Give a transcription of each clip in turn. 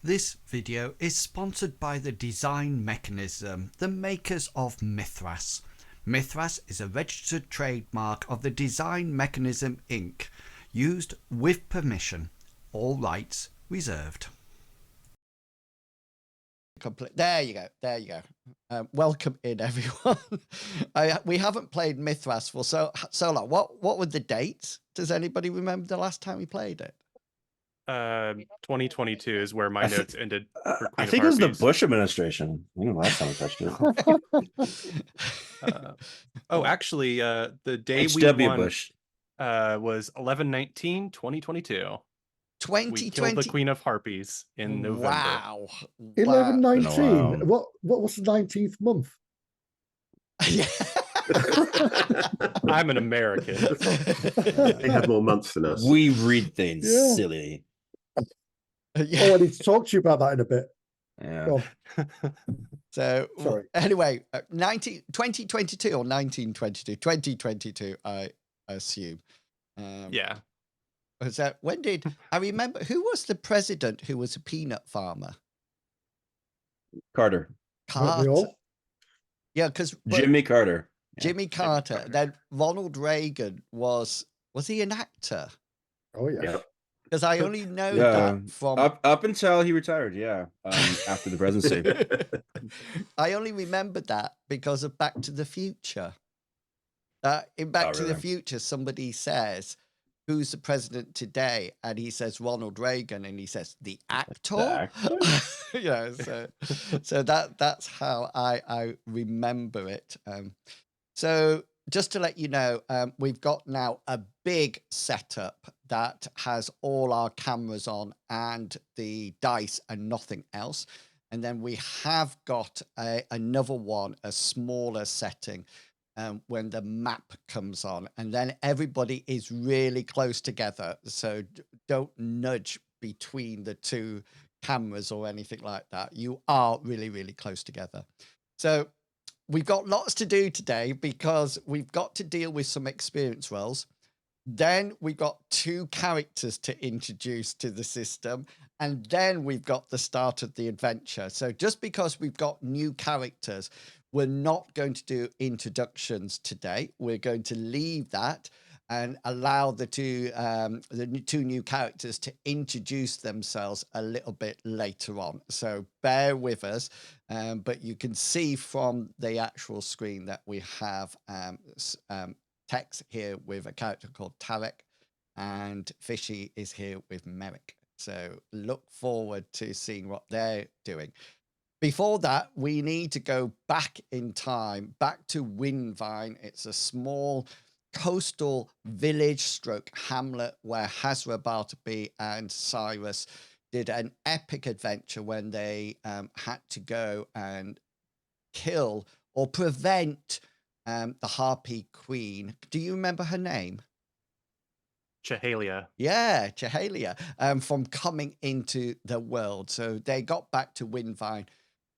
This video is sponsored by the Design Mechanism, the makers of Mythras. Mythras is a registered trademark of the Design Mechanism Inc., used with permission. All rights reserved. There you go. There you go. Welcome in, everyone. We haven't played Mythras for so long. What were the dates? Does anybody remember the last time we played it? 2022 is where my notes ended. For I Queen think of it was the Harpies. Bush administration. Last time I touched it. Actually, the day we H.W. won Bush. was 11/19/2022. 2020. We killed the Queen of Harpies in November. Wow. 11/19. Wow. What was the 19th month? Yeah. I'm an American. They have more months than us. We read things Yeah. silly. Yeah. Oh, I need to talk to you about that in a bit. Yeah. Go on. So Sorry. anyway, 2022 or 1922? 2022, I assume. Yeah. So when did I remember who was the president who was a peanut farmer? Carter. Weren't we all? Yeah, because Jimmy Carter. Jimmy Carter. Then Ronald Reagan was he an actor? Oh yeah. Yep. Because I only know that from up until he retired. Yeah. After the presidency. I only remembered that because of Back to the Future. In Back to the Future, somebody says, "Who's the president today?" And he says Ronald Reagan, and he says the actor. The Yeah, actor? so that's how I remember it. So just to let you know, we've got now a big setup that has all our cameras on and the dice and nothing else. And then we have got another one, a smaller setting, when the map comes on. And then everybody is really close together. So don't nudge between the two cameras or anything like that. You are really, really close together. So we've got lots to do today because we've got to deal with some experience rolls. Then we've got 2 characters to introduce to the system. And then we've got the start of the adventure. So just because we've got new characters, we're not going to do introductions today. We're going to leave that and allow the two new characters to introduce themselves a little bit later on. So bear with us, but you can see from the actual screen that we have text here with a character called Tarek, and Fishy is here with Merrick. So look forward to seeing what they're doing. Before that, we need to go back in time, back to Winvine. It's a small coastal village stroke hamlet where Hazra, Bartleby and Cyrus did an epic adventure when they had to go and kill or prevent the Harpy Queen. Do you remember her name? Chehalia. Yeah, Chehalia, from coming into the world. So they got back to Winvine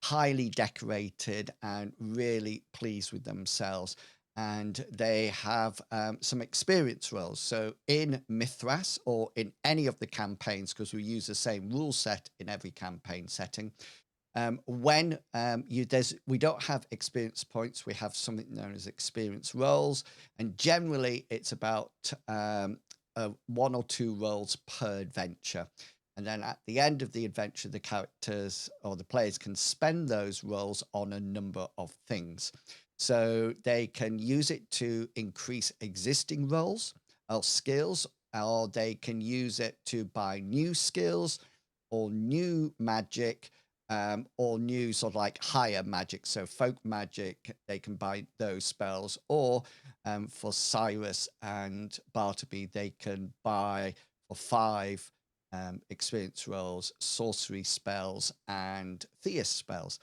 highly decorated and really pleased with themselves. And they have some experience rolls. So in Mythras or in any of the campaigns, because we use the same rule set in every campaign setting, when we don't have experience points, we have something known as experience rolls. And generally it's about 1 or 2 rolls per adventure. And then at the end of the adventure, the characters or the players can spend those rolls on a number of things. So they can use it to increase existing rolls or skills, or they can use it to buy new skills or new magic, or new sort of like higher magic. So folk magic, they can buy those spells, or for Cyrus and Bartleby, they can buy for 5 experience rolls, sorcery spells, and theist spells.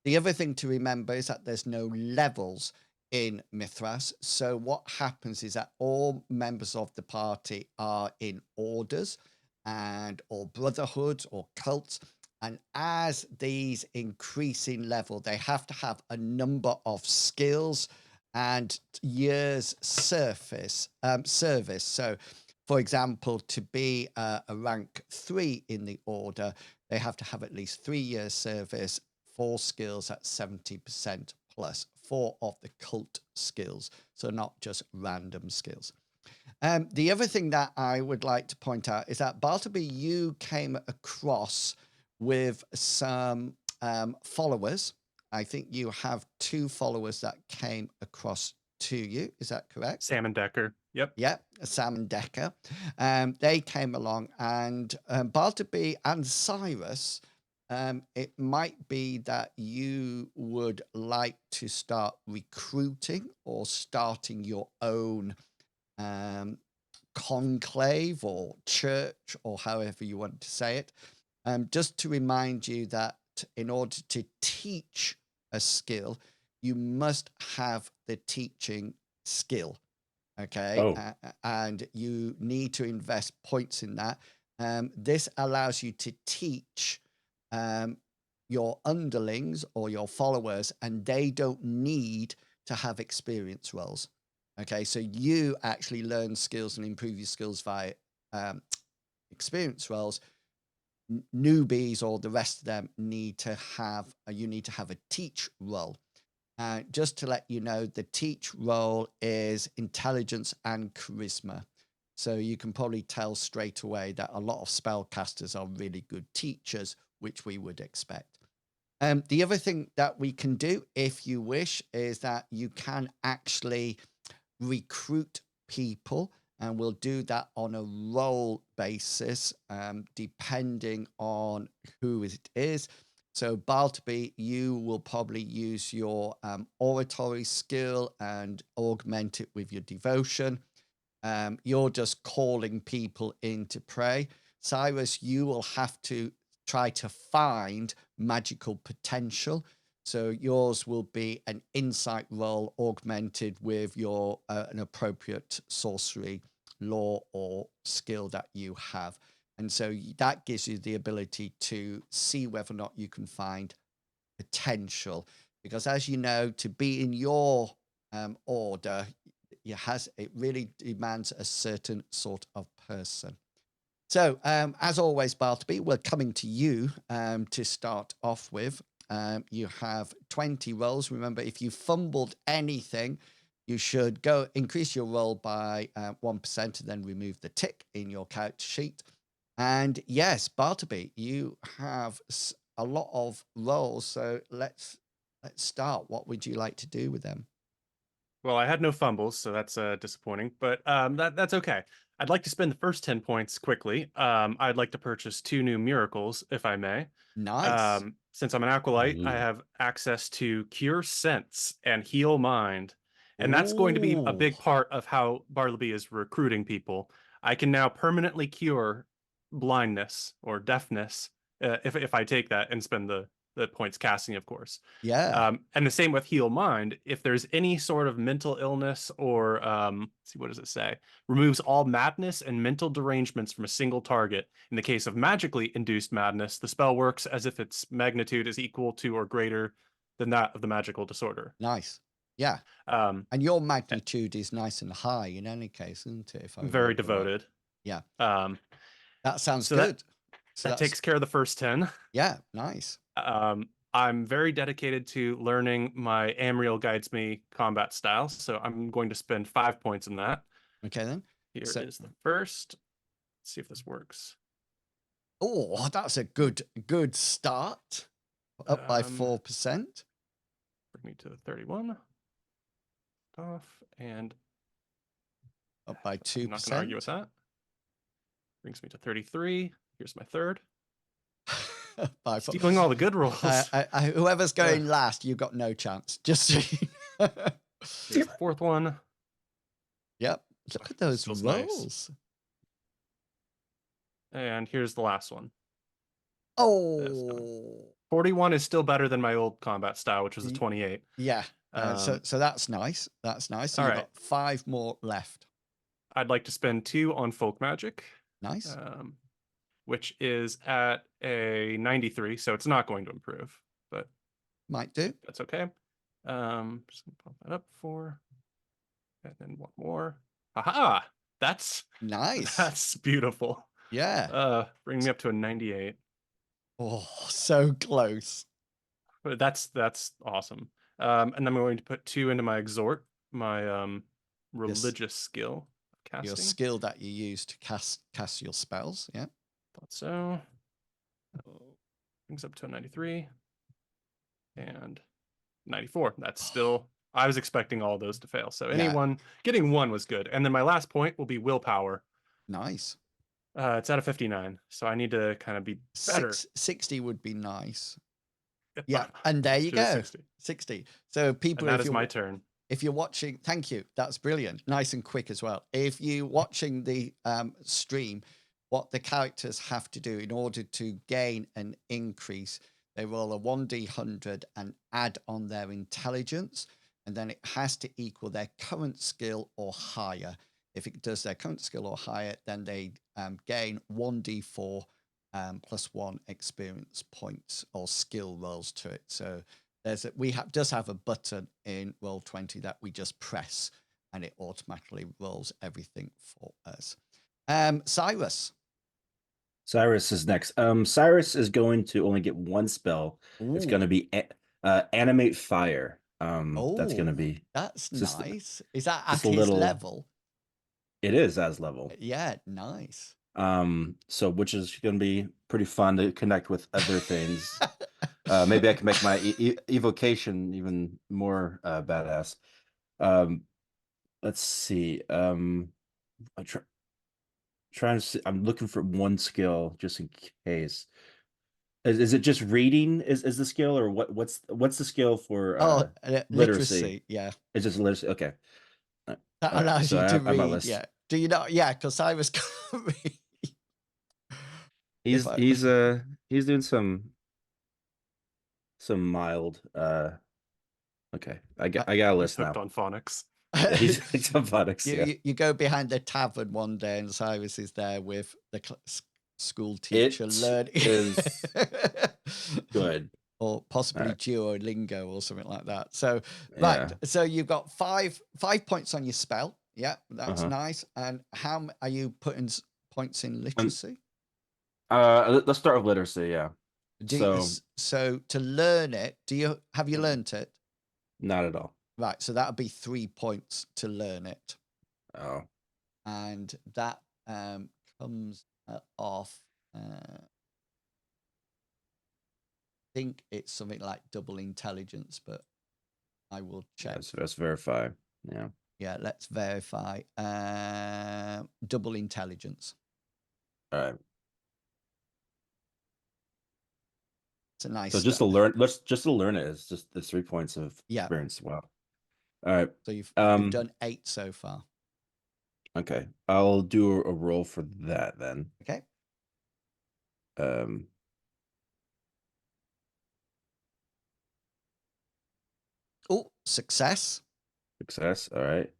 The other thing to remember is that there's no levels in Mythras. So what happens is that all members of the party are in orders or brotherhoods or cults. And as these increase in level, they have to have a number of skills and years service. So For example, to be a rank 3 in the order, they have to have at least 3 years service, 4 skills at 70% plus, 4 of the cult skills, so not just random skills. The other thing that I would like to point out is that Bartleby, you came across with some followers. I think you have 2 followers that came across to you. Is that correct? Sam and Decker. Yep. Yep, Sam and Decker. They came along, and Bartleby and Cyrus, it might be that you would like to start recruiting or starting your own conclave or church, or however you want to say it. Just to remind you that in order to teach a skill, you must have the teaching skill. Okay. Oh. And you need to invest points in that. This allows you to teach your underlings or your followers, and they don't need to have experience rolls. Okay, so you actually learn skills and improve your skills via experience rolls. Newbies or the rest of them need to have, you need to have a teach roll. Just to let you know, the teach roll is intelligence and charisma. So you can probably tell straight away that a lot of spellcasters are really good teachers, which we would expect. The other thing that we can do, if you wish, is that you can actually recruit people, and we'll do that on a role basis, depending on who it is. So Bartleby, you will probably use your oratory skill and augment it with your devotion. You're just calling people in to pray. Cyrus, you will have to try to find magical potential. So yours will be an insight roll augmented with your an appropriate sorcery law or skill that you have. And so that gives you the ability to see whether or not you can find potential. Because as you know, to be in your order, it really demands a certain sort of person. So as always, Bartleby, we're coming to you to start off with. You have 20 rolls. Remember, if you fumbled anything, you should go increase your roll by 1% and then remove the tick in your character sheet. And yes, Bartleby, you have a lot of rolls. So let's start. What would you like to do with them? Well, I had no fumbles, so that's disappointing, but that's okay. I'd like to spend the first 10 points quickly. I'd like to purchase 2 new miracles, if I may. Nice. Since I'm an acolyte, I have access to Cure Sense and Heal Mind. And that's going to be a big part of how Bartleby is recruiting people. I can now permanently cure blindness or deafness if I take that and spend the points casting, of course. Yeah. And the same with Heal Mind. If there's any sort of mental illness or, let's see, what does it say? Removes all madness and mental derangements from a single target. In the case of magically induced madness, the spell works as if its magnitude is equal to or greater than that of the magical disorder. Nice. Yeah. And your magnitude is nice and high in any case, isn't it? If I very devoted. Right. Yeah. That sounds good. That takes care of the first 10. Yeah. Nice. I'm very dedicated to learning my Amriel Guides Me combat style, so I'm going to spend 5 points in that. Okay, then. Here is the first. Let's see if this works. Oh, that's a good start. Up by 4%. Bring me to 31. Off and up by 2%. I'm not going to argue with that. Brings me to 33. Here's my third. by stealing all the good rolls. Whoever's going last, you've got no chance. Just so you know. Here's the fourth one. Yep. Look at those rolls. Nice. And here's the last one. Oh. 41 is still better than my old combat style, which was a 28. Yeah. So that's nice. That's nice. So you've got 5 more left. I'd like to spend 2 on folk magic. Nice. Which is at a 93, so it's not going to improve, but might do. That's okay. Just gonna pump that up 4, and then 1 more. Aha! That's Nice. that's beautiful. Yeah. Bring me up to a 98. Oh, so close. But that's awesome. And I'm going to put 2 into my exhort, my religious skill of casting. Your skill that you use to cast your spells. Yeah. Thought so. Brings up to a 93 and 94. That's still. I was expecting all those to fail. So getting 1 was good. And then my last point will be willpower. Nice. It's at a 59, so I need to kind of be better. 60 would be nice. Yeah, and there you go. 60. So people, and that is my turn. If you're watching, thank you. That's brilliant. Nice and quick as well. If you're watching the stream, what the characters have to do in order to gain an increase, they roll a 1d100 and add on their intelligence, and then it has to equal their current skill or higher. If it does their current skill or higher, then they gain 1d4 plus 1 experience points or skill rolls to it. So does have a button in Roll20 that we just press, and it automatically rolls everything for us. Cyrus. Cyrus is next. Cyrus is going to only get 1 spell. Ooh. It's going to be animate fire. That's going to be. That's nice. Is that at a his little level? It is as level. Yeah, nice. So which is going to be pretty fun to connect with other things. Maybe I can make my evocation even more badass. Let's see. I'm trying to see. I'm looking for 1 skill just in case. Is it just reading? Is the skill, or what's the skill for literacy? Yeah, it's just literacy. Okay, that allows you to read. Yeah. Do you not? Yeah, because Cyrus can't read. He's doing some mild. Okay, I got a list now. On phonics. Yeah, he's on phonics. You go behind the tavern one day, and Cyrus is there with the school teacher learning. Is good. Or possibly Duolingo or something like that. So right, so you've got 5 points on your spell. Yeah, that's nice. And how are you putting points in literacy? Let's start with literacy. Yeah. So to learn it, have you learned it? Not at all. Right. So that would be 3 points to learn it. Oh. And that comes off. I think it's something like double intelligence, but I will check. Let's verify. Yeah. Yeah, let's verify. Double intelligence. All right. It's a nice. So just to learn it is just the 3 points of experience. Wow. All right. So you've done 8 so far. Okay, I'll do a roll for that then. Okay. Oh, success. Success. All right.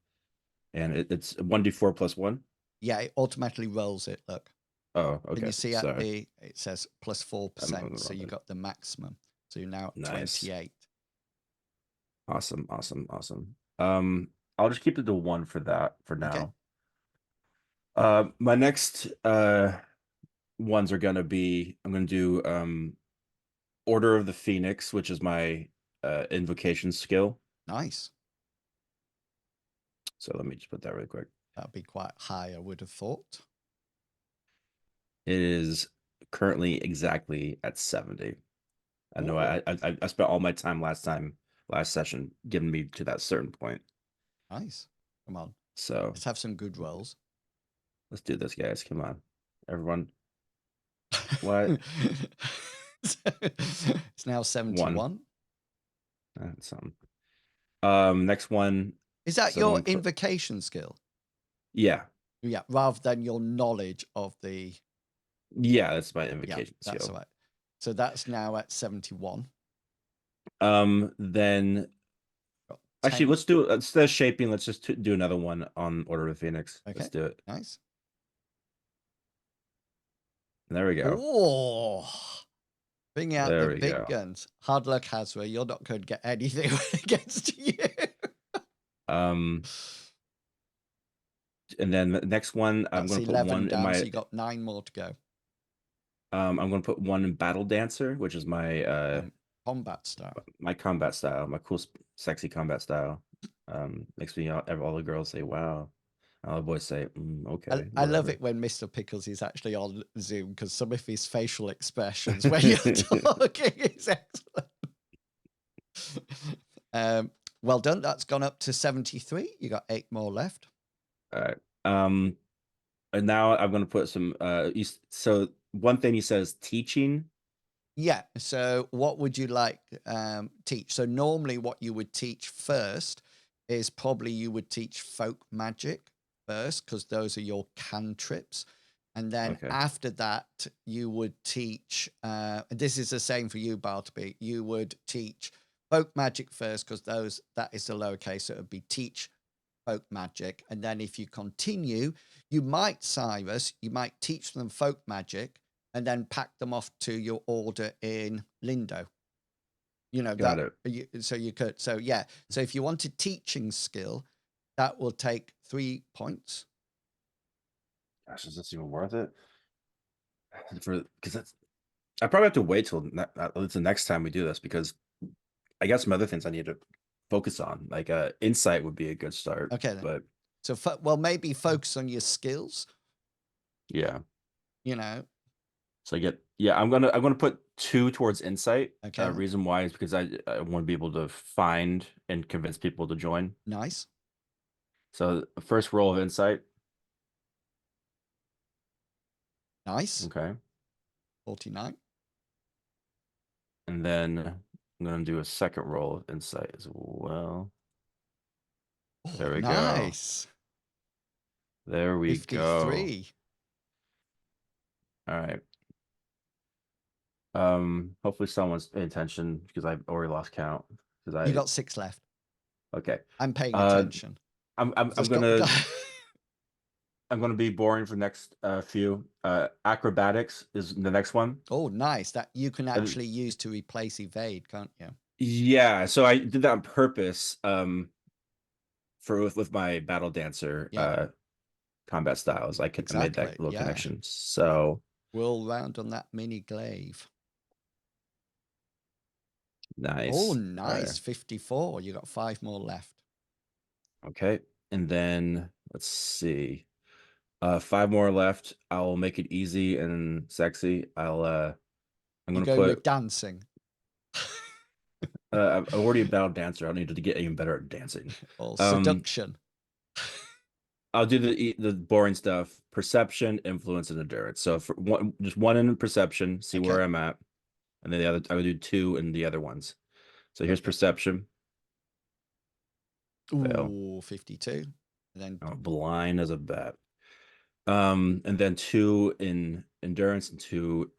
And it's 1d4 plus 1. Yeah, it automatically rolls it. Look. Oh, okay. And you see it says plus 4%, so you got the maximum. So you're now at 28. Awesome. I'll just keep it to 1 for that for now. Okay. My next ones are gonna be, I'm gonna do Order of the Phoenix, which is my invocation skill. Nice. So let me just put that really quick. That'd be quite high, I would have thought. It is currently exactly at 70. I know I spent all my time last session getting me to that certain point. Nice. Come on. So let's have some good rolls. Let's do this, guys. Come on, everyone. What? It's now 71. That's something. Next one. Is that your invocation skill? Yeah. Yeah, rather than your knowledge of the. Yeah, that's my invocation skill. That's right. So that's now at 71. Then actually, let's do instead of shaping. Let's just do another one on Order of the Phoenix. Okay. Let's do it. Nice. And there we go. Oh, bring out the big guns. Hard luck, Hasra. You're not going to get anything against you. And then the next one, I'm That's going to put 11 one in down, my. so you got 9 more to go. I'm going to put one in Battle Dancer, which is my Combat style. my combat style, my cool, sexy combat style. Makes me all the girls say, "Wow." All the boys say, "Okay." I love whatever." it when Mr. Pickles is actually on Zoom because some of his facial expressions when you're talking is excellent. Well done. That's gone up to 73. You got 8 more left. All right. And now I'm going to put some. So one thing he says, teaching. Yeah. So what would you like teach? So normally what you would teach first is probably you would teach folk magic first because those are your cantrips. And then after that, you would teach, this is the same for you, Bartleby, you would teach folk magic first because that is the lowercase, so it would be teach folk magic. And then if you continue, you might, Cyrus, you might teach them folk magic and then pack them off to your order in Lindo. You know, Got it. So you could, so yeah. So if you want a teaching skill, that will take 3 points. Gosh, is this even worth it? Because that's, I probably have to wait till the next time we do this because I got some other things I need to focus on. Like insight would be a good start. Okay, then. But so well, maybe focus on your skills. Yeah. You know. So I'm gonna put 2 towards insight. Okay. Reason why is because I want to be able to find and convince people to join. Nice. So first roll of insight. Nice. Okay. 49. And then I'm gonna do a second roll of insight as well. There we go. Nice. There we 53. go. All right. Hopefully someone's paying attention because I've already lost count. You got 6 left. Okay. I'm paying attention. I'm gonna I'm gonna be boring for the next few. Acrobatics is the next one. Oh, nice. That you can actually use to replace evade, can't you? Yeah, so I did that on purpose. With my Battle Dancer combat styles, I made that little connection. So we'll round on that mini glaive. Nice. Oh, nice. 54. You got 5 more left. Okay. And then let's see. 5 more left. I'll make it easy and sexy. I'm gonna go put with dancing. I'm already a battle dancer. I don't need to get even better at dancing. Or seduction. I'll do the boring stuff: perception, influence, and endurance. So for just one in perception, see where I'm at, and then the other I would do 2 in the other ones. So here's perception. Ooh, 52. And then blind as a bat. And then 2 in endurance and 2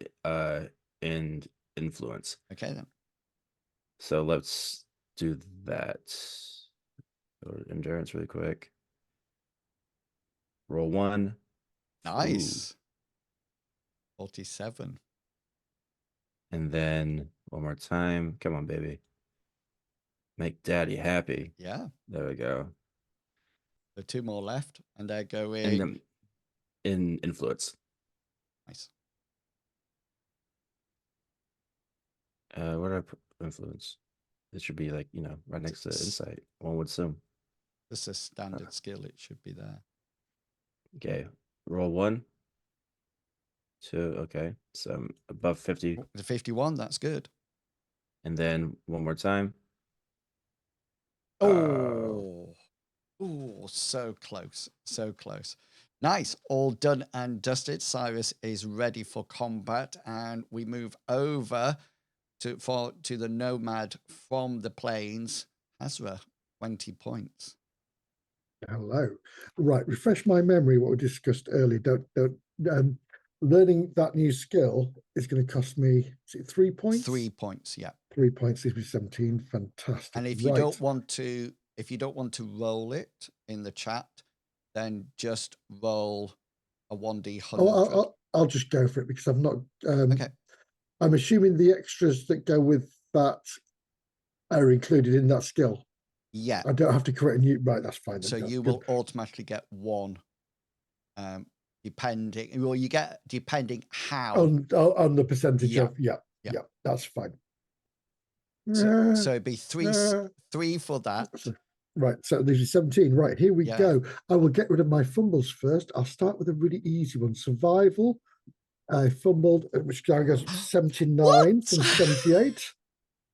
in influence. Okay then. So let's do that. Go to endurance really quick. Roll 1. Nice. Ooh. 47. And then one more time. Come on, baby. Make daddy happy. Yeah. There we go. So 2 more left, and they're going. And then in influence. Nice. Where do I put influence? It should be like, right next to insight. One would assume. This is a standard skill. It should be there. Okay. Roll 1. 2. Okay. So I'm above 50. The 51. That's good. And then one more time. Oh. Oh, so close. So close. Nice. All done and dusted. Cyrus is ready for combat, and we move over to the nomad from the plains. Hazra, 20 points. Hello. Right. Refresh my memory. What we discussed earlier. Learning that new skill is going to cost me, is it 3 points? 3 points. Yeah. 3 points gives me 17. Fantastic. And if you don't want to, roll it in the chat, then just roll a 1d100. Oh, I'll just go for it because I'm not. Okay. I'm assuming the extras that go with that are included in that skill. Yeah. I don't have to create a new. Right, that's fine. So you will automatically get 1 Depending, well, you get depending how on the percentage Yeah. of yeah, that's fine. so it'd be three for that. Right, so there's 17. Right, here we Yeah. go. I will get rid of my fumbles first. I'll start with a really easy one. Survival. I fumbled, which now goes 79 What? from 78.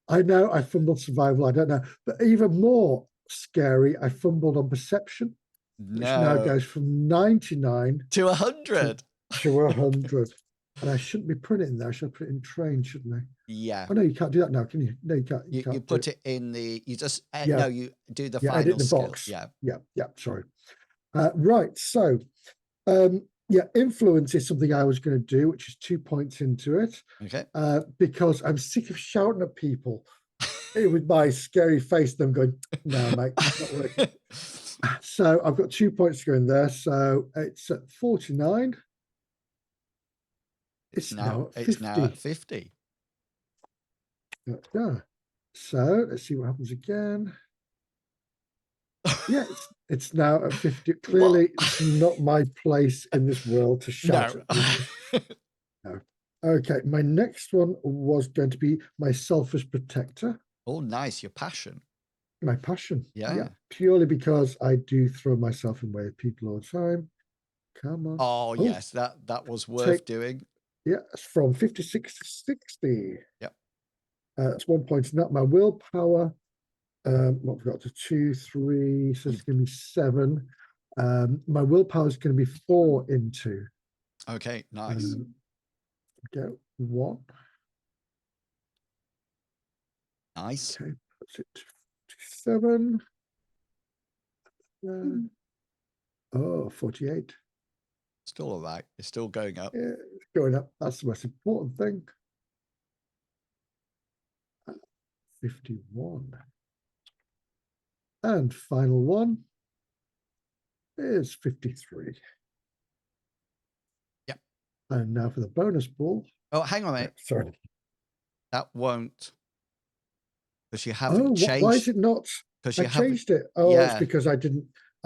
I know I fumbled survival. I don't know, but even more scary, I fumbled on perception, which now goes from 99 to 100. To 100. And I shouldn't be putting it in there. I should put it in train, shouldn't I? Yeah. Oh no, you can't do that now, can you? No, you can't. You can't put it in the. You just Yeah. no. You do the yeah, final edit the skill. box. Yeah. Yeah. Sorry. Right. So, influence is something I was going to do, which is 2 points into it. Okay. Because I'm sick of shouting at people with my scary face. Them going, no, mate, it's not working. So I've got 2 points to go in there. So it's at 49. It's now at 50. Yeah. So let's see what happens again. Yeah, it's now at 50. Clearly, it's not my place in this world to shout at people. No. Okay, my next one was going to be my selfish protector. Oh, nice. Your passion. My passion. Yeah. Purely because I do throw myself in way of people all the time. Come on. Oh, yes, that was worth doing. Yeah, it's from 56 to 60. Yep. That's 1 point. Not my willpower. What we've got to 2, 3, so it's going to be 7. My willpower is going to be 4 into. Okay, nice. Go 1. Nice. Okay, puts it to 7. 48. Still all right. It's still going up. Yeah, it's going up. That's the most important thing. 51. And final one is 53. Yep. And now for the bonus ball. Oh, hang on a minute. Sorry. That won't. Because you haven't changed. Why is it not? Because I changed it. Oh, it's because I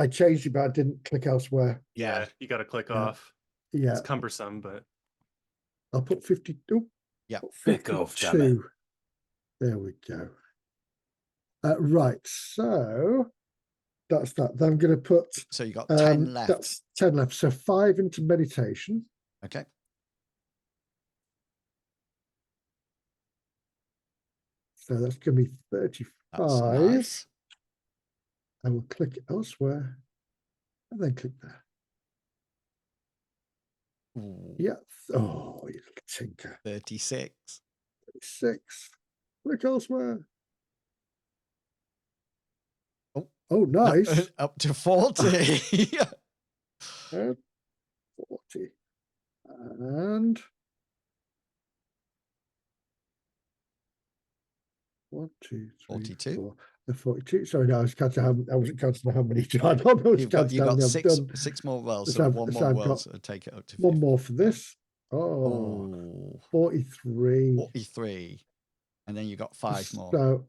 changed it, but I didn't click elsewhere. Yeah, you got to click off. Yeah. It's cumbersome, but. I'll put 52. Yeah. 52. There we go. Right. So that's that. Then I'm going to put. So you got 10 left. That's 10 left. So 5 into meditation. Okay. So that's going to be 35. That's nice. I will click elsewhere and then click there. Ooh. Yeah. Oh, you little tinker. 36. 36. Click elsewhere. Oh, nice. Up to 40. 40. And 1, 2, 3, 42. 4. The 42. Sorry, no, I wasn't counting how many. You've got six more rolls. So one more roll to take it up to 50. One more for this. Oh, 43. 43. And then you got 5 more.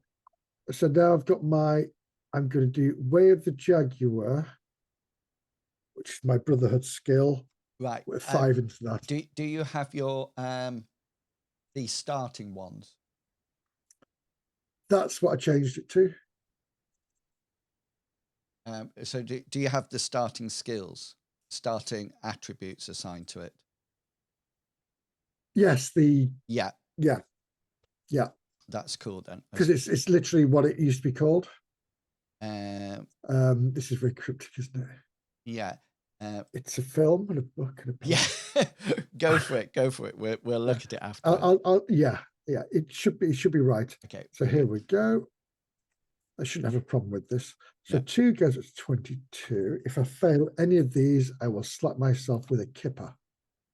So now I've got I'm going to do Way of the Jaguar, which is my Brotherhood skill. Right. With 5 into that. Do you have your the starting ones? That's what I changed it to. So do you have the starting skills, starting attributes assigned to it? Yes, yeah. That's cool then. Because it's literally what it used to be called. This is very cryptic, isn't it? Yeah. It's a film and a book and a play. Yeah. Go for it. We'll look at it after. Yeah. It should be right. Okay. So here we go. I shouldn't have a problem with this. So 2 goes at 22. If I fail any of these, I will slap myself with a kipper.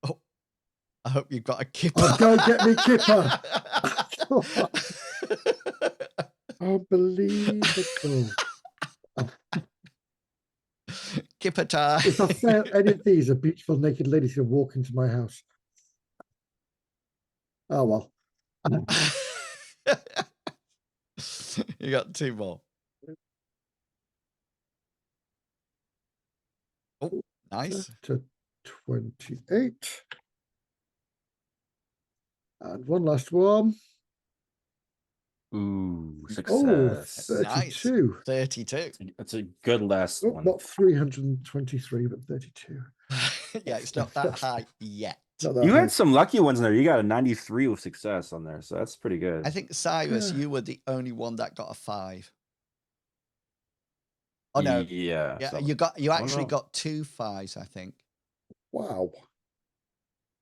Oh, I hope you've got a kipper. Oh, go get me kipper. Unbelievable. Kipper time. If I fail any of these, a beautiful naked lady's going to walk into my house. Oh, well. You got 2 more. Oh, nice. 28. And one last one. Ooh, Oh, success. Nice. 32. 32. That's a good last Oh, one. not 323, but 32. Yeah, it's not that high yet. Not that You high. had some lucky ones in there. You got a 93 with success on there, so that's pretty good. I think, Cyrus, you were the only one that got a 5. Oh, no. Yeah. Yeah, so- you actually no. got 2 5s, I think. Wow.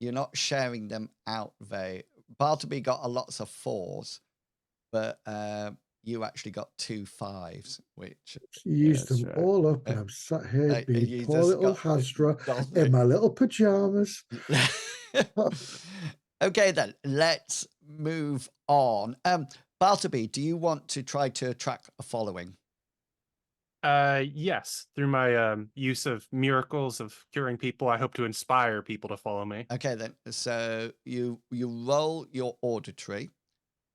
You're not sharing them out very. Bartleby got lots of 4s, but you actually got 2 5s, which Used that's them right. all up, and I'm sat here being you poor just little got Hasdra in my little pajamas. Okay, then let's move on. Bartleby, do you want to try to attract a following? Yes, through my use of miracles of curing people, I hope to inspire people to follow me. Okay, then. So you roll your auditory,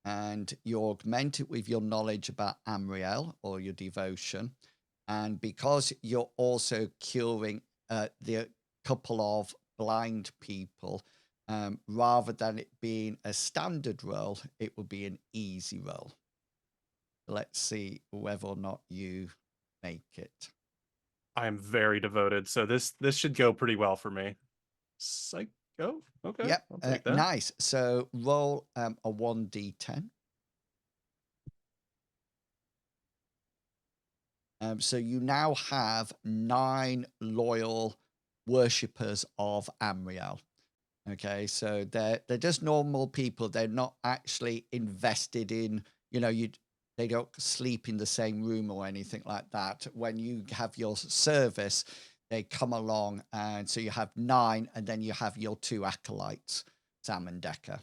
and you augment it with your knowledge about Amriel or your devotion, and because you're also curing the couple of blind people, rather than it being a standard roll, it will be an easy roll. Let's see whether or not you make it. I am very devoted, so this should go pretty well for me. Psycho. Okay. Yep. I'll take that. Nice. So roll a 1d10. So you now have 9 loyal worshippers of Amriel. Okay, so they're just normal people. They're not actually invested in, they don't sleep in the same room or anything like that. When you have your service, they come along, and so you have 9, and then you have your 2 acolytes, Sam and Decker.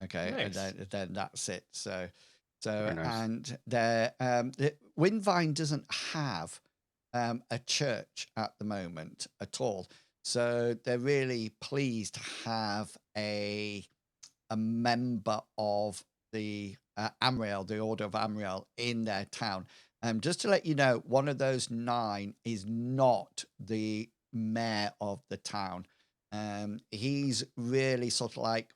Okay, Nice. and then that's it. So Very nice. and Winvine doesn't have a church at the moment at all. So they're really pleased to have a member of the Amriel, the Order of Amriel, in their town. Just to let you know, one of those 9 is not the mayor of the town. He's really sort of like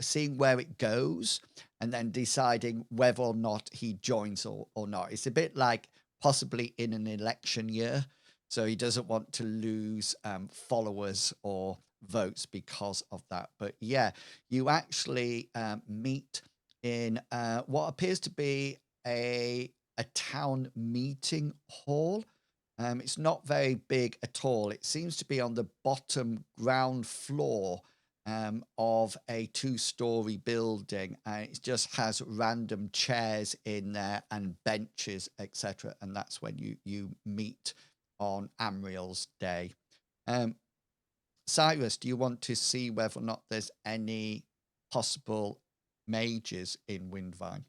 seeing where it goes, and then deciding whether or not he joins or not. It's a bit like possibly in an election year. So he doesn't want to lose followers or votes because of that. But yeah, you actually meet in what appears to be a town meeting hall. It's not very big at all. It seems to be on the bottom ground floor of a 2-story building, and it just has random chairs in there and benches, etc. And that's when you meet on Amriel's day. Cyrus, do you want to see whether or not there's any possible mages in Winvine?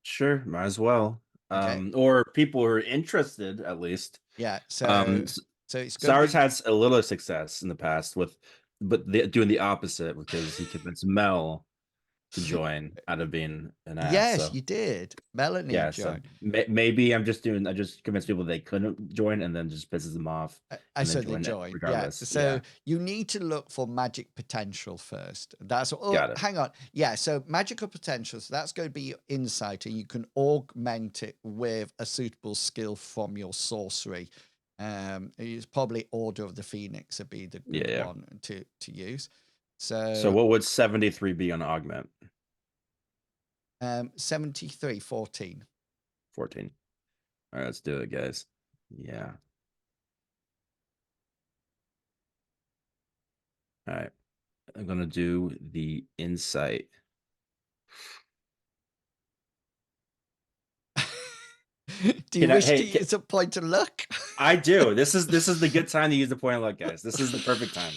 Sure, might as well. Okay. Or people who are interested, at least. Yeah. So it's going Cyrus to be... had a little success in the past doing the opposite, because he convinced Mel to join out of being an ass. Yes, so. you did. Melanie Yeah, joined. so maybe I just convinced people they couldn't join, and then just pisses them off. So they joined. regardless. Yeah. So you need to look for magic potential first. That's Got it. Hang on. Yeah. So magical potential. So that's going to be your insight, and you can augment it with a suitable skill from your sorcery. It's probably Order of the Phoenix would be the good one to use. So what would 73 be on augment? 73, 14. 14. All right, let's do it, guys. Yeah. All right. I'm gonna do the insight. Do you wish to use a point of luck? I do. This is the good time to use the point of luck, guys. This is the perfect time.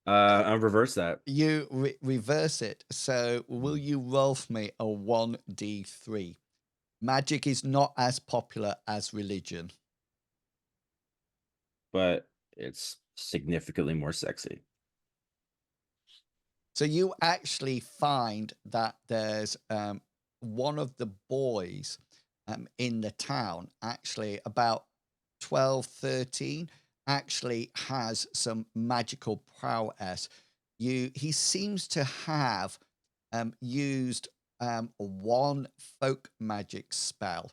I'll reverse that. You reverse it. So will you roll for me a 1d3? Magic is not as popular as religion. But it's significantly more sexy. So you actually find that there's one of the boys in the town, actually about 12, 13, actually has some magical prowess. He seems to have used one folk magic spell,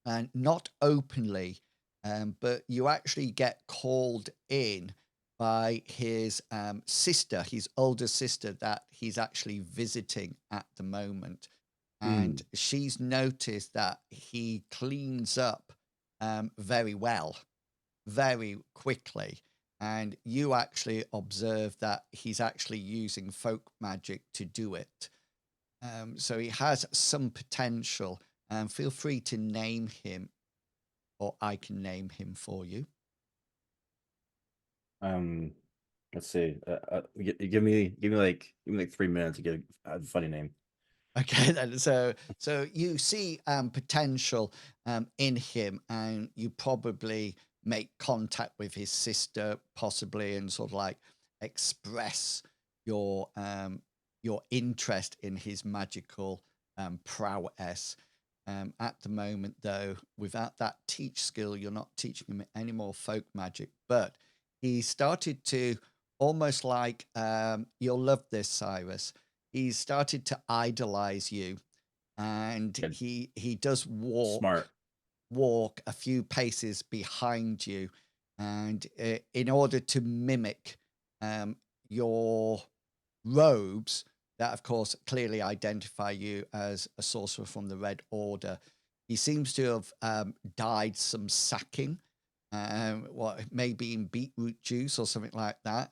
and not openly, but you actually get called in by his sister, his older sister, that he's actually visiting at the moment. And she's noticed that he cleans up very well, very quickly. And you actually observe that he's actually using folk magic to do it. So he has some potential. Feel free to name him, or I can name him for you. Let's see. Give me like 3 minutes to get a funny name. Okay, then. So you see potential in him, and you probably make contact with his sister, possibly, and sort of like express your interest in his magical prowess. At the moment, though, without that teach skill, you're not teaching him any more folk magic, but he started to almost like, you'll love this, Cyrus. He's started to idolize you, and Good. he does Smart. walk a few paces behind you, and in order to mimic your robes that of course clearly identify you as a sorcerer from the Red Order, he seems to have dyed some sacking, what maybe in beetroot juice or something like that,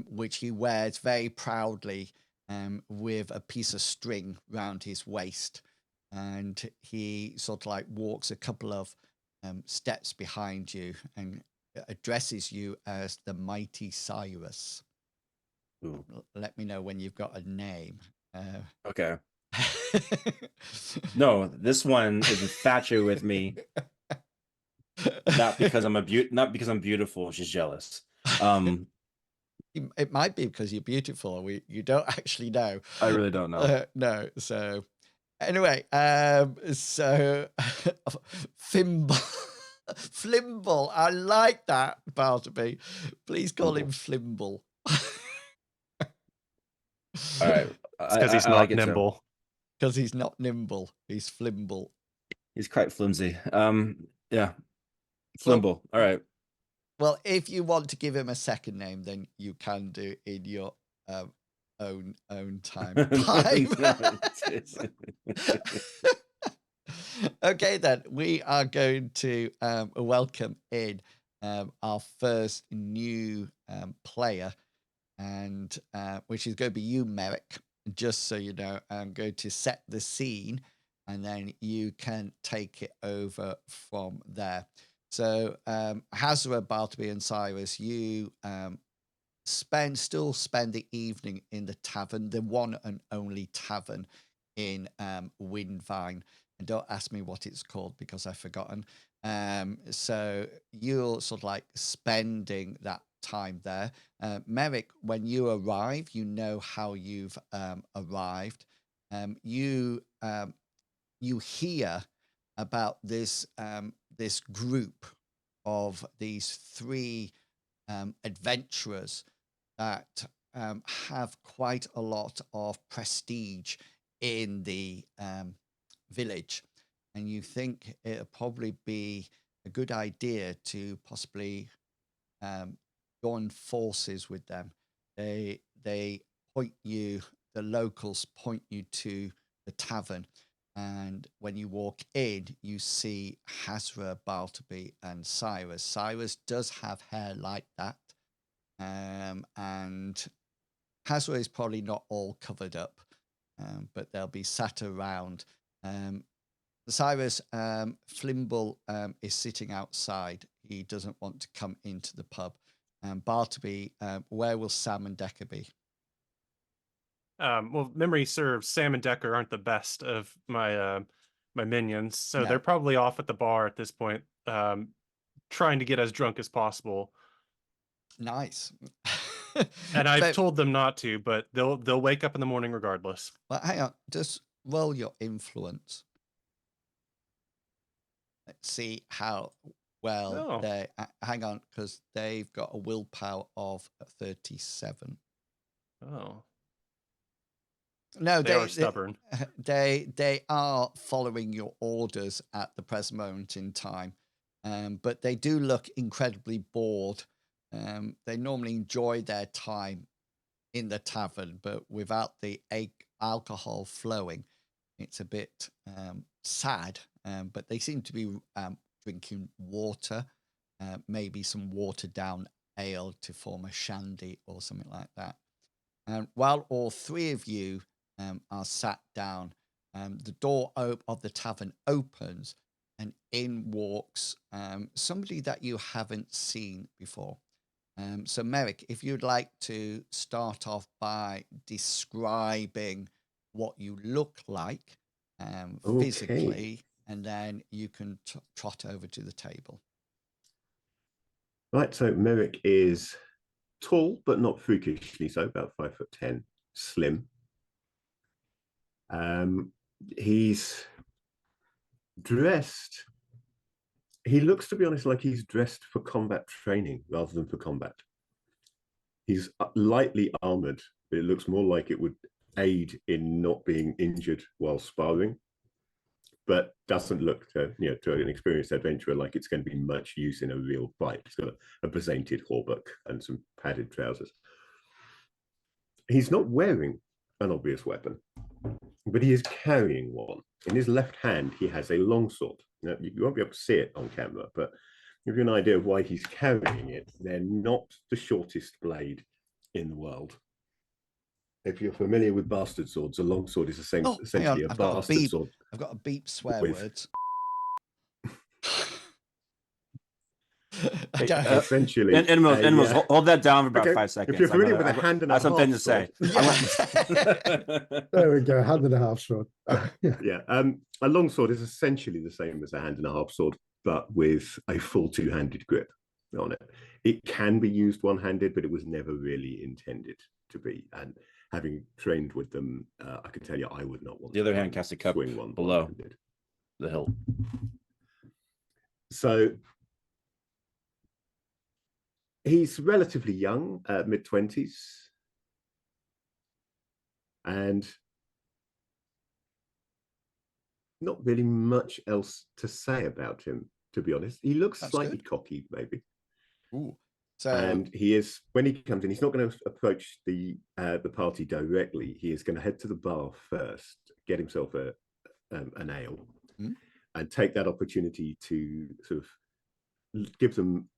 which he wears very proudly with a piece of string round his waist. And he sort of like walks a couple of steps behind you and addresses you as the mighty Cyrus. Ooh. Let me know when you've got a name. Okay. No, this one is infatuated with me. Not because I'm beautiful. She's jealous. It might be because you're beautiful. You don't actually know. I really don't know. No. So anyway, so Flimble. I like that, Bartleby. Please call him Flimble. All right. It's because he's not nimble. Because he's not nimble. He's Flimble. He's quite flimsy. Yeah. Flimble. All right. Well, if you want to give him a second name, then you can do in your own time. Okay, then we are going to welcome in our first new player, and which is going to be you, Merrick. Just so you know, I'm going to set the scene, and then you can take it over from there. So, Hazra, Bartleby, and Cyrus, you still spend the evening in the tavern, the one and only tavern in Winvine. And don't ask me what it's called because I've forgotten. So you're sort of like spending that time there. Merrick, when you arrive, you know how you've arrived. You hear about this this group of these three adventurers that have quite a lot of prestige in the village, and you think it'll probably be a good idea to possibly join forces with them. They point you, the locals point you to the tavern, and when you walk in, you see Hazra, Bartleby, and Cyrus. Cyrus does have hair like that, and Hazra is probably not all covered up, but they'll be sat around. Cyrus, Flimble is sitting outside. He doesn't want to come into the pub. Bartleby, where will Sam and Decker be? Well, memory serves, Sam and Decker aren't the best of my my minions, so No. they're probably off at the bar at this point, trying to get as drunk as possible. Nice. And I've told them not to, but they'll wake up in the morning regardless. Well, hang on, just roll your influence. Let's see Well, Oh. they hang on, because they've got a willpower of 37. Oh. No, They are stubborn. They are following your orders at the present moment in time, but they do look incredibly bored. They normally enjoy their time in the tavern, but without the alcohol flowing, it's a bit sad. But they seem to be drinking water, maybe some watered down ale to form a shandy or something like that. And while all three of you are sat down, the door of the tavern opens, and in walks somebody that you haven't seen before. So, Merrick, if you'd like to start off by describing what you look like physically, and then you can trot over to the table. Right, so Merrick is tall, but not freakishly so, about 5'10", slim. He's dressed. He looks, to be honest, like he's dressed for combat training rather than for combat. He's lightly armored, but it looks more like it would aid in not being injured while sparring, but doesn't look to an experienced adventurer like it's going to be much use in a real fight. He's got a presented hauberk and some padded trousers. He's not wearing an obvious weapon, but he is carrying one. In his left hand, he has a longsword. Now, you won't be able to see it on camera, but give you an idea of why he's carrying it. They're not the shortest blade in the world. If you're familiar with bastard swords, a longsword is essentially a bastard sword. I've got a beep swear words. Essentially, animals, hold that down for about 5 seconds. If you're familiar with a hand and a half something to say. There we go, hand and a half sword. Yeah, a longsword is essentially the same as a hand and a half sword, but with a full two-handed grip on it. It can be used one-handed, but it was never really intended to be. And having trained with them, I can tell you, I would not want the other hand casts a cup swing one below the hilt. So he's relatively young, mid-20s, and not really much else to say about him, to be honest. He looks slightly cocky, maybe. Ooh. And he is, when he comes in, he's not going to approach the party directly. He is going to head to the bar first, get himself an ale, and take that opportunity to sort of give them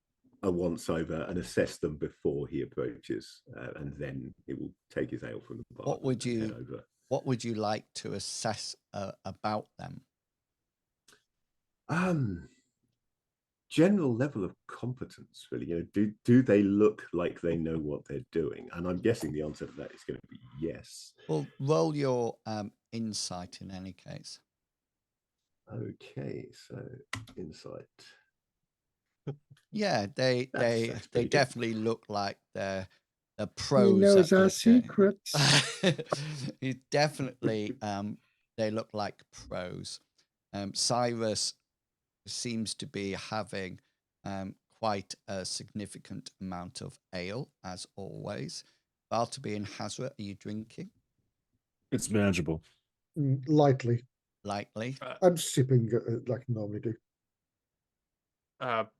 a once-over and assess them before he approaches, and then he will take his ale from the bar. What would you like to assess about them? General level of competence, really. Do they look like they know what they're doing? And I'm guessing the answer to that is going to be yes. Well, roll your insight in any case. Okay, so insight. Yeah, they definitely look like they're pros. He knows our secrets. Definitely, they look like pros. Cyrus seems to be having quite a significant amount of ale, as always. Bartleby and Hazra, are you drinking? It's manageable. Lightly. I'm sipping like I normally do.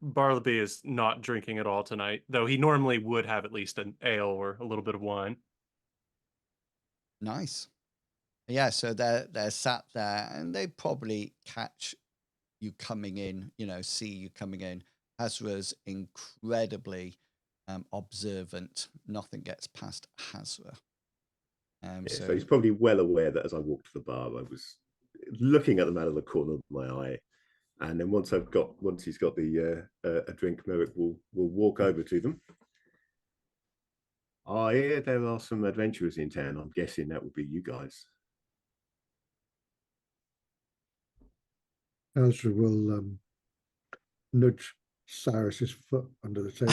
Bartleby is not drinking at all tonight, though he normally would have at least an ale or a little bit of wine. Nice. Yeah, so they're sat there, and they probably catch you coming in, see you coming in. Hazra's incredibly observant. Nothing gets past Hazra. So he's probably well aware that as I walked to the bar, I was looking at them out of the corner of my eye. And then once he's got the a drink, Merrick will walk over to them. I hear there are some adventurers in town. I'm guessing that would be you guys. Ezra will nudge Cyrus's foot under the table.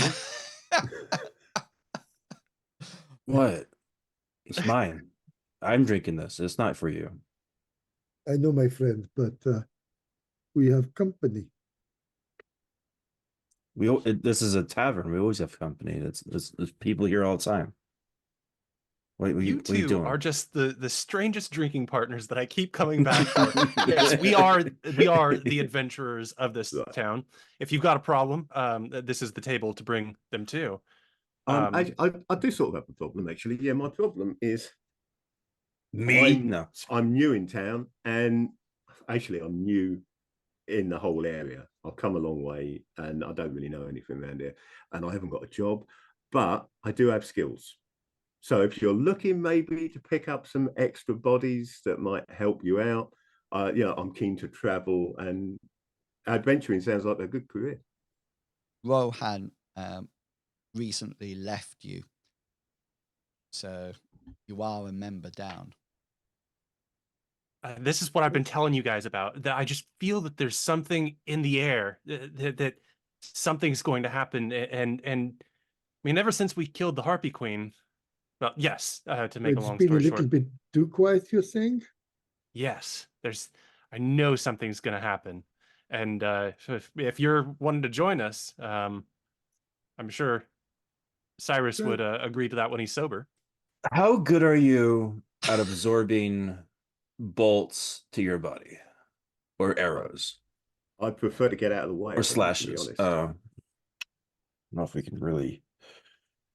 What? It's mine. I'm drinking this. It's not for you. I know, my friend, but we have company. This is a tavern. We always have company. There's people here all the time. You what are you two doing? are just the strangest drinking partners that I keep coming back for. Yes, we are the adventurers of this Right. town. If you've got a problem, this is the table to bring them to. I do sort of have a problem actually. Yeah, my problem is Me? No. I'm new in town, and actually I'm new in the whole area. I've come a long way, and I don't really know anything around here, and I haven't got a job, but I do have skills. So if you're looking maybe to pick up some extra bodies that might help you out, I'm keen to travel, and adventuring sounds like a good career. Rohan recently left you, so you are a member down. This is what I've been telling you guys about. That I just feel that there's something in the air, that something's going to happen. And I mean, ever since we killed the Harpy Queen, well, yes, to make a It's long been a story little short, bit too quiet, you're saying? yes, I know something's going to happen. And if you're wanting to join us, I'm sure Cyrus Sure. would agree to that when he's sober. How good are you at absorbing bolts to your body, or arrows, I'd prefer to get out of the way or of them, to be slashes? honest. I don't know if we can really.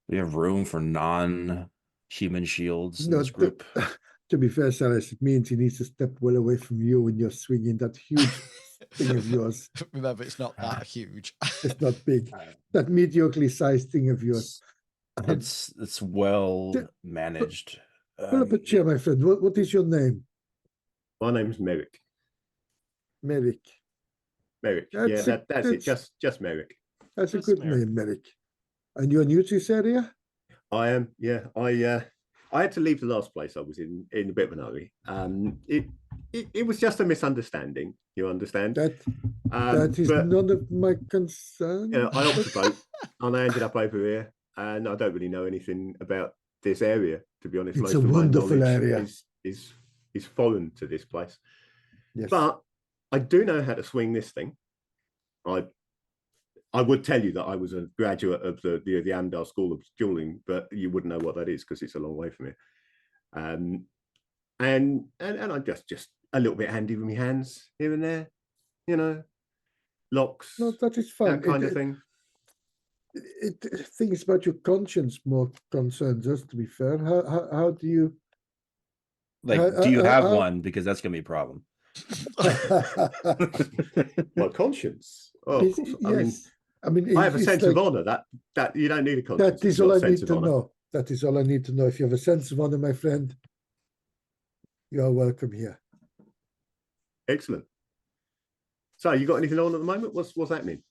We have room for non-human shields in No, this group. to be fair, Cyrus, it means he needs to step well away from you when you're swinging that huge thing of yours. Remember, it's not that huge. It's not big. That mediocrely sized thing of yours. It's well managed. Pull up a chair, my friend. What is your name? My name's Merrick. Merrick. Merrick. That's it. Just Merrick. That's a Just good Merrick. name, Merrick. And you're new to this area? I am. Yeah. I had to leave the last place I was in a bit of an hurry. It was just a misunderstanding. You understand? That is but, none of my concern. I hopped a boat and I ended up over here, and I don't really know anything about this area, to be honest. It's Most a of my wonderful knowledge area. is foreign to this place. Yes. But I do know how to swing this thing. I would tell you that I was a graduate of the Amdar School of Dueling, but you wouldn't know what that is because it's a long way from here. And I'm just a little bit handy with my hands here and there, locks, No, that is fine. that kind of thing. Things about your conscience more concerns us, to be fair. How do you do you have one? Because that's gonna be a problem. My conscience. Oh, of course. Yes. I mean, I have a sense like, of honor. That you don't need a conscience. that is all I need to know. That is all I need to know. If you have a sense of honor, my friend, you are welcome here. Excellent. So, you got anything on at the moment? What's happening?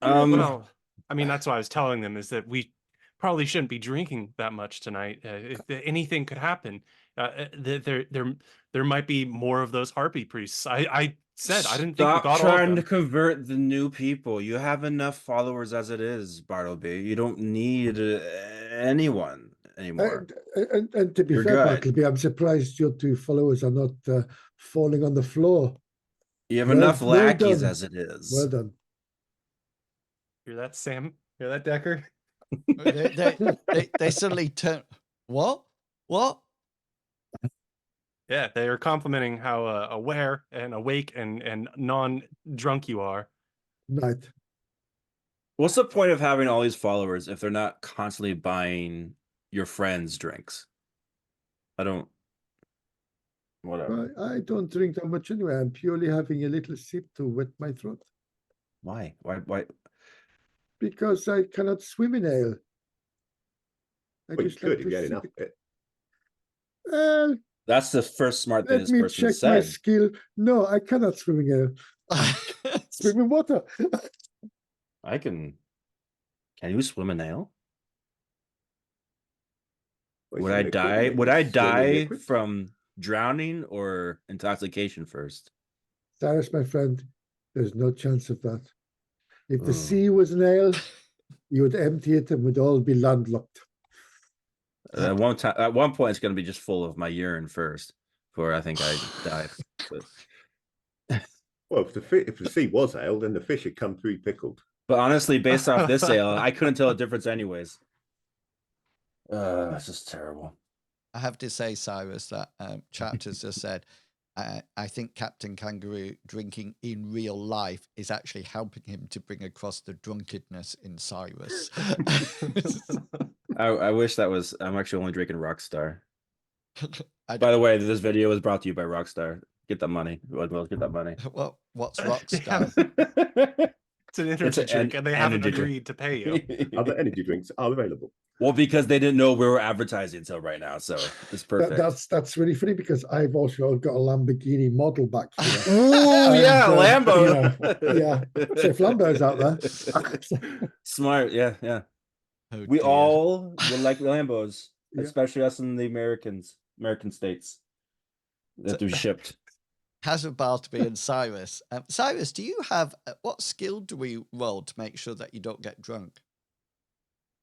Well, I mean, that's what I was telling them, is that we probably shouldn't be drinking that much tonight. If anything could happen, there might be more of those harpy priests. I said I didn't think we got all of trying them. to convert the new people. You have enough followers as it is, Bartleby. You don't need anyone anymore. And to be You're fair, good. Bartleby, I'm surprised your two followers are not falling on the floor. You have Well- enough well lackeys done. as it is. Well done. Hear that, Sam? Hear that, Decker? they suddenly turn. What? Yeah, they are complimenting how aware and awake and non-drunk you are. Right. What's the point of having all these followers if they're not constantly buying your friends drinks? Whatever. I don't drink that much anyway. I'm purely having a little sip to wet my throat Why? because I cannot swim in ale. Well, you could if you had enough. That's the first smart thing Let this me person check my said. skill. No, I cannot swim in ale. Swim in water. Can you swim in ale? Well, Would it's I liquid, die? isn't it? Would I It's swimming die liquid. from drowning or intoxication first? Cyrus, my friend, there's no chance of that. If the Oh. sea was an ale, you would empty it and we'd all be landlocked. At one point, it's going to be just full of my urine first, before I think I die. But Well, if the sea was ale, then the fish had come pre-pickled. But honestly, based off this ale, I couldn't tell a difference anyways. It's just terrible. I have to say, Cyrus, that Chapters just said, I think Captain Kangaroo drinking in real life is actually helping him to bring across the drunkenness in Cyrus. I wish that was. I'm actually only drinking Rockstar. I By the way, this video was brought to you by Rockstar. Get that money. Well, get that money. Well, what's Rockstar? It's an energy drink, and they haven't agreed to pay you. Other energy drinks are available. Well, because they didn't know we were advertising until right now, so it's perfect. That's really funny because I've also got a Lamborghini model back here. Oh yeah, Lambo. Yeah. So if Lambo's out there, smart. Yeah. Oh, We dear. all would like Lambos, Yeah. especially us in the American states that they're shipped. Hazard Bartleby and Cyrus. Cyrus, do you have what skill do we roll to make sure that you don't get drunk?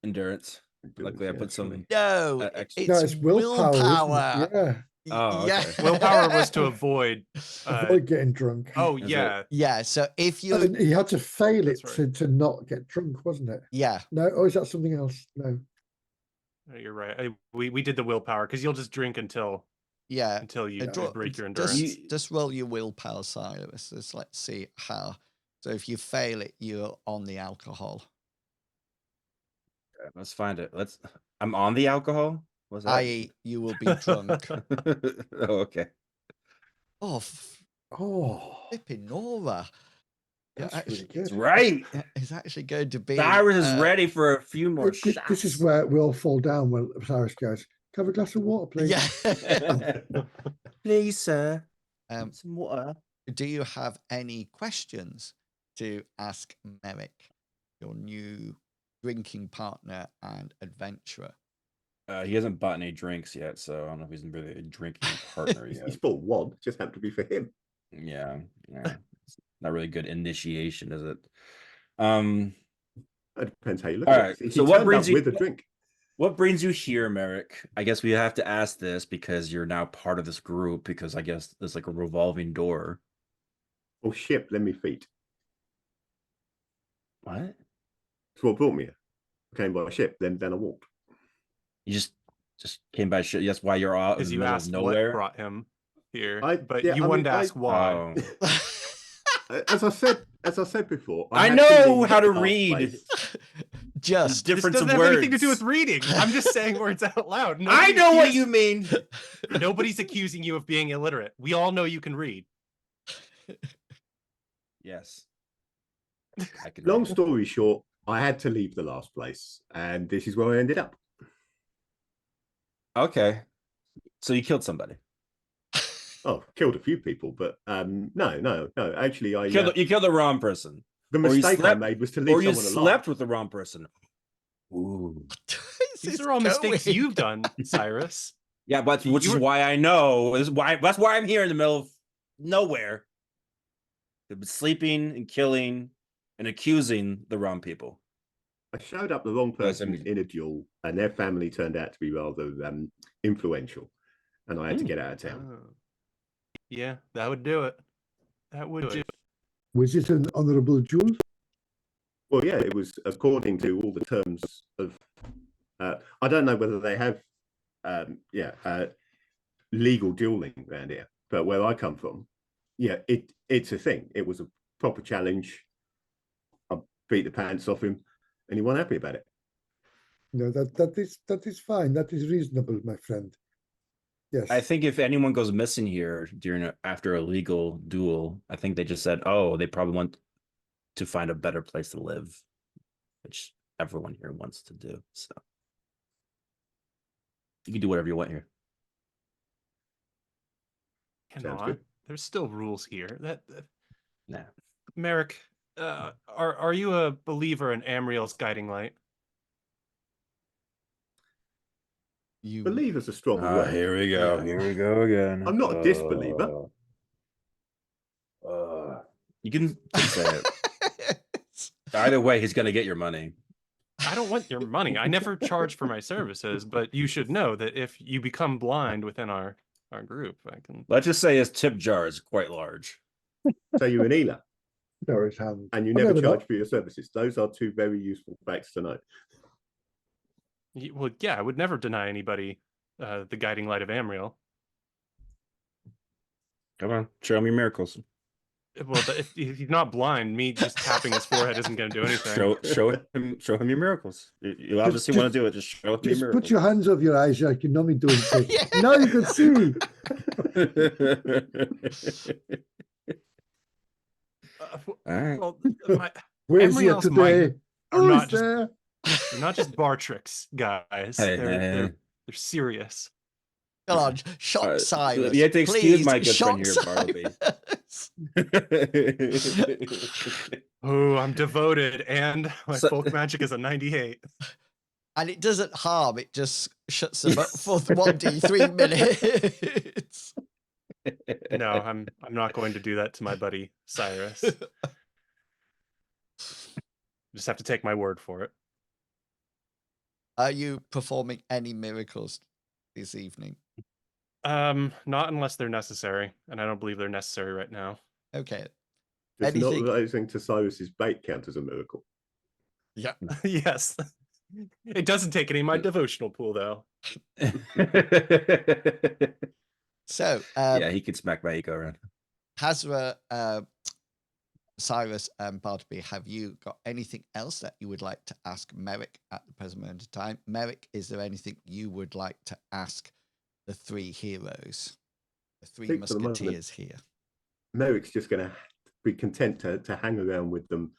Endurance. Luckily, I put some. No, extra- no, it's it's willpower. willpower. Isn't it? Oh, Yeah. okay. Willpower was to avoid. Avoid getting drunk. Oh Is yeah, Yeah. So if you, And he had to fail it That's right. to not get drunk, wasn't it? yeah, No, or is that something else? No. you're right. We did the willpower because you'll just drink until yeah. you Draw- break your endurance. Just roll your willpower, Cyrus. Let's see how. So if you fail it, you're on the alcohol. Let's find it. I'm on the alcohol. What's that? I.e., you will be drunk. Oh, okay. Oh, Oh, flipping Nora. that's actually- really good. That's right. It's actually going to be. Cyrus is ready for a few more shots. This is where we all fall down when Cyrus goes, "Can I have a glass of water, please?" Yeah. Please, sir. Some water. Do you have any questions to ask Merrick, your new drinking partner and adventurer? He hasn't bought any drinks yet, so I don't know if he's really a drinking partner He's yet. bought one, just happened to be for him. Yeah. It's not really good initiation, is it? It depends how you look All at right, it. He so what turned brings up you- with a drink? What brings you here, Merrick? I guess we have to ask this because you're now part of this group, because I guess there's like a revolving door. Oh, ship, let me feet. What? That's what brought me here. I came by ship, then I walked. You just came by shit. That's why you're out in Because the you middle asked of what nowhere. brought him here, I- but yeah, you I wanted mean, to ask why. Oh. As I said before, I had know leave how to the read. place. Just This Difference doesn't of have anything to do words. with reading. I'm just saying words out loud. I Nobody know what accused- you mean. Nobody's accusing you of being illiterate. We all know you can read. Yes. I can Long read. story short, I had to leave the last place, and this is where I ended up. Okay. So you killed somebody. Oh, killed a few people, but no. Actually, I You killed the wrong person. the or you mistake I slept- made was to leave Or you someone slept alive. with the wrong person. Ooh. These are all mistakes you've done, Cyrus. Yeah, but You which is were- why I know. That's why I'm here in the middle of nowhere. They've been sleeping and killing and accusing the wrong people. I showed up the wrong Yes, I person mean- in a duel, and their family turned out to be rather influential, and I had to get out of town. Oh. Yeah, that would do it. That would do it. Was it an honourable duel? Well, yeah, it was according to all the terms of. I don't know whether they have, legal dueling around here, but where I come from, yeah, it's a thing. It was a proper challenge. I beat the pants off him, and he wasn't happy about it. No, that is fine. That is reasonable, my friend. Yes. I think if anyone goes missing here after a legal duel, I think they just said, "Oh, they probably want to find a better place to live," which everyone here wants to do. So you can do whatever you want here. Sounds Cannot. good. There's still rules here. Nah. Merrick, are you a believer in Amriel's guiding light? You Believe is a strong word. Here we go. Yeah. Here we go again. I'm not a disbeliever. You can say it. Either way, he's gonna get your money. I don't want your money. I never charge for my services, but you should know that if you become blind within our group, I can. Let's just say his tip jar is quite large. So you're an healer. No, his hand. And you I've never never charge not. for your services. Those are two very useful facts to know. Well, yeah, I would never deny anybody the guiding light of Amriel. Come on, show me miracles. Well, if he's not blind, me just tapping his forehead isn't going to do anything. Show him your miracles. You obviously want to do it. Just show him your Just miracles. put your hands over your eyes like you normally do and say, Yeah. now you can see. All right. Well, Where's here Amriel's might today? are Oh, not he's just there. they're not just bar tricks, guys. Hey, They're serious. Come on, shock Cyrus. You have to excuse Please, my good friend shock here, Bartleby. Cyrus. Oh, I'm devoted, and my So- folk magic is a 98. And it doesn't harm, it just shuts them up for 1d3 minutes. No, I'm not going to do that to my buddy Cyrus. Just have to take my word for it. Are you performing any miracles this evening? Not unless they're necessary, and I don't believe they're necessary right now. Okay. Does Anything- not rising to Cyrus's bait count as a miracle? Yeah. Yes. It doesn't take any of my devotional pool, though. So, yeah, he could smack my ego around. Hazra, Cyrus, and Bartleby, have you got anything else that you would like to ask Merrick at the present moment of time? Merrick, is there anything you would like to ask the three heroes, the three think for the moment- musketeers here? Merrick's just going to be content to hang around with them,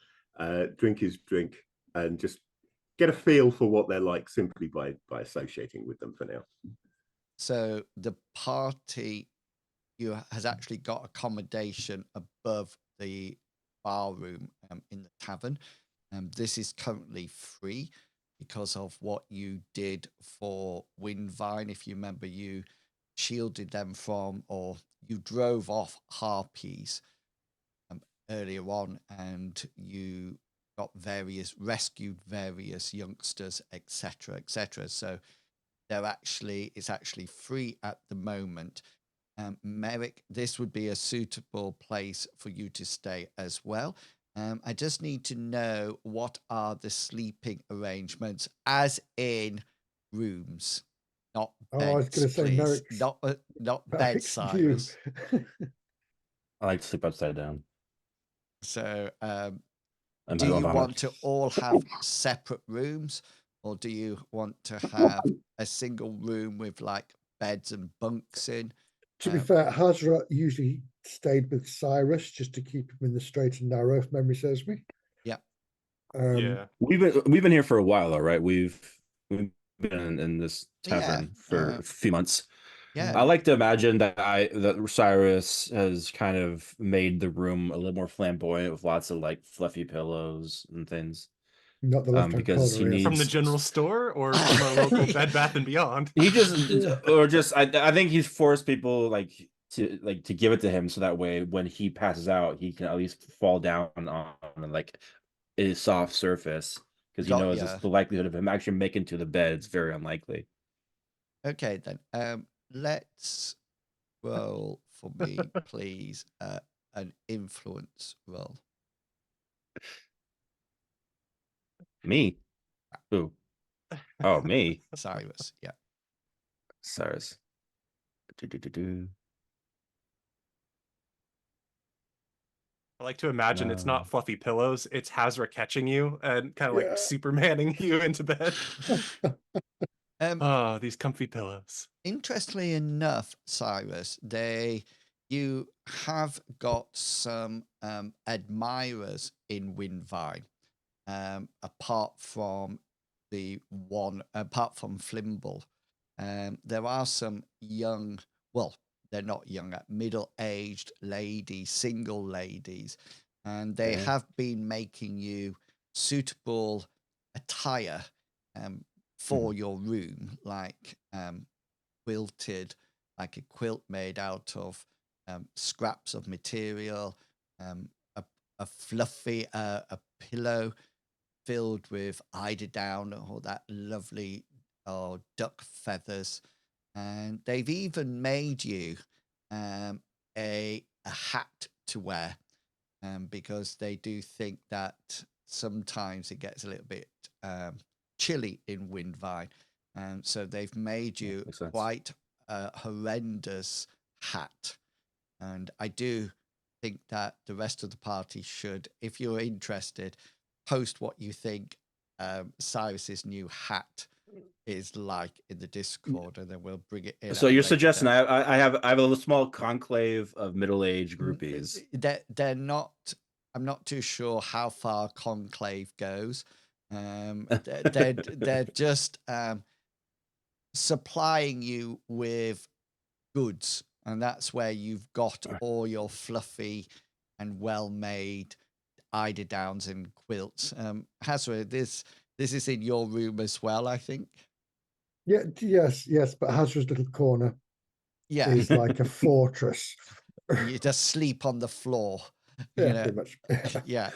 drink his drink, and just get a feel for what they're like simply by associating with them for now. So the party has actually got accommodation above the bar room in the tavern. This is currently free because of what you did for Winvine. If you remember, you shielded them from, or you drove off harpies earlier on, and you got rescued various youngsters, etc., etc. So it's actually free at the moment. Merrick, this would be a suitable place for you to stay as well. I just need to know, what are the sleeping arrangements, as in rooms, not beds, I was going to say please. Merrick's. Not beds, Merrick's Cyrus. I like to sleep upside down. So, I'm do home you on want it. to all have separate rooms, or do you want to have a single room with like beds and bunks in? To be fair, Hazra usually stayed with Cyrus just to keep him in the straight and narrow, if memory serves me. Yeah. Yeah. We've been here for a while, though, right? We've been in this tavern for a few months. Yeah. I like to imagine that Cyrus has kind of made the room a little more flamboyant with lots of like fluffy pillows and things. Not the left-hand because corner. he yes. From the general store or from a local Bed Bath and Beyond? He I think he's forced people to give it to him so that way when he passes out, he can at least fall down on like a soft surface, because he knows the likelihood of him actually making to the bed is very unlikely. Okay, then. Let's roll for me, please. An influence roll. Me? Who? Oh, me. Cyrus. Yeah. Cyrus. I like to imagine it's not fluffy pillows, it's Hazra catching you and kind of like Supermaning you into bed. Oh, these comfy pillows. Interestingly enough, Cyrus, you have got some admirers in Winvine, apart from Flimble. There are some young, well, they're not young, middle-aged ladies, single ladies, and they have been making you suitable attire for your room, like quilted, like a quilt made out of scraps of material, a fluffy a pillow filled with eiderdown, or that lovely duck feathers, and they've even made you a hat to wear, because they do think that sometimes it gets a little bit chilly in Winvine. So they've made you makes sense. quite a horrendous hat. And I do think that the rest of the party should, if you're interested, post what you think Cyrus's new hat is like in the Discord, and then we'll bring it in. So at a you're later suggesting date. I have a little small conclave of middle-aged groupies. They're not. I'm not too sure how far conclave goes. They're just supplying you with goods, and that's where you've got all your fluffy and well-made eiderdowns and quilts. Hazra, this is in your room as well, I think. Yeah, yes, but Hazra's little corner Yeah, is like a fortress. you just sleep on the floor. Yeah, You know? pretty much. Yeah.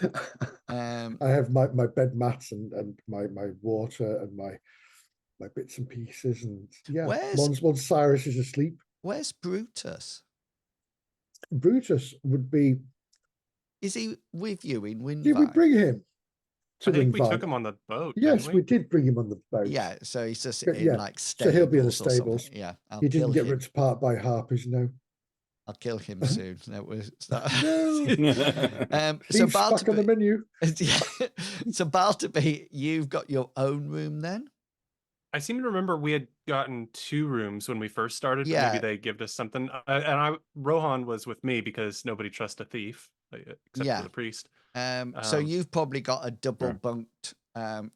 I have my bed mats and my water and my bits and pieces, and yeah. Once Cyrus is asleep. Where's Brutus? Brutus would be. Is he with you in Winvine? Did we bring him? I think we took him on the boat. Yes, didn't we did bring him on the boat. Yeah, so he's just But, in like stables. So he'll be in the stables. Yeah, He didn't get ripped apart by harpies, no. I'll kill him soon. That was that. No. So back on the menu. So Bartleby, you've got your own room then? I seem to remember we had gotten 2 rooms when we first started. But maybe they gave us something. Rohan was with me because nobody trusts a thief except for the priest. So you've probably got a double bunked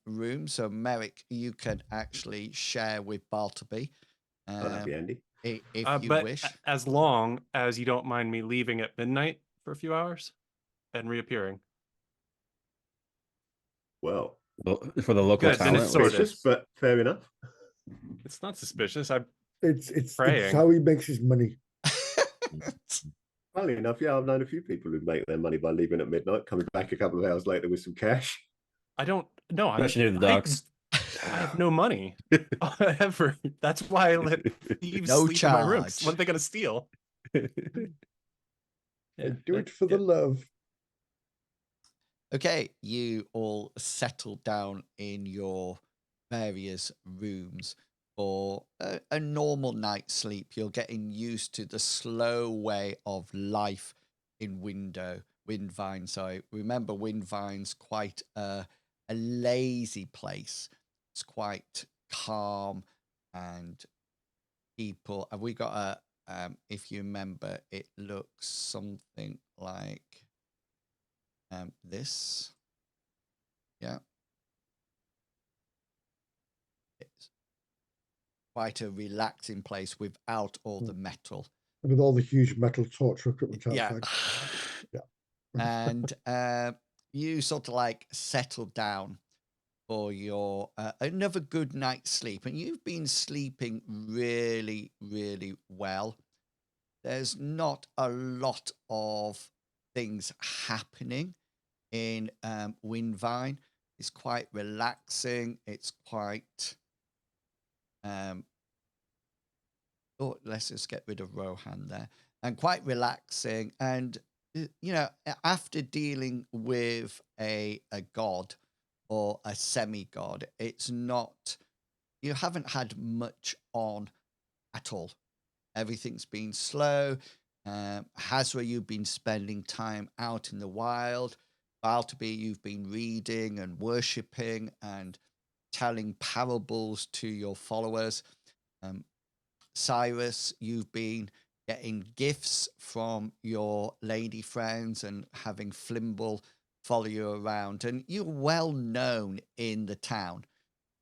room. So Merrick, you can actually share with Bartleby. That'd be handy. If you but wish. As long as you don't mind me leaving at midnight for a few hours and reappearing. Well, for the local talent, it's suspicious, but fair enough. It's not suspicious. It's praying. how he makes his money. Funnily enough, yeah, I've known a few people who make their money by leaving at midnight, coming back a couple of hours later with some cash. I don't know. Especially near the docks. I have no money ever. That's why I let thieves sleep in my rooms. What are they going to steal? Do it for the love. Okay, you all settle down in your various rooms for a normal night's sleep. You're getting used to the slow way of life in Winvine. So remember, Winvine's quite a lazy place. It's quite calm, and people. And we got if you remember, it looks something like this. Yeah. It's quite a relaxing place without all the metal. With all the huge metal torture equipment outside. Yeah. And you sort of like settle down for your another good night's sleep. And you've been sleeping really, really well. There's not a lot of things happening in Winvine. It's quite relaxing. It's quite let's just get rid of Rohan there. And quite relaxing. And after dealing with a god or a semi-god, you haven't had much on at all. Everything's been slow. Hazra, you've been spending time out in the wild. Bartleby, you've been reading and worshipping and telling parables to your followers. Cyrus, you've been getting gifts from your lady friends and having Flimble follow you around. And you're well known in the town.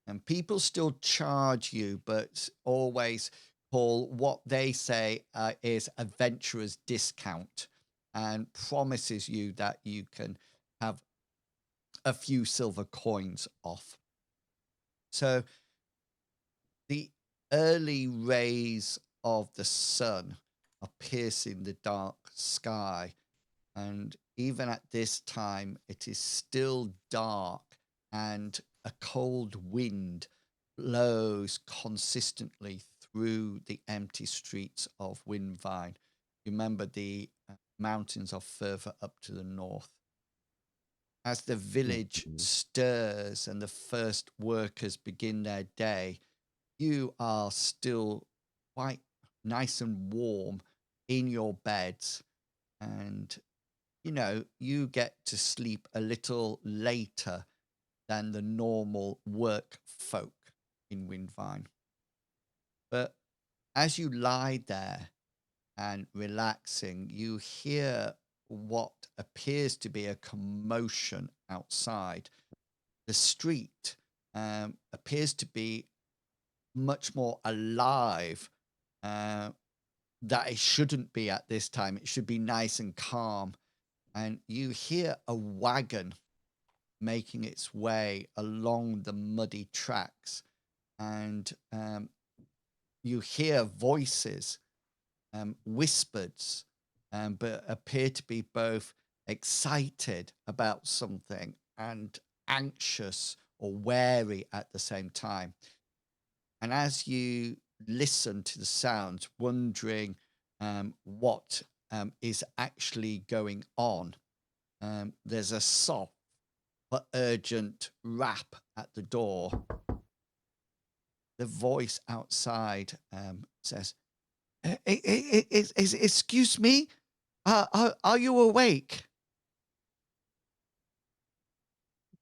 And people still charge you, but always call what they say is adventurer's discount, and promises you that you can have a few silver coins off. So the early rays of the sun are piercing the dark sky, and even at this time it is still dark, and a cold wind blows consistently through the empty streets of Winvine. remember the mountains are further up to the north. As the village stirs and the first workers begin their day, you are still quite nice and warm in your beds, and you get to sleep a little later than the normal work folk in Winvine. But as you lie there and relaxing, you hear what appears to be a commotion outside. The street appears to be much more alive that it shouldn't be at this time. It should be nice and calm. And you hear a wagon making its way along the muddy tracks. And you hear voices, whispered, but appear to be both excited about something and anxious or wary at the same time. And as you listen to the sounds, wondering what is actually going on, there's a soft but urgent rap at the door. The voice outside says, "Excuse me, are you awake?"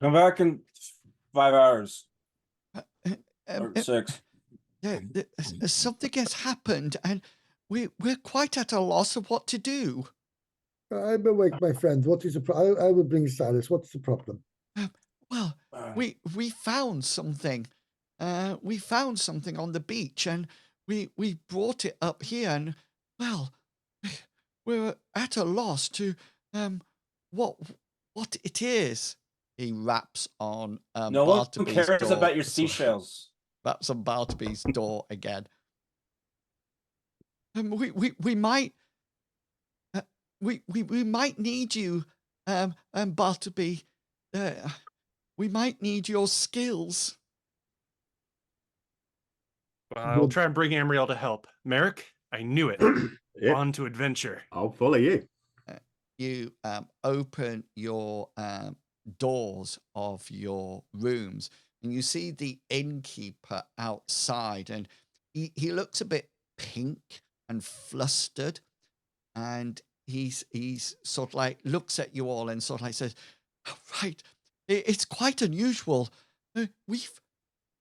Come back in 5 hours or Um, 6. Something has happened, and we're quite at a loss of what to do. I'm awake, my friend. What is the problem? I will bring Silas. What's the problem? Well, we found something. We found something on the beach, and we brought it up here, and well, we're at a loss to what it is. He raps on No one Bartleby's cares door. about your seashells. Raps on Bartleby's door again. We might we might need you, Bartleby. We might need your skills. I'll try and bring Amriel to help. Merrick, I knew it. Yeah, On to adventure. I'll follow you. You open your doors of your rooms, and you see the innkeeper outside, and he looks a bit pink and flustered, and he's sort of like looks at you all and sort of like says, "Right, it's quite unusual.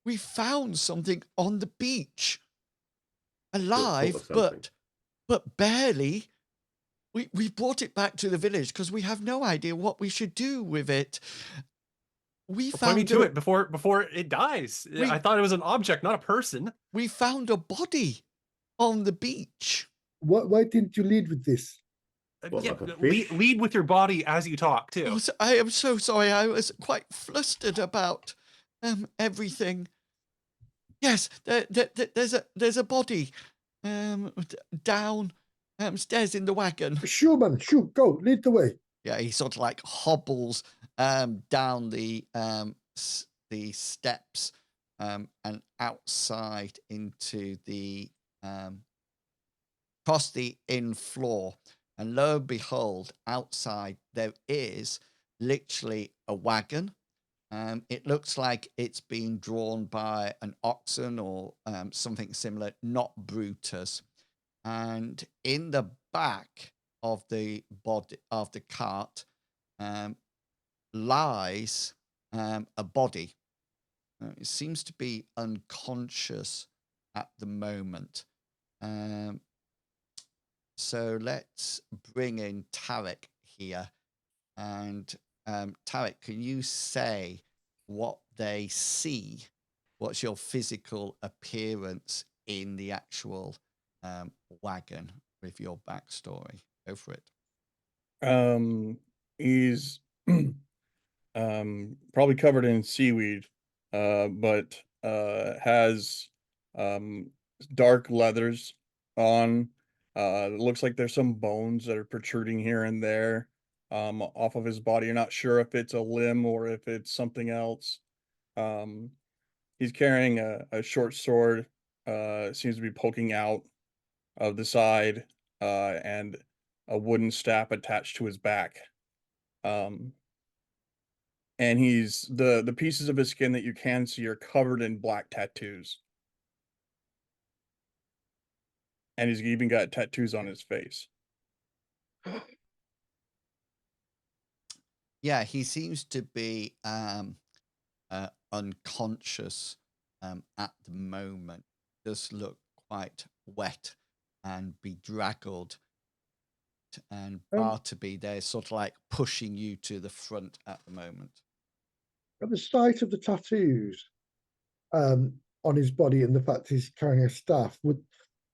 We found something on the beach, alive, but barely. We brought it back to the village because we have no idea what we should do with it. We Point me found to it before it dies. I thought it was an object, not a person. We found a body on the beach." Why didn't you lead with this? What, Yeah, like a fish? lead with your body as you talk too. Oh, I am so sorry. I was quite flustered about everything. Yes, there's a body down stairs in the wagon. Sure, man. Sure, go. Lead the way. Yeah, he sort of like hobbles down the steps and outside into the across the inn floor. And lo and behold, outside there is literally a wagon. It looks like it's being drawn by an oxen or something similar, not Brutus. And in the back of the body of the cart lies a body. It seems to be unconscious at the moment. So let's bring in Tarek here. And Tarek, can you say what they see? What's your physical appearance in the actual wagon with your backstory? Go for it. He's probably covered in seaweed, but has dark leathers on. It looks like there's some bones that are protruding here and there off of his body. You're not sure if it's a limb or if it's something else. He's carrying a short sword, seems to be poking out of the side. and a wooden staff attached to his back. And he's the pieces of his skin that you can see are covered in black tattoos. And he's even got tattoos on his face. Yeah, he seems to be unconscious at the moment. Does look quite wet and bedraggled. And Bartleby, they're sort of like pushing you to the front at the moment. At the sight of the tattoos on his body and the fact he's carrying a staff, would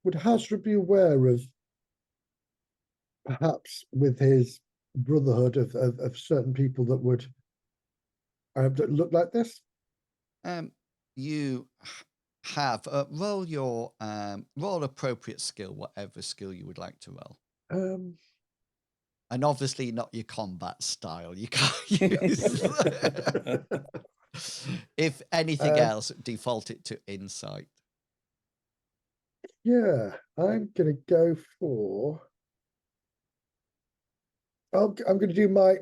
Hazra be aware of perhaps with his brotherhood of certain people that would that look like this? You have roll your roll appropriate skill, whatever skill you would like to roll. And obviously not your combat style. You can't use. If anything else, default it to insight. Yeah, I'm gonna go for. I'm going to do my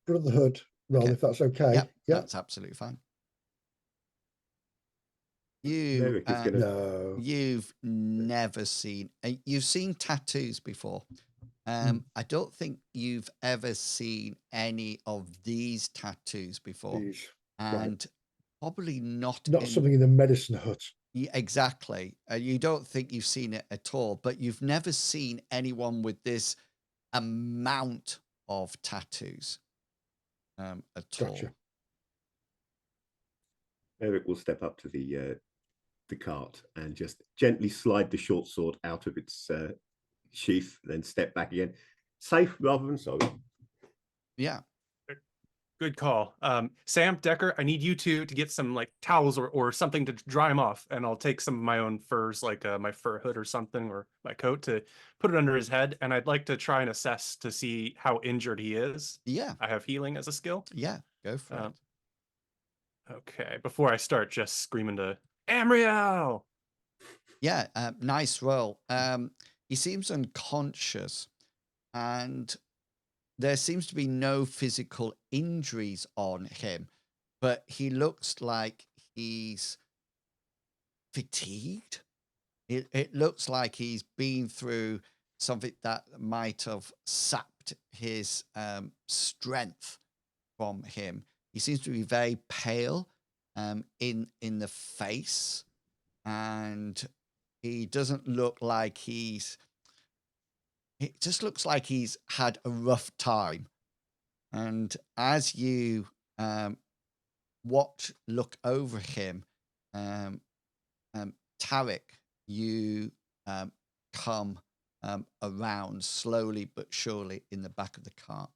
brotherhood roll, if that's okay. Yep, that's absolutely fine. You no. You've never seen. You've seen tattoos before. I don't think you've ever seen any of these tattoos before, and probably not something in the medicine hut. Exactly. You don't think you've seen it at all, but you've never seen anyone with this amount of tattoos at all. Eric will step up to the cart and just gently slide the short sword out of its sheath, then step back again. Safe rather than sorry. Yeah. Good call. Sam, Decker, I need you two to get some like towels or something to dry him off, and I'll take some of my own furs, like my fur hood or something, or my coat, to put it under his head. And I'd like to try and assess to see how injured he is. Yeah. I have healing as a skill. Yeah, go for it. Okay, before I start just screaming to Amriel. Yeah, nice roll. He seems unconscious, and there seems to be no physical injuries on him, but he looks like he's fatigued. It looks like he's been through something that might have sapped his strength from him. He seems to be very pale in the face, and he doesn't look like it just looks like he's had a rough time. And as you look over him, Tarek, you come around slowly but surely in the back of the cart.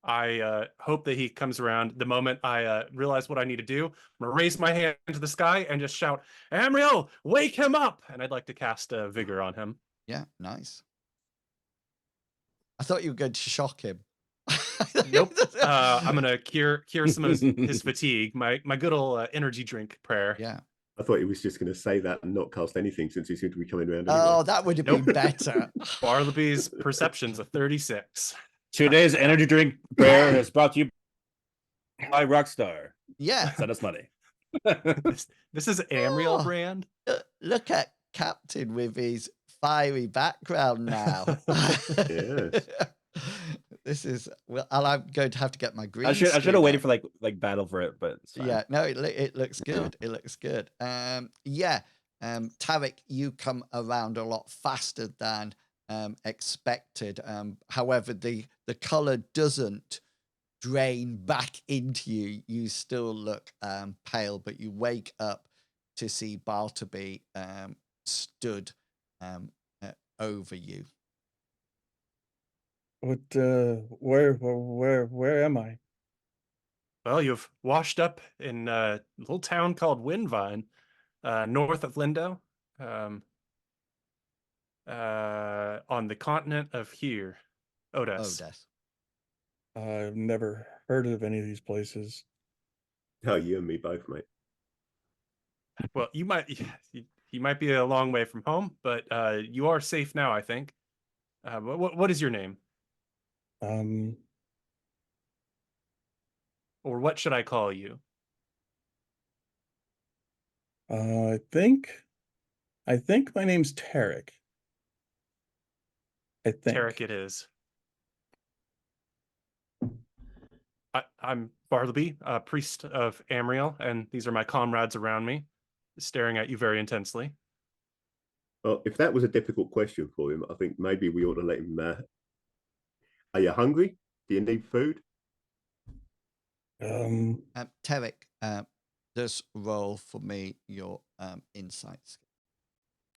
I hope that he comes around. The moment I realize what I need to do, I'm gonna raise my hand to the sky and just shout, Amriel, wake him up! And I'd like to cast Vigor on him. Yeah, nice. I thought you were going to shock him. Nope. I'm gonna cure some of his fatigue. My good old energy drink prayer. Yeah. I thought he was just going to say that and not cast anything, since he seemed to be coming around. Oh, that would have been better. Bartleby's perception's a 36. Today's energy drink prayer is brought to you by Rockstar. Yeah. Send us money. This is Amriel brand. Look at Captain with his fiery background now. Yes. This is I'm going to have to get my green. I should have waited for like battle for it, but yeah, no, it looks good. It looks good. Tarek, you come around a lot faster than expected. However, the color doesn't drain back into you. You still look pale, but you wake up to see Bartleby stood over you. What? Where am I? Well, you've washed up in a little town called Winvine, north of Lindo, on the continent of here, Odes. I've never heard of any of these places. Oh, you and me both, mate. Well, you might. You might be a long way from home, but you are safe now, I think. What is your name? Or what should I call you? I think my name's Tarek. I think. Tarek it is. I'm Bartleby, a priest of Amriel, and these are my comrades around me, staring at you very intensely. Well, if that was a difficult question for him, I think maybe we ought to let him. Are you hungry? Do you need food? Tarek, just roll for me your insights.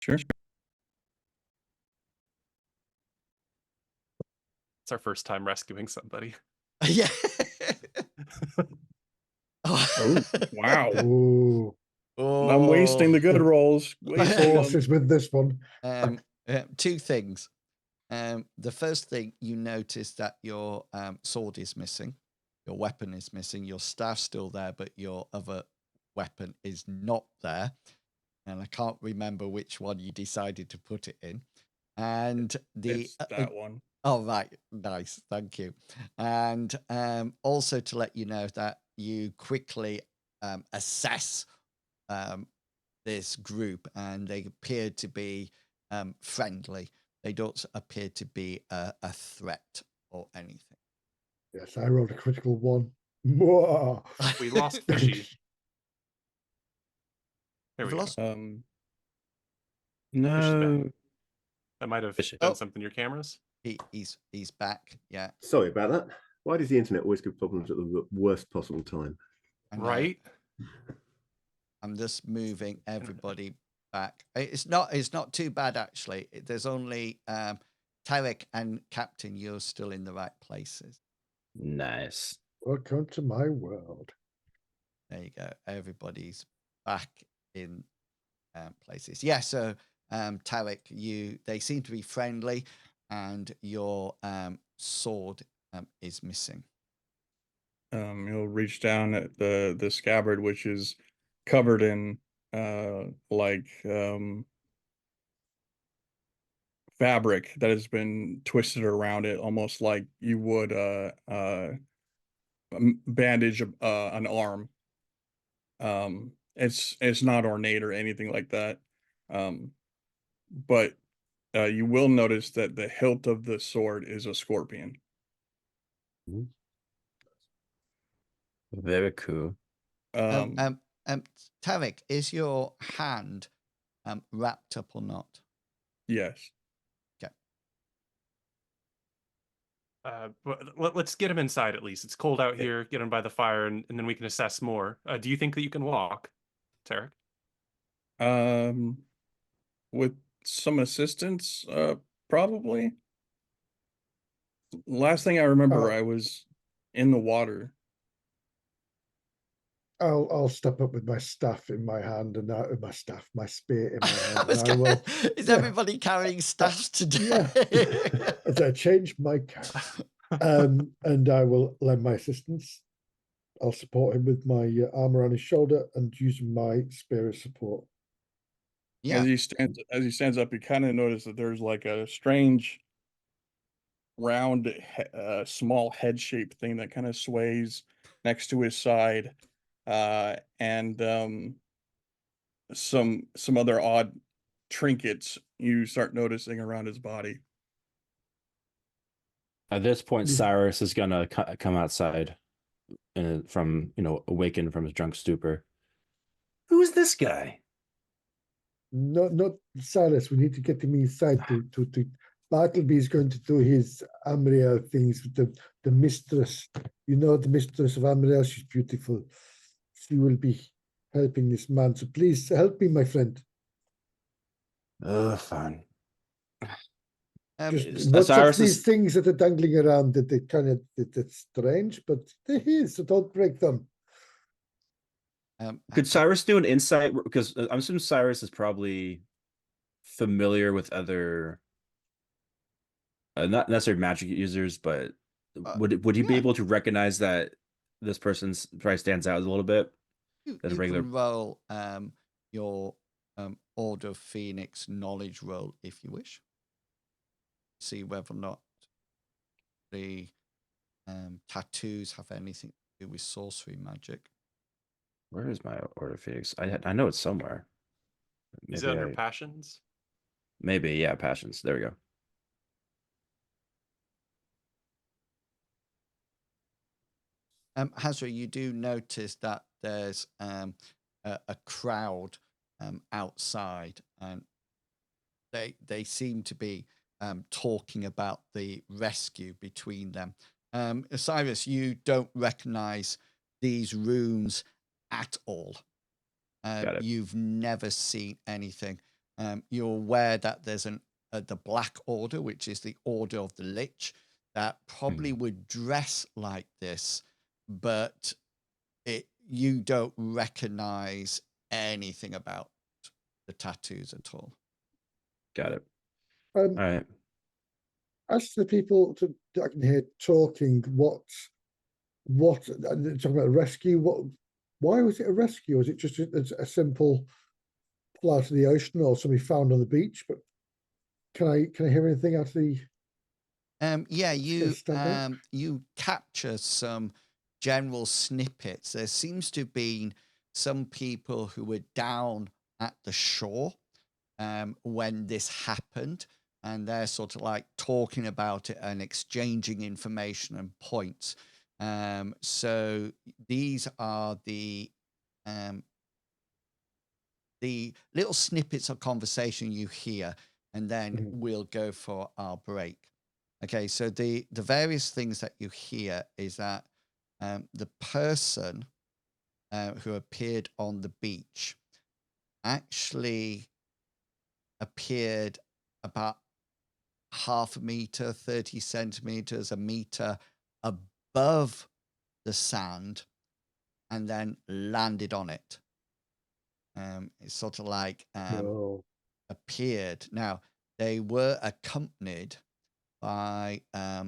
Sure. It's our first time rescuing somebody. Yeah. Oh, wow. Oh, I'm wasting the good rolls. Wasting horses with this one. Two things. The first thing, you notice that your sword is missing, your weapon is missing, your staff's still there, but your other weapon is not there. And I can't remember which one you decided to put it in. And It's that one. Oh, right. Nice. Thank you. And also to let you know that you quickly assess this group, and they appear to be friendly. They don't appear to be a threat or anything. Yes, I rolled a critical one. Mwah. We lost Fishy. There You've we go. lost. No. That might have Fishy. done something to your cameras. He's back. Yeah. Sorry about that. Why does the internet always give problems at the worst possible time? Right. I'm just moving everybody back. It's not too bad actually. There's only Tarek and Captain. You're still in the right places. Nice. Welcome to my world. There you go. Everybody's back in places. Yeah. So Tarek, they seem to be friendly, and your sword is missing. He'll reach down at the scabbard, which is covered in fabric that has been twisted around it, almost like you would bandage an arm. It's not ornate or anything like that, but you will notice that the hilt of the sword is a scorpion. Very cool. Tarek, is your hand wrapped up or not? Yes. But let's get him inside at least. It's cold out here. Get him by the fire, and then we can assess more. Do you think that you can walk, Tarek? With some assistance, probably. Last thing I remember, I was in the water. I'll step up with my staff in my hand and my spear in my hand. Is everybody carrying staffs today? Yeah. As I change my character. And I will lend my assistance. I'll support him with my armor on his shoulder and using my spear as support. Yeah. As he stands up, you kind of notice that there's like a strange round small head-shaped thing that kind of sways next to his side, and some other odd trinkets you start noticing around his body. At this point, Cyrus is gonna come outside from, awaken from his drunk stupor. Who is this guy? Not Cyrus. We need to get him inside to Bartleby is going to do his Amriel things with the mistress. You know the mistress of Amriel, she's beautiful. She will be helping this man. So please help me, my friend. Fine. What's up these things that are dangling around that that's strange, but they're his, so don't break them. Could Cyrus do an insight? Because I'm assuming Cyrus is probably familiar with other, not necessarily magic users, but would he be able to recognize that this person's probably stands out a little bit? You can roll your Order of Phoenix knowledge roll if you wish. See whether or not the tattoos have anything to do with sorcery magic. Where is my Order of Phoenix? I know it's somewhere. Is it under passions? Maybe, yeah, passions. There we go. Hazra, you do notice that there's a crowd outside, and they seem to be talking about the rescue between them. Cyrus, you don't recognize these runes at all. Got it. You've never seen anything. You're aware that there's the Black Order, which is the Order of the Lich, that probably would dress like this, but you don't recognize anything about the tattoos at all. Got it. All right. As to the people that I can hear talking, what talking about rescue? Why was it a rescue? Was it just a simple pull out of the ocean or somebody found on the beach? But can I hear anything out of the? Yeah, you capture some general snippets. There seems to have been some people who were down at the shore when this happened, and they're sort of like talking about it and exchanging information and points. So these are the little snippets of conversation you hear, and then we'll go for our break. Okay, so the various things that you hear is that the person who appeared on the beach actually appeared about half a meter, 30 centimeters, a meter above the sand, and then landed on it. It's sort of like appeared. Now, they were accompanied by a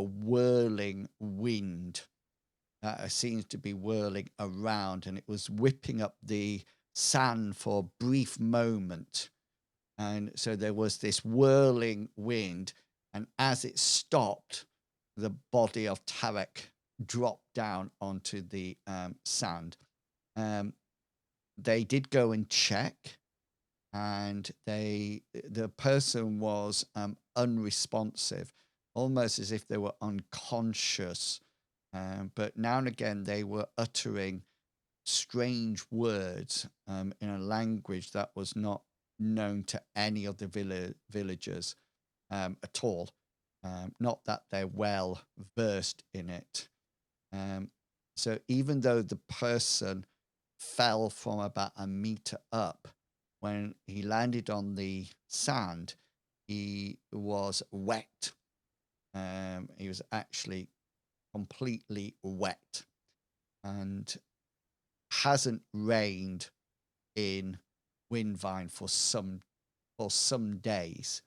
whirling wind that seems to be whirling around, and it was whipping up the sand for a brief moment. And so there was this whirling wind, and as it stopped, the body of Tarek dropped down onto the sand. They did go and check, and the person was unresponsive, almost as if they were unconscious. But now and again, they were uttering strange words in a language that was not known to any of the villagers at all. Not that they're well versed in it. So even though the person fell from about a meter up, when he landed on the sand, he was wet. He was actually completely wet, and hasn't rained in Winvine for some days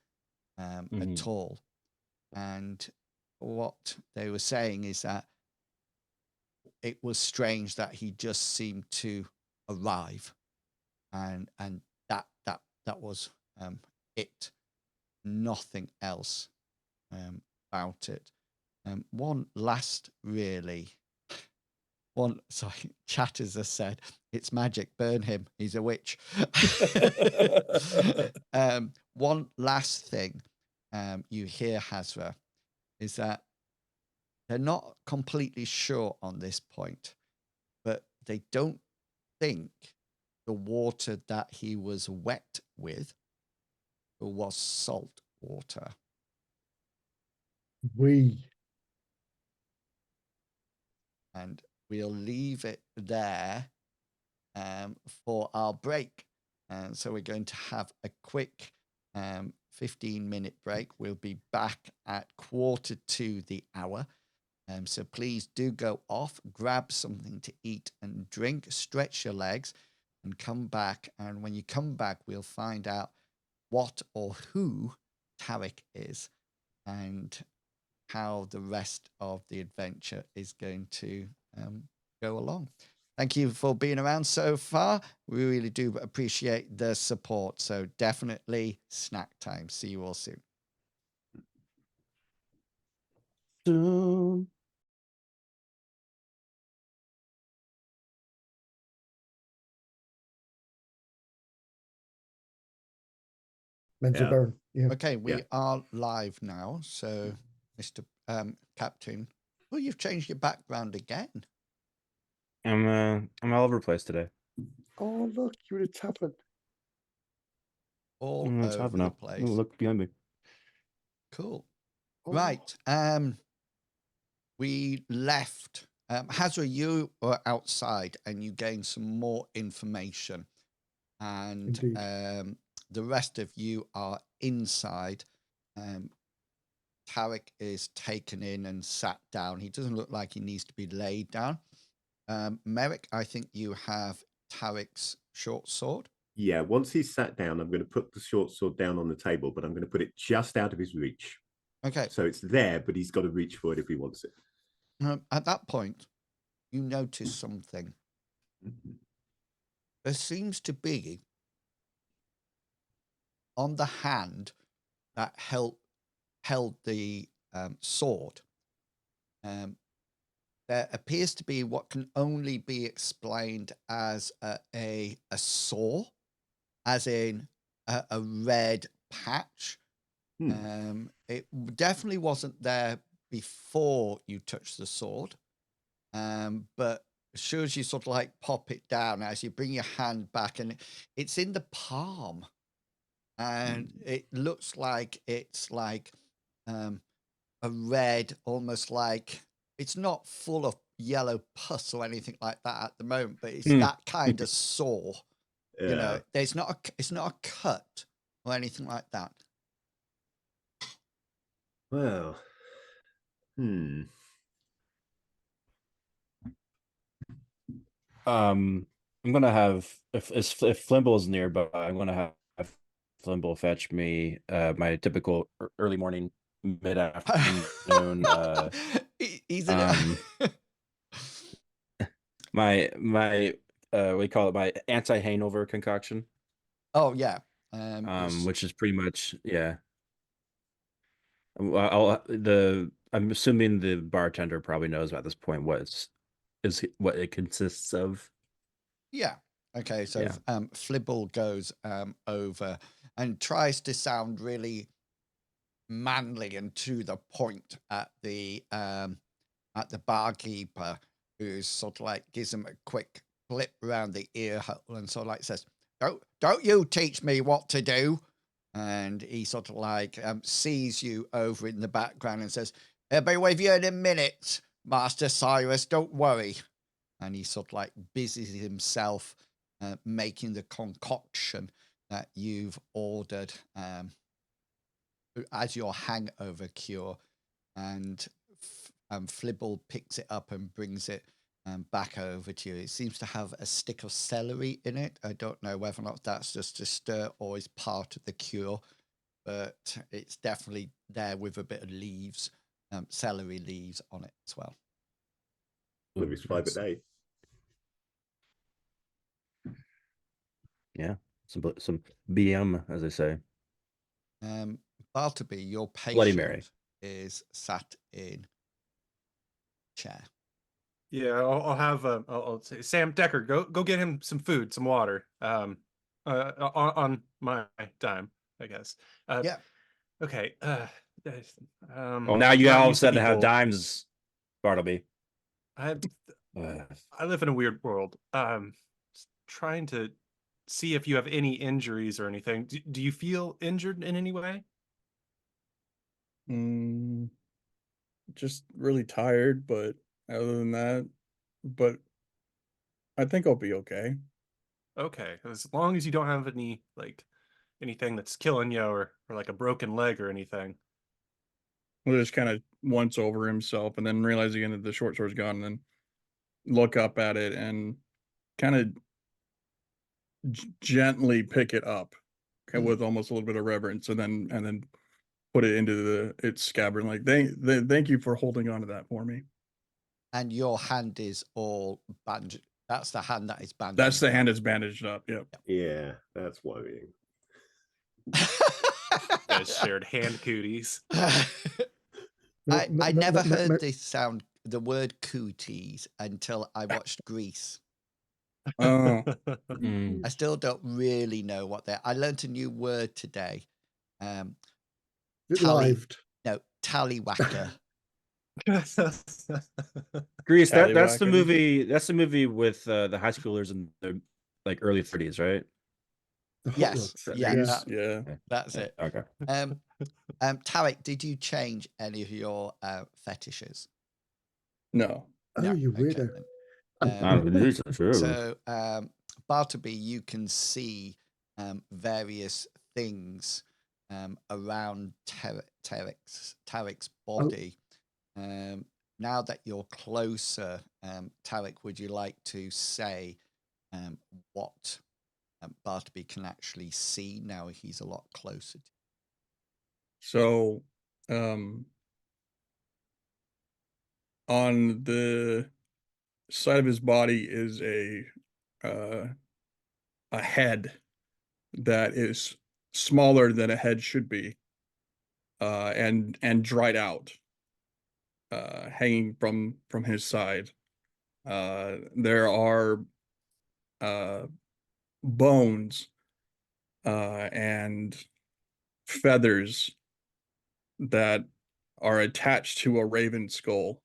at all. And what they were saying is that it was strange that he just seemed to arrive, and that was it. Nothing else about it. One last sorry, Chatters has said, it's magic, burn him, he's a witch. One last thing you hear, Hazra, is that they're not completely sure on this point, but they don't think the water that he was wet with was salt water. And we'll leave it there for our break. And so we're going to have a quick 15-minute break. We'll be back at 1:45 the hour. So please do go off, grab something to eat and drink, stretch your legs, and come back. And when you come back, we'll find out what or who Tarek is and how the rest of the adventure is going to go along. Thank you for being around so far. We really do appreciate the support. So definitely snack time. See you all soon. Mental Yeah. burn. Yeah. Okay, we are live now. So, Mr. Captain, well, you've changed your background again. I'm all over the place today. Oh, look, you're at a tavern. All It's over happening the now. place. Ooh, look behind me. Cool. Oh. Right. We left. Hazra, you were outside and you gained some more information. And Indeed. the rest of you are inside. Tarek is taken in and sat down. He doesn't look like he needs to be laid down. Merrick, I think you have Tarek's short sword. Yeah, once he's sat down, I'm going to put the short sword down on the table, but I'm going to put it just out of his reach. Okay. So it's there, but he's got to reach for it if he wants it. At that point, you notice something. There seems to be on the hand that held the sword. There appears to be what can only be explained as a saw, as in a red patch. It definitely wasn't there before you touched the sword, but as soon as you sort of like pop it down, as you bring your hand back, and it's in the palm, and it looks like it's like a red, almost like it's not full of yellow pus or anything like that at the moment, but it's that kind of saw. Yeah. You know, it's not a cut or anything like that. Well, I'm gonna have if Flimble is nearby, I'm gonna have Flimble fetch me my typical early morning, mid afternoon. He's in my what do you call it? My anti-hangover concoction. Oh yeah. Which is pretty much I'm assuming the bartender probably knows at this point what it consists of. Yeah. Okay. So Yeah. Flibble goes over and tries to sound really manly and to the point at the barkeeper, who's sort of like gives him a quick blip around the ear hole and sort of like says, "Don't you teach me what to do." And he sort of like sees you over in the background and says, "I'll be with you in a minute, Master Cyrus. Don't worry." And he sort of like busies himself making the concoction that you've ordered as your hangover cure. And Flibble picks it up and brings it back over to you. It seems to have a stick of celery in it. I don't know whether or not that's just to stir or is part of the cure, but it's definitely there with a bit of leaves, celery leaves on it as well. Maybe it's 5 a day. Yeah, some BM, as they say. Bartleby, your patient Bloody Mary is sat in chair. Yeah, I'll have I'll say, Sam Decker, go get him some food, some water. On my time, I guess. Yeah. Okay. Well, now you not all of a used to sudden have people. dimes, Bartleby. I live in a weird world. Just trying to see if you have any injuries or anything. Do you feel injured in any way? Just really tired, but other than that, but I think I'll be okay. Okay, as long as you don't have any like anything that's killing you or like a broken leg or anything. We'll just kind of once over himself and then realize again that the short sword's gone, and then look up at it and kind of gently pick it up with almost a little bit of reverence, and then put it into its scabbard. Like, thank you for holding on to that for me. And your hand is all bandaged That's the hand that is bandaged. That's the hand that's bandaged up. Yep. Yeah, that's worrying. Guys shared hand cooties. I never heard the word cooties until I watched Grease. Oh, I still don't really know what they're. I learned a new word today. Lived. No, tallywhacker. Grease, that's the Tallywhacker. movie. That's the movie with the high schoolers in their like early 30s, right? The hot Yes, rods. yeah, Grease, yeah. that's it. Okay. Tarek, did you change any of your fetishes? No. Oh, No, you okay weirdo. then. So, Bartleby, you can see various things around Tarek's body. Now that you're closer, Tarek, would you like to say what Bartleby can actually see now he's a lot closer to? So, on the side of his body is a head that is smaller than a head should be, and dried out, hanging from his side. There are bones and feathers that are attached to a raven skull.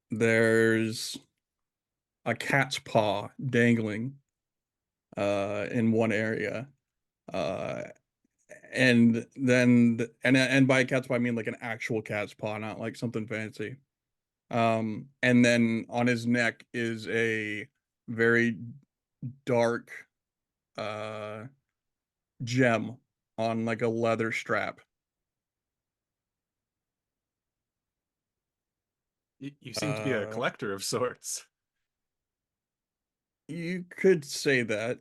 There's a cat's paw dangling in one area, and then and by a cat's paw I mean like an actual cat's paw, not like something fancy. And then on his neck is a very dark gem on like a leather strap. You seem to be a collector of sorts. You could say that.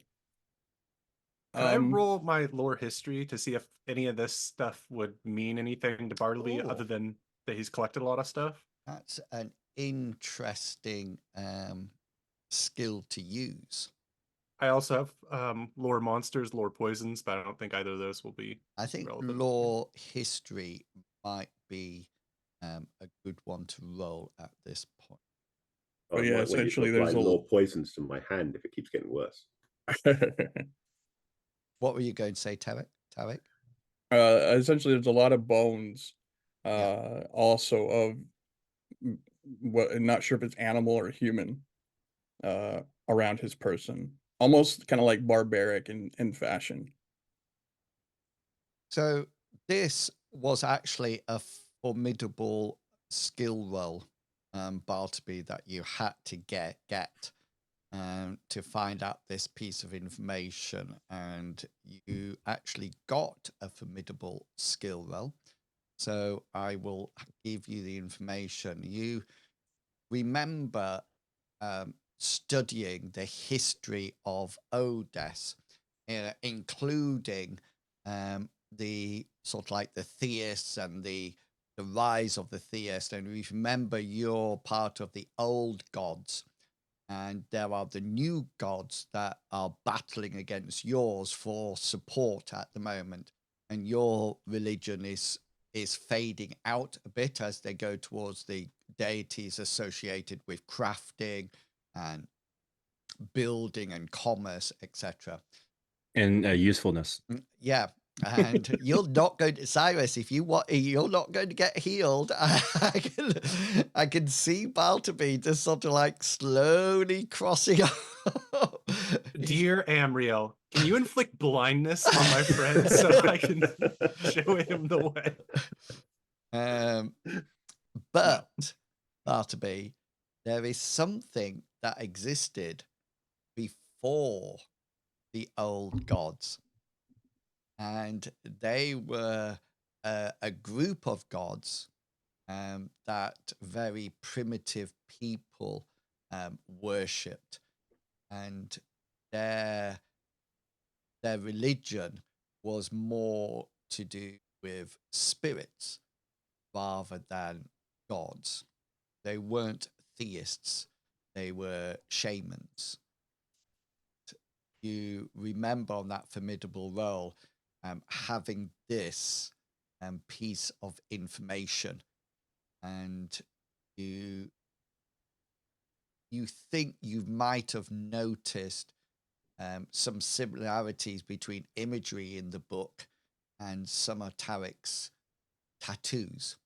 Can I roll my lore history to see if any of this stuff would mean anything to Bartleby other than that he's collected a lot of stuff? That's an interesting skill to use. I also have lore monsters, lore poisons, but I don't think either of those will be. I think relevant. lore history might be a good one to roll at this point. But yeah, essentially there's a lore poisons to my hand if it keeps getting worse. What were you going to say, Tarek? Essentially there's a lot of bones, also of what, I'm not sure if it's animal or human, around his person, almost kind of like barbaric in fashion. So this was actually a formidable skill roll, Bartleby, that you had to get to find out this piece of information, and you actually got a formidable skill roll. So I will give you the information. You remember studying the history of Odes, including the sort of like the theists and the rise of the theists. And remember, you're part of the old gods, and there are the new gods that are battling against yours for support at the moment. And your religion is fading out a bit as they go towards the deities associated with crafting and building and commerce, etc. And usefulness. Yeah. And you're not going to, Cyrus, if you want, you're not going to get healed. I can see Bartleby just sort of like slowly crossing up. Dear Amriel, can you inflict blindness on my friend so I can show him the way? But Bartleby, there is something that existed before the old gods. And they were a group of gods that very primitive people worshipped, and their religion was more to do with spirits rather than gods. They weren't theists. They were shamans. You remember on that formidable roll having this piece of information, and you think you might have noticed some similarities between imagery in the book and some of Tarek's tattoos.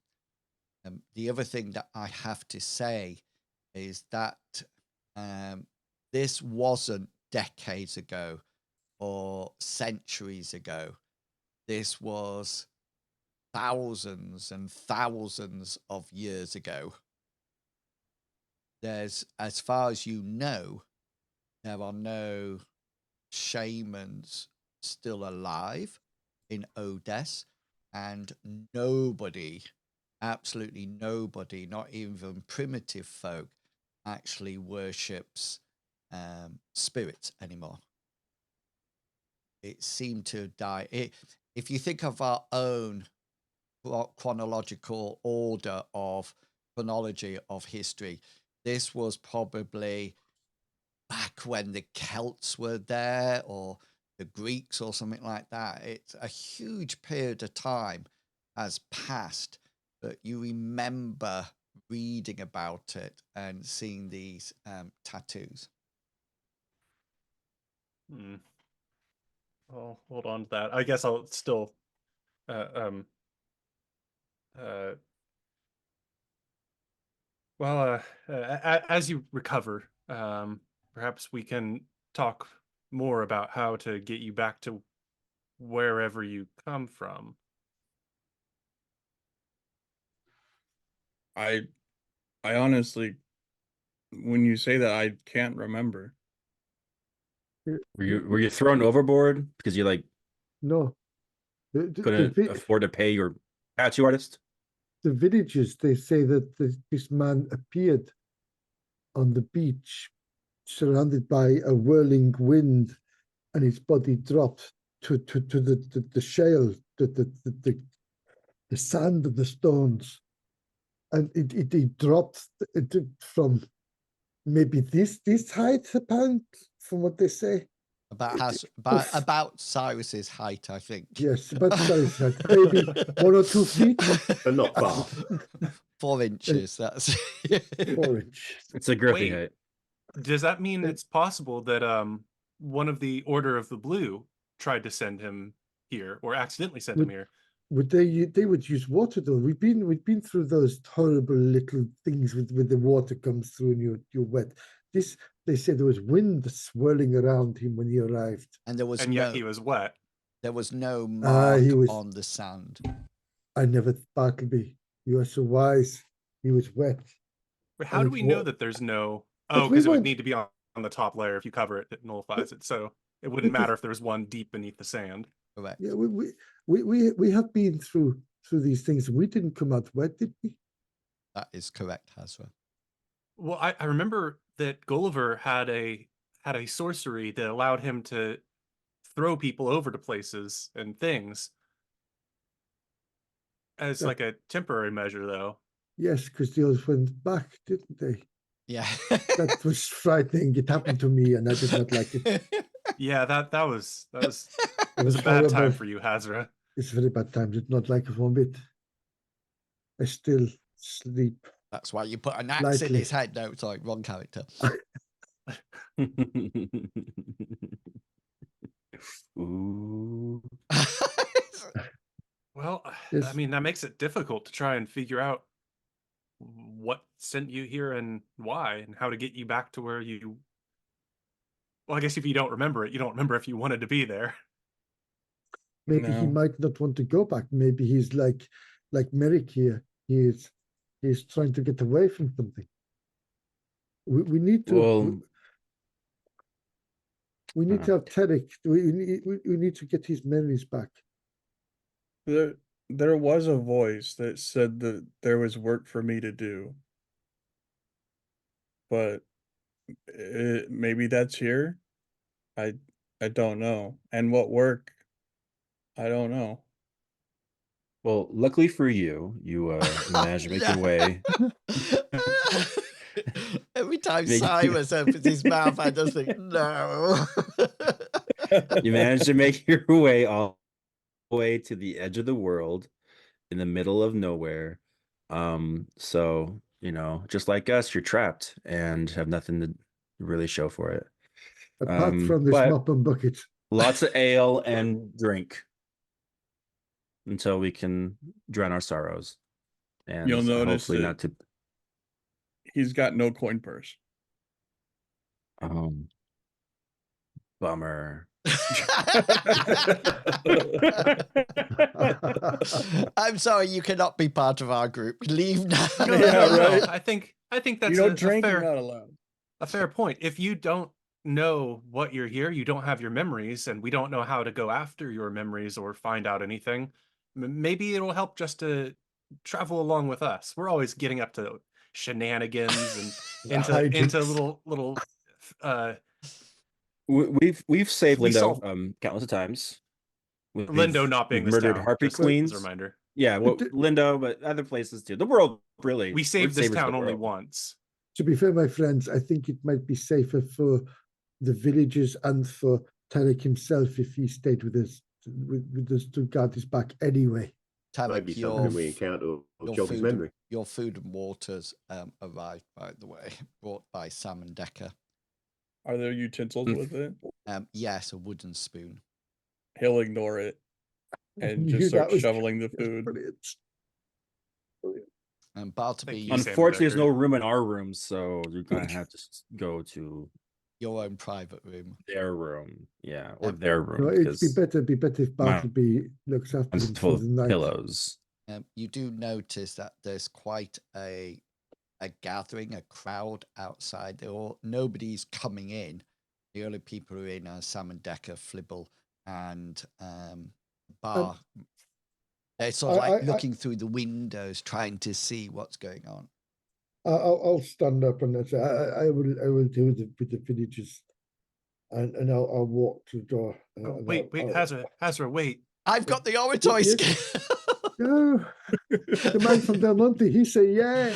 The other thing that I have to say is that this wasn't decades ago or centuries ago. This was thousands and thousands of years ago. There's, as far as you know, there are no shamans still alive in Odess, and nobody, absolutely nobody, not even primitive folk, actually worships spirits anymore. It seemed to die. If you think of our own chronological order of chronology of history, this was probably back when the Celts were there, or the Greeks, or something like that. It's a huge period of time has passed, but you remember reading about it and seeing these tattoos. I'll hold on to that. I guess I'll still as you recover, perhaps we can talk more about how to get you back to wherever you come from. I honestly, when you say that, I can't remember. Were you thrown overboard because you like No. couldn't afford to pay your tattoo artist? The villagers, they say that this man appeared on the beach, surrounded by a whirling wind, and his body dropped to the shale, the sand and the stones, and it dropped from maybe this height, apparent, from what they say. About Cyrus's height, I think. Yes, about Cyrus's height, maybe 1 or 2 feet, but not far. 4 inches. That's 4 inches. It's a girthy height. Does that mean it's possible that one of the Order of the Blue tried to send him here, or accidentally sent him here? They would use water though. We've been through those horrible little things with the water comes through and you're wet. This, they said there was wind swirling around him when he arrived, and yet he was wet. There was no mark he was on the sand. I never, Bartleby, you are so wise. He was wet. But how do we know that there's no? Oh, because it would need to be on the top layer. If you cover it, it nullifies it. So it wouldn't matter if there was one deep beneath the sand. Correct. Yeah, we have been through these things. We didn't come out wet, did we? That is correct, Hazra. Well, I remember that Gulliver had a sorcery that allowed him to throw people over to places and things as like a temporary measure, though. Yes, because the others went back, didn't they? Yeah. That was frightening. It happened to me, and I did not like it. Yeah, that was a bad time for you, Hazra. It's a very bad time. Did not like it one bit. I still sleep. That's why you put an axe in his head. No, sorry, wrong character. Ooh. Well, Yes. I mean, that makes it difficult to try and figure out what sent you here and why, and how to get you back to where you. Well, I guess if you don't remember it, you don't remember if you wanted to be there. Maybe he might not want to go back. Maybe he's like Merrick here. He's trying to get away from something. We need to. Well, we need to have Tarek. We need to get his memories back. There was a voice that said that there was work for me to do, but maybe that's here. I don't know. And what work? I don't know. Well, luckily for you, you managed to make your way. Every time Make- Cyrus opens his mouth, I just think, no. You managed to make your way all the way to the edge of the world in the middle of nowhere. So, just like us, you're trapped and have nothing to really show for it. Apart from this but mop and bucket. lots of ale and drink until we can drown our sorrows. And You'll notice hopefully that not to. he's got no coin purse. Bummer. I'm sorry, you cannot be part of our group. Leave now. Yeah, right. I think that's You don't a drink, you're fair not allowed. a fair point. If you don't know what you're here, you don't have your memories, and we don't know how to go after your memories or find out anything. Maybe it'll help just to travel along with us. We're always getting up to shenanigans and into little We've saved We Lindo solved- countless of times. Lindo not being we've this murdered town, harpy just queens. as a reminder. Yeah, well, Lindo, but other places too. The world, really. We We're saved this savers of town the only world. once. To be fair, my friends, I think it might be safer for the villagers and for Tarek himself if he stayed with us to guard his back anyway. Maybe Tarek, something we encounter will jog his memory. your food and waters arrived, by the way, brought by Sam and Decker. Are there utensils with it? Yes, a wooden spoon. He'll ignore it and Knew just that start was- shoveling the That's food. brilliant. And Bartleby, Thank you, Sam. Unfortunately, there's no Decker. room in our room, so you're gonna have to go to your own private room. their room. Yeah, or their room. No, it'd be because better if Bartleby looks after mine's him full for of the night. pillows. You do notice that there's quite a gathering, a crowd outside. Nobody's coming in. The only people who are in are Sam and Decker, Flibble, and Bar. They're sort of like looking through the windows, trying to see what's going on. I'll stand up and say, I will deal with the villagers, and I'll walk to the door. Wait, Hazra, wait. I've got the oratory Yes. skill. No, the man from Del Monte, he said, yeah.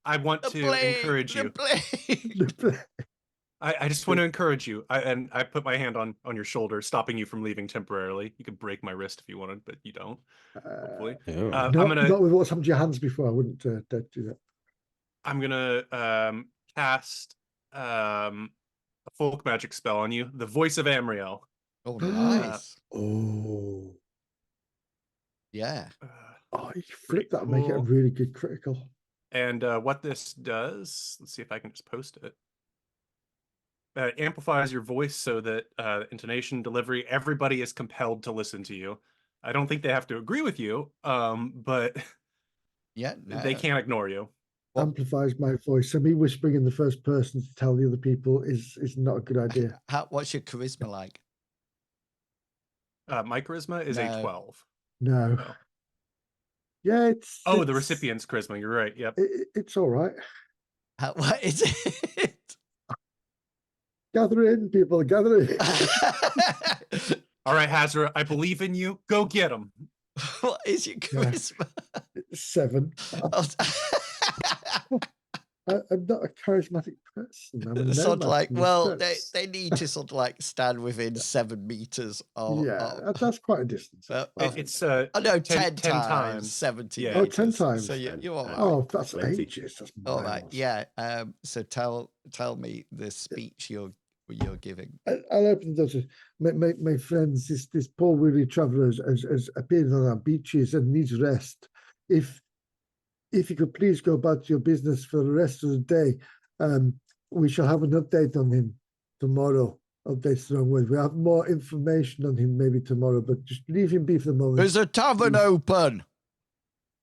I want to encourage you. I just want to encourage you. I put my hand on your shoulder, stopping you from leaving temporarily. You could break my wrist if you wanted, but you don't. Hopefully, I'm gonna not with what's happened to your hands before. I wouldn't do that. I'm gonna cast a folk magic spell on you, the voice of Amriel. Oh, nice. Oh, Yeah. you flip that and make it a cool. really good critical. And what this does, let's see if I can just post it. It amplifies your voice so that intonation, delivery, everybody is compelled to listen to you. I don't think they have to agree with you, but Yeah, no. they can't ignore you. Amplifies my voice. So me whispering in the first person to tell the other people is not a good idea. What's your charisma like? My charisma is No. a 12. No. Oh. Yeah, The recipient's charisma. You're right. Yep. It's all right. What is it? Gather in, people, gather in. All right, Hazra, I believe in you. Go get him. What is your charisma? 7. I'm not a charismatic person. I'm a Sort of like, nomad. well, they need to sort of like stand within 7 meters of. Yeah, that's quite a distance. It's oh no, 10 times. times 70 Yeah. Oh, 10 meters. times. So you're all right. Oh, that's Plenty. ages. That's All right, miles. yeah. So tell me the speech you're giving. I'll open the door. My friends, this poor weary traveller has appeared on our beaches and needs rest. If you could please go about your business for the rest of the day, we shall have an update on him tomorrow. Update's the wrong word. We have more information on him maybe tomorrow, but just leave him be for the moment. Is a tavern open?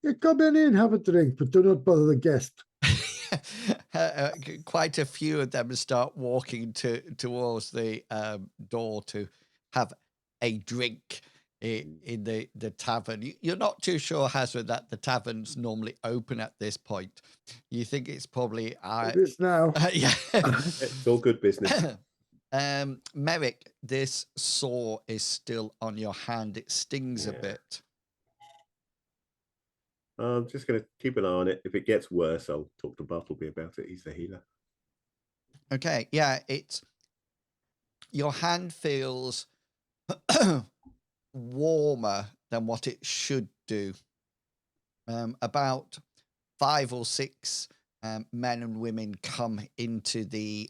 Yeah, come in, have a drink, but do not bother the guest. Quite a few of them start walking towards the door to have a drink in the tavern. You're not too sure, Hazard, that the tavern's normally open at this point. You think it's probably It is now. yeah. It's all good business. Merrick, this sore is still on your hand. It stings a Yeah. bit. I'm just going to keep an eye on it. If it gets worse, I'll talk to Bartleby about it. He's the healer. Okay, yeah, your hand feels warmer than what it should do. About 5 or 6 men and women come into the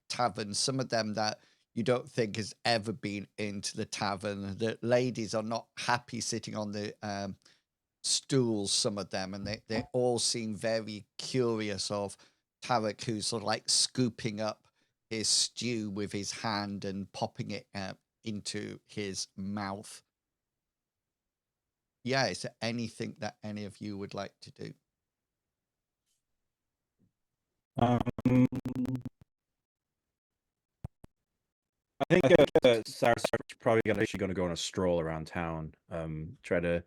tavern. Some of them that you don't think has ever been into the tavern. The ladies are not happy sitting on the stools, some of them, and they all seem very curious of Tarek, who's sort of like scooping up his stew with his hand and popping it into his mouth. Yeah, is there anything that any of you would like to do? I think Cyrus is probably going to go on a stroll around town. Try to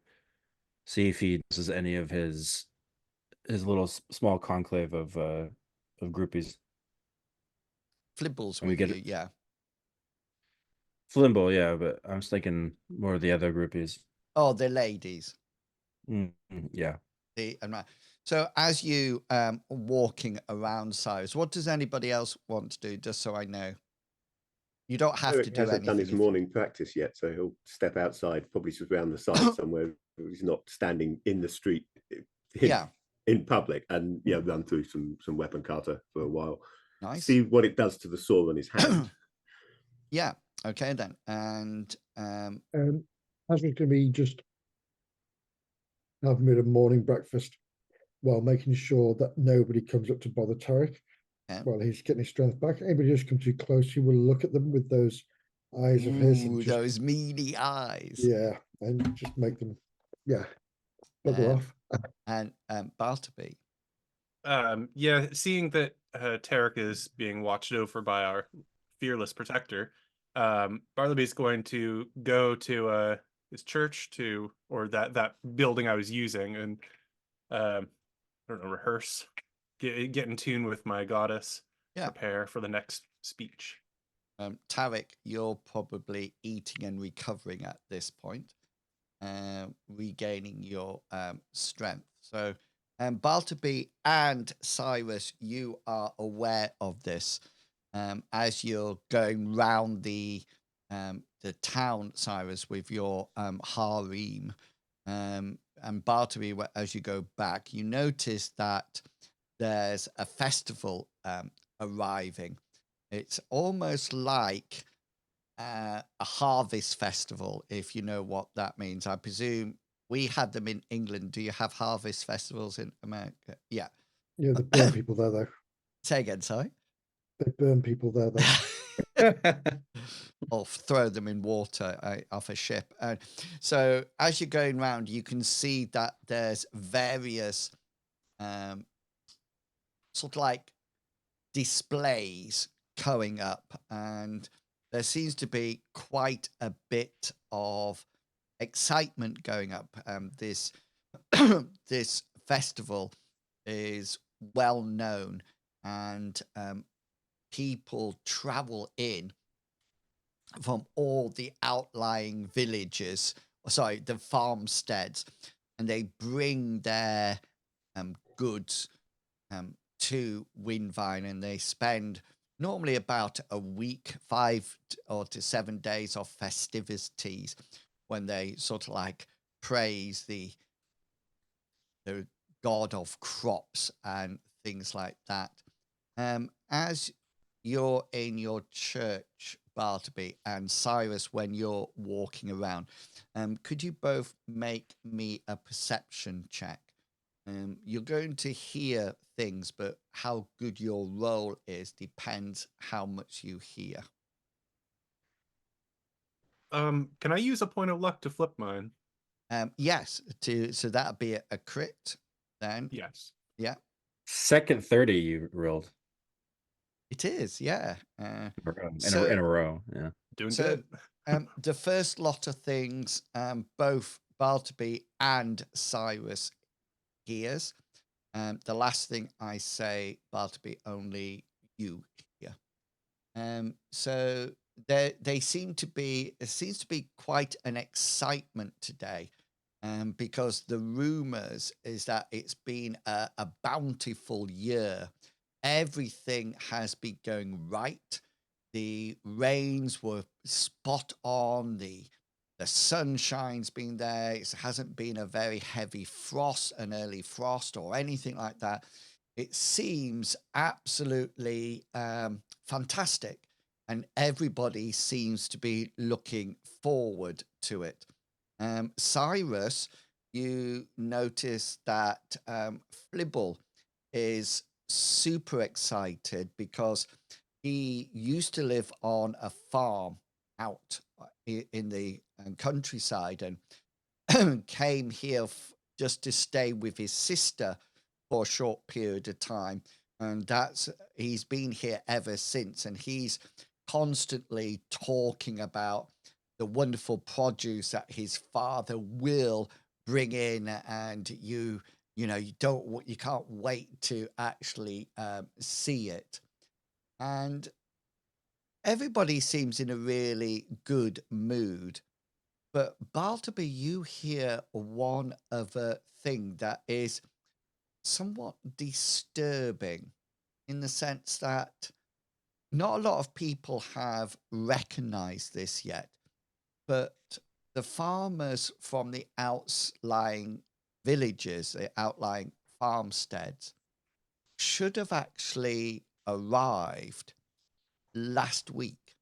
see if he does any of his little small conclave of groupies. Flibbles And we with get you, yeah. Flimble, yeah, but I'm just thinking more of the other groupies. Oh, the ladies. Yeah. So as you walking around, Cyrus, what does anybody else want to do? Just so I know. You don't have to do hasn't anything. done his morning practice yet, so he'll step outside, probably just around the side somewhere. He's not standing in the street in public, and run through some weapon kata for a while. Nice. See what it does to the sore on his hand. Yeah. Okay then. And as we can be just having a morning breakfast while making sure that nobody comes up to bother Tarek while he's getting his strength back. Anybody just come too close, he will look at them with those eyes of his. And just, those mealy eyes. Yeah, and just make them, bugger off. And Bartleby. Yeah, seeing that Tarek is being watched over by our fearless protector, Bartleby's going to go to his church or that building I was using, and I don't know, rehearse, get in tune with my goddess, prepare for the next speech. Tarek, you're probably eating and recovering at this point, regaining your strength. So, Bartleby and Cyrus, you are aware of this as you're going round the town, Cyrus, with your harem. And Bartleby, as you go back, you notice that there's a festival arriving. It's almost like a harvest festival, if you know what that means. I presume we had them in England. Do you have harvest festivals in America? Yeah. Yeah, they burn people there, though. Say again, sorry? They burn people there, though. Or throw them in water off a ship. So as you're going around, you can see that there's various sort of like displays going up, and there seems to be quite a bit of excitement going up. This this festival is well known, and people travel in from all the outlying villages, the farmsteads, and they bring their goods to Winvine, and they spend normally about a week, 5 to 7 days of festivities when they sort of like praise the god of crops and things like that. As you're in your church, Bartleby, and Cyrus, when you're walking around, could you both make me a perception check? You're going to hear things, but how good your roll is depends how much you hear. Can I use a point of luck to flip mine? Yes, so that'd be a crit then. Yes. Yeah. Second 30 you rolled. It is, yeah. In a row, yeah. Doing good. The first lot of things, both Bartleby and Cyrus hears. The last thing I say, Bartleby, only you hear. So there seems to be quite an excitement today. because the rumors is that it's been a bountiful year. Everything has been going right. The rains were spot on. The sunshine's been there. It hasn't been a very heavy frost, an early frost, or anything like that. It seems absolutely fantastic, and everybody seems to be looking forward to it. Cyrus, you notice that Flibble is super excited because he used to live on a farm out in the countryside and came here just to stay with his sister for a short period of time. And he's been here ever since. And he's constantly talking about the wonderful produce that his father will bring in. And you can't wait to actually see it. And everybody seems in a really good mood. But Bartleby, you hear one other thing that is somewhat disturbing, in the sense that not a lot of people have recognized this yet, but the farmers from the outlying villages, the outlying farmsteads, should have actually arrived last week.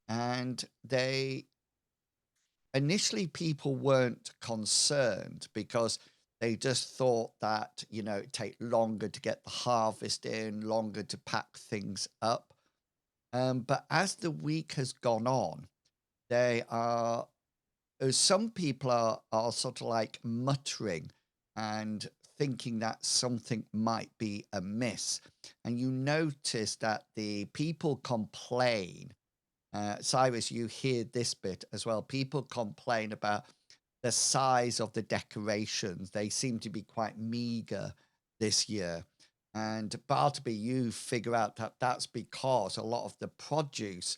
And initially people weren't concerned because they just thought that, it'd take longer to get the harvest in, longer to pack things up. But as the week has gone on, some people are sort of like muttering and thinking that something might be amiss. And you notice that the people complain. Cyrus, you hear this bit as well. People complain about the size of the decorations. They seem to be quite meager this year. And Bartleby, you figure out that that's because a lot of the produce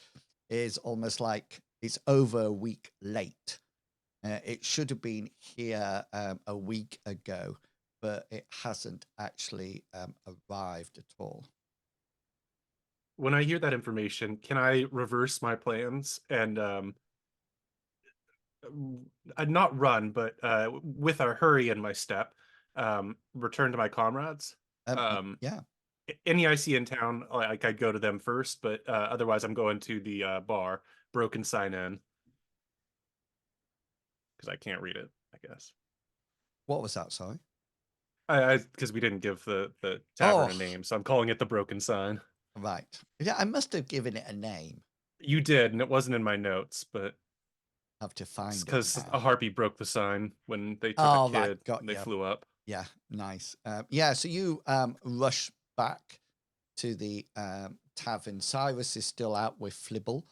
is almost like it's over a week late. It should have been here a week ago, but it hasn't actually arrived at all. When I hear that information, can I reverse my plans and not run, but with a hurry in my step, return to my comrades? Yeah. Any I see in town, like I'd go to them first, but otherwise I'm going to the bar, broken sign in, because I can't read it, I guess. What was that? Sorry. Because we didn't give the tavern a name, so I'm calling it the Broken Sign. Right. Yeah, I must have given it a name. You did, and it wasn't in my notes, but have to find it because now. a harpy broke the sign when they took a kid. Right. And they flew up. Yeah, nice. So you rush back to the tavern. Cyrus is still out with Flibble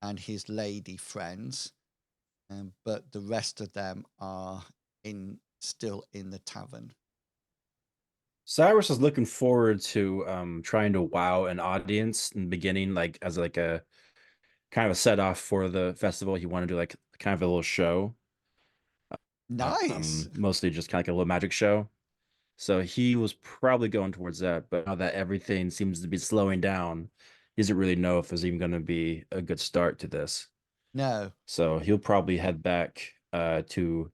and his lady friends, but the rest of them are still in the tavern. Cyrus is looking forward to trying to wow an audience in the beginning, like as like a kind of a set off for the festival. He wanted to do like kind of a little show. Nice. Mostly just kind of like a little magic show. So he was probably going towards that, but now that everything seems to be slowing down, he doesn't really know if there's even going to be a good start to this. No. So he'll probably head back to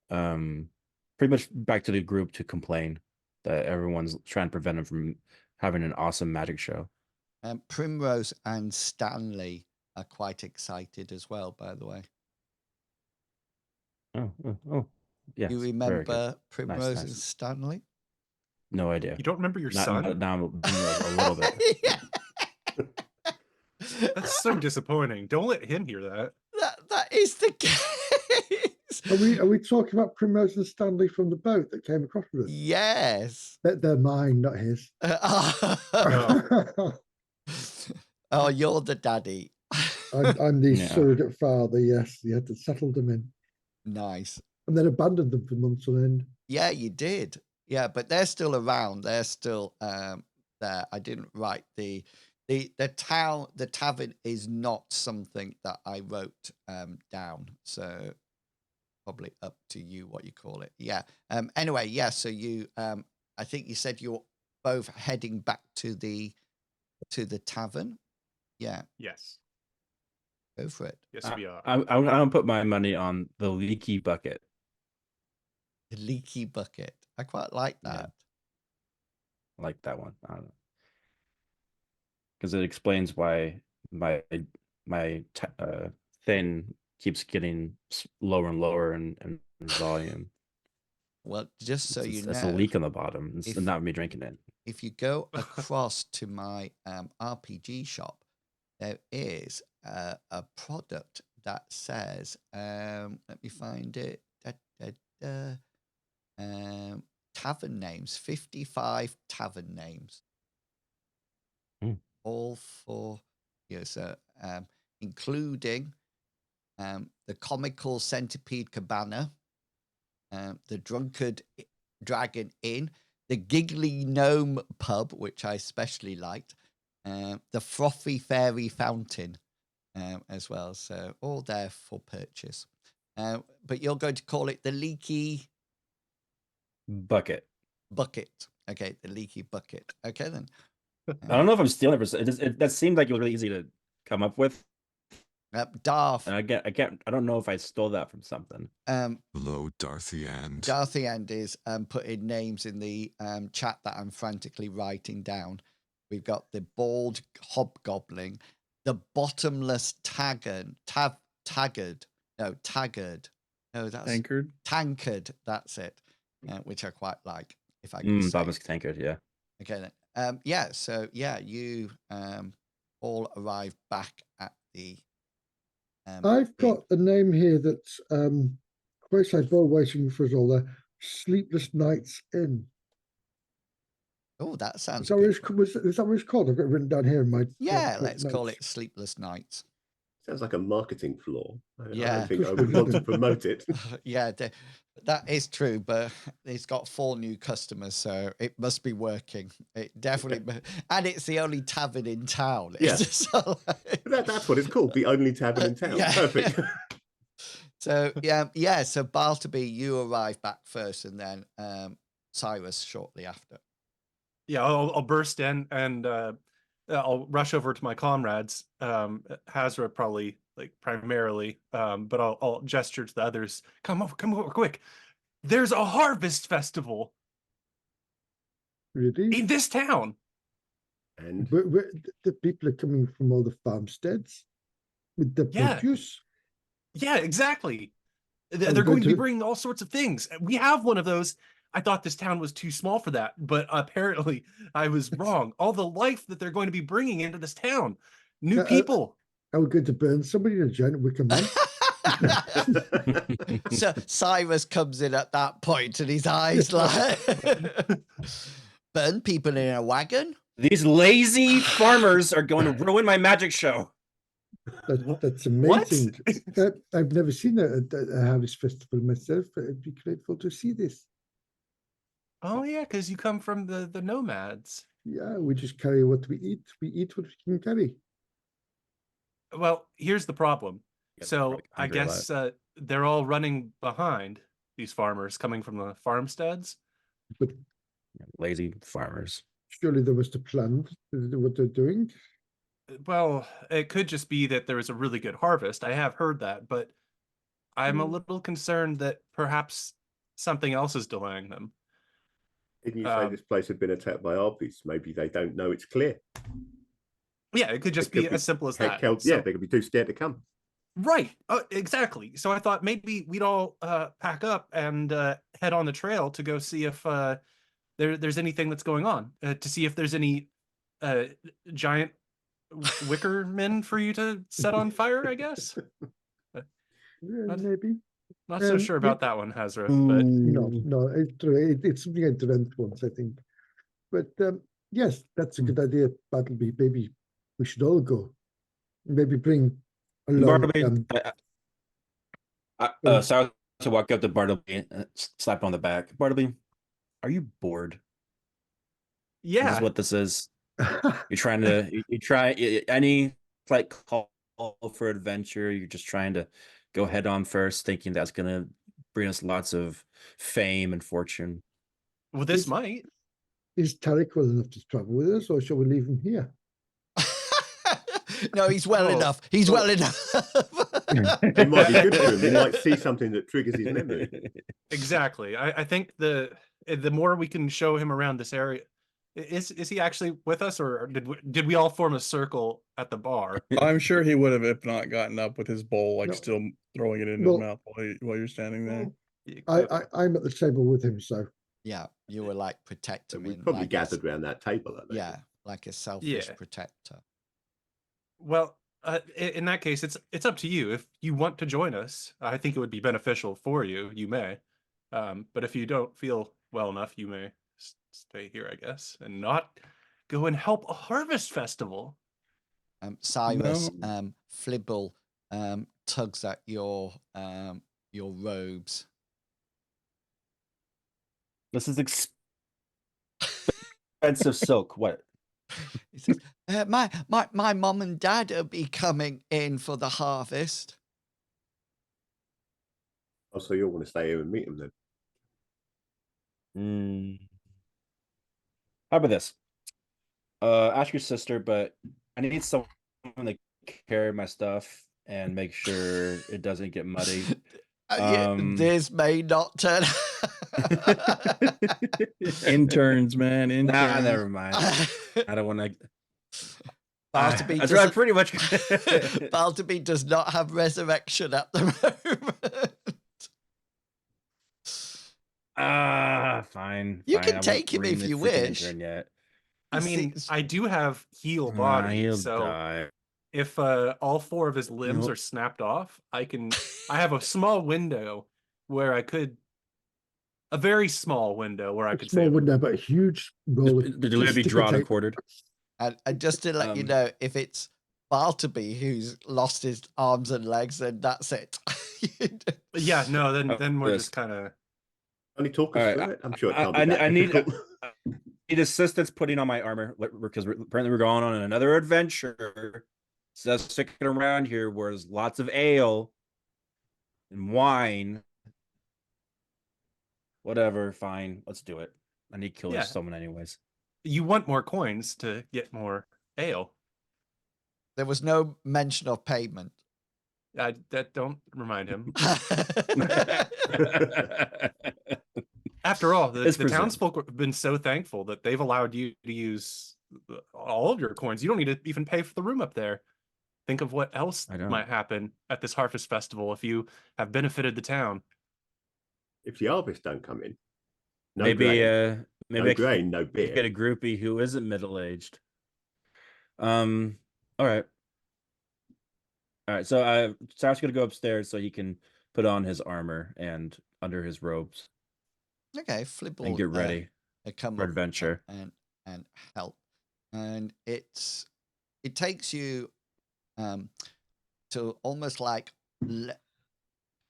pretty much back to the group to complain that everyone's trying to prevent him from having an awesome magic show. Primrose and Stanley are quite excited as well, by the way. Oh, yeah. You remember Primrose and Stanley? No idea. You don't remember your son? Now a little bit. Yeah. That's so disappointing. Don't let him hear that. That is the case. Are we talking about Primrose and Stanley from the boat that came across with us? Yes. They're mine, not his. Oh, you're the daddy. I'm the surrogate father, yes. You had to settle them in. Nice. And then abandoned them for months on end. Yeah, you did. Yeah, but they're still around. They're still there. I didn't write the tavern is not something that I wrote down. So probably up to you what you call it. Yeah. Anyway, yeah. So you, I think you said you're both heading back to the tavern. Yeah. Yes. Go for it. Yes, we are. I'm gonna put my money on the leaky bucket. The leaky bucket. I quite like Yeah. that. I like that one. I don't know. Because it explains why my thin keeps getting lower and lower in volume. Well, just so you know, it's a leak on the bottom. It's not me drinking it. if you go across to my RPG shop, there is a product that says, let me find it, tavern names, 55 tavern names. All for you, so including the comical Centipede Cabana, the Drunkard Dragon Inn, the Giggly Gnome Pub, which I especially liked, the Frothy Fairy Fountain as well. So all there for purchase. But you're going to call it the Leaky Bucket. Okay, the Leaky Bucket. Okay, then. I don't know if I'm stealing it. That seemed like it was really easy to come up with. Darth. And I don't know if I stole that from something. Hello, Darthy and. Darthy and is putting names in the chat that I'm frantically writing down. We've got the bald hobgoblin, the bottomless taggard. No, that's tankard. That's it, which I quite like. If I can say. Bottomless tankard, yeah. Okay then. Yeah. So yeah, you all arrive back at the. I've got a name here that's quite sideboard waiting for us all there. Sleepless Nights Inn. Oh, that sounds. Is that what it's called? I've got it written down here in my. Yeah, let's call it Sleepless Nights. Sounds like a marketing flaw. I Yeah. don't think I would want to promote it. Yeah, that is true, but it's got 4 new customers, so it must be working. It definitely, and it's the only tavern in town. Yeah. So, That's what it's called, the only tavern in town. Yeah. Perfect. So yeah. So Bartleby, you arrive back first, and then Cyrus shortly after. Yeah, I'll burst in and I'll rush over to my comrades. Hazra probably primarily, but I'll gesture to the others. Come over quick. There's a harvest festival. Really? In this town. And the people are coming from all the farmsteads with the produce. Yeah, exactly. They're going to be bringing all sorts of things. We have one of those. I thought this town was too small for that, but apparently I was wrong. All the life that they're going to be bringing into this town. New people. Are we going to burn somebody in a giant wicker man? So Cyrus comes in at that point and his eyes like burn people in a wagon. These lazy farmers are going to ruin my magic show. That's amazing. I've never seen a harvest festival myself. I'd be grateful to see this. Oh yeah, because you come from the nomads. Yeah, we just carry what we eat. We eat what we can carry. Well, here's the problem. Yeah, So I guess they're all running behind these farmers coming from the farmsteads. But lazy farmers. Surely there was a plan to do what they're doing. Well, it could just be that there was a really good harvest. I have heard that, but I'm a little concerned that perhaps something else is delaying them. Didn't you say this place had been attacked by harpies? Maybe they don't know it's clear. Yeah, it could just be as simple as that. Yeah, they could be too scared to come. Right, exactly. So I thought maybe we'd all pack up and head on the trail to go see if there's anything that's going on, to see if there's any giant wicker men for you to set on fire, I guess. Yeah, maybe. Not so sure about that one, Hazra. But No, it's something I dreamt once, I think. But yes, that's a good idea, Battleby. Maybe we should all go. Maybe bring along. So I to walk up to Bartleby and slap on the back. Bartleby, are you bored? Yeah. This is what this is. You're trying to you try any call for adventure. You're just trying to go head on first, thinking that's gonna bring us lots of fame and fortune. Well, this Is- might. Is Tarek well enough to travel with us, or shall we leave him here? No, he's well Oh, enough. He's well enough. It might be good for him. He might see something that triggers his memory. Exactly. I think the more we can show him around this area, is he actually with us, or did we all form a circle at the bar? I'm sure he would have, if not gotten up with his bowl, like No. still throwing it in Well- his mouth while you're standing there. I'm at the table with him, so Yeah, you were like protecting We him. probably like gathered around that table. I think. Yeah, like a selfish Yeah. protector. Well, in that case, it's up to you. If you want to join us, I think it would be beneficial for you. You may, but if you don't feel well enough, you may stay here, I guess, and not go and help a harvest festival. Cyrus, No. Flibble tugs at your robes. This is expensive silk. What? He says, my mom and dad will be coming in for the harvest. Oh, so you'll want to stay here and meet him then? How about this? Ask your sister, but I need someone to carry my stuff and make sure it doesn't get muddy. This may not turn. Interns, man. Interns. Nah, never mind. I don't want to. Bartleby That's right, doesn't- pretty much. Bartleby does not have resurrection at the moment. Fine. You fine. can I won't take him bring if the you freaking wish. intern yet. I He mean, seems- I do have heal Nah, body, he'll so die. if all 4 of his limbs Nope. are snapped off, I have a small window where I could, a very small window where I a could small save him. window, but a huge roll of Did it be sticker drawn and tape. quartered? And just to let you know, if it's Bartleby who's lost his arms and legs, then that's it. Yeah, no, then we're Yes. just kind of. Only talk us All right, through it. I'm sure it I- can't be I- that I need- difficult. Need assistance putting on my armor because apparently we're going on another adventure. So sticking around here where there's lots of ale and wine. Whatever, fine, let's do it. I need to kill Yeah. someone anyways. You want more coins to get more ale. There was no mention of payment. That don't remind him. After all, the It's presumed. townsfolk have been so thankful that they've allowed you to use all of your coins. You don't need to even pay for the room up there. Think of what else I know. might happen at this harvest festival if you have benefited the town. If the harvest don't come in, no maybe grain, maybe no I can grain, no beer. get a groupie who isn't middle-aged. All right. So Cyrus gonna go upstairs so he can put on his armor and under his robes Okay, Flibble and get ready come for up adventure. and help, and it takes you to almost like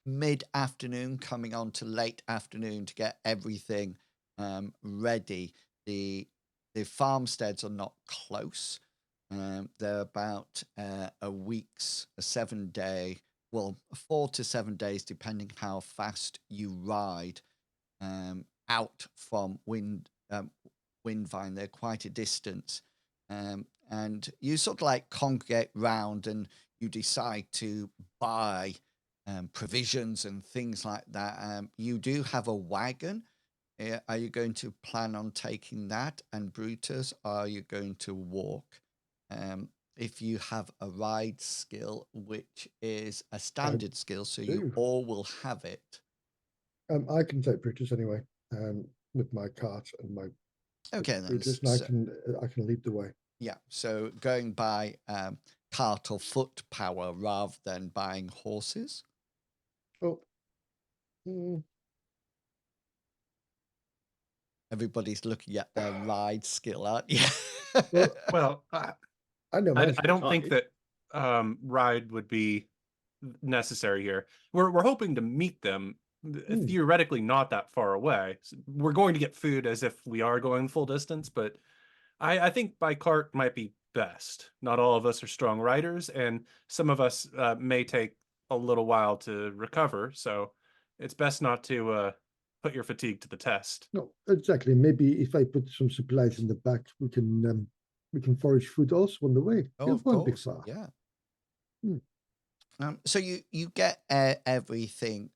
mid-afternoon, coming on to late afternoon to get everything ready. The farmsteads are not close. They're about a 7-day, well, 4 to 7 days, depending how fast you ride out from Winvine. They're quite a distance. And you sort of like congregate round and you decide to buy provisions and things like that. You do have a wagon. Are you going to plan on taking that? And Brutus, are you going to walk? If you have a ride skill, which is a standard skill, so you do. all will have it. I can take Brutus anyway, with my cart and my Okay, then. Brutus, and I can lead the way. Yeah, so going by cart or foot power rather than buying horses. Oh, Everybody's looking at their ride skill, aren't you? Well, I know. I mine. don't think that ride would be necessary here. We're hoping to meet them theoretically not that far away. We're going to get food as if we are going full distance, but I think by cart might be best. Not all of us are strong riders, and some of us may take a little while to recover. So It's best not to put your fatigue to the test. No, exactly. Maybe if I put some supplies in the back, we can forage food also on the way. Oh, It of won't be course. far. Yeah. Hmm. So you get everything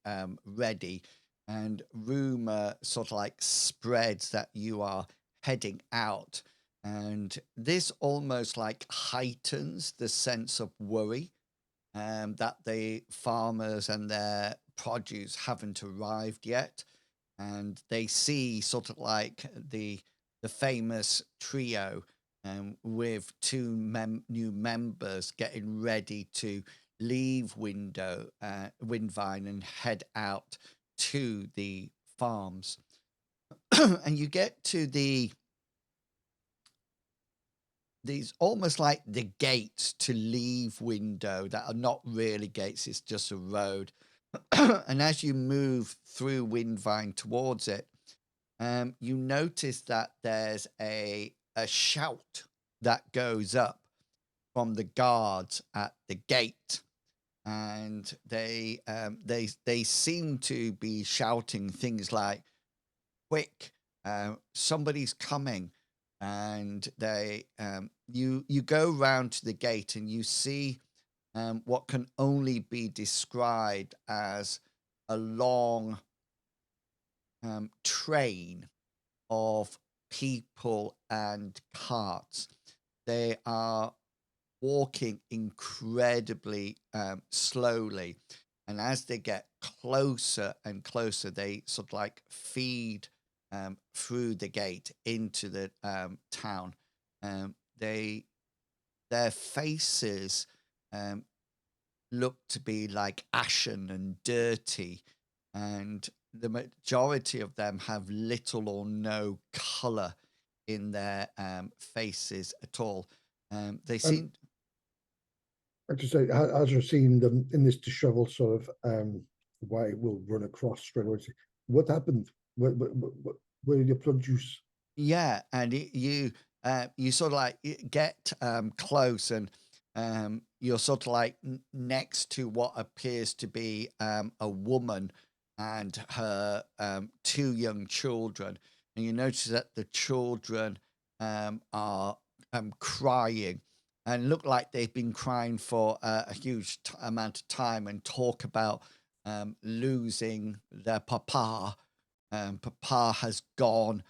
ready, and rumor sort of like spreads that you are heading out, and this almost like heightens the sense of worry that the farmers and their produce haven't arrived yet, and they see sort of like the famous trio with two new members getting ready to leave Winvine and head out to the farms. And you get to these almost like the gates to leave Window that are not really gates, it's just a road. And as you move through Winvine towards it, you notice that there's a shout that goes up from the guards at the gate, and they seem to be shouting things like, "Quick, somebody's coming!" And you go round to the gate and you see what can only be described as a long train of people and carts. They are walking incredibly slowly. And as they get closer and closer, they sort of like feed through the gate into the town. Their faces look to be like ashen and dirty, and the majority of them have little or no color in their faces at all. They seem. I just say, as you're seeing them in this disheveled sort of way, we'll run across straight away. What happened? Where did your produce? Yeah, and you sort of like get close, and you're sort of like next to what appears to be a woman and her two young children, and you notice that the children are crying and look like they've been crying for a huge amount of time, and talk about losing their papa. Papa has gone.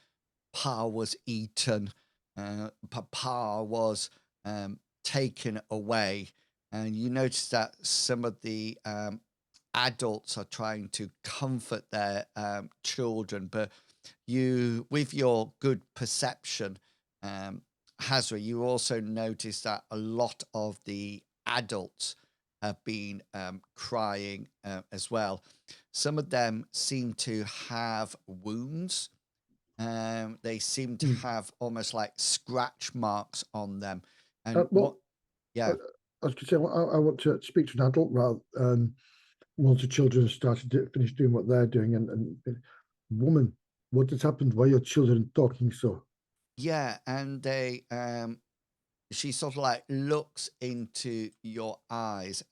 Papa was eaten. Papa was taken away. And you notice that some of the adults are trying to comfort their children, but you, with your good perception, Hazra, you also notice that a lot of the adults have been crying as well. Some of them seem to have wounds. They seem to have almost like scratch marks on them. And Well, yeah, I was going to say, I want to speak to an adult rather. Once the children have finished doing what they're doing, and woman, what has happened? Why are your children talking so? yeah, and they she sort of like looks into your eyes.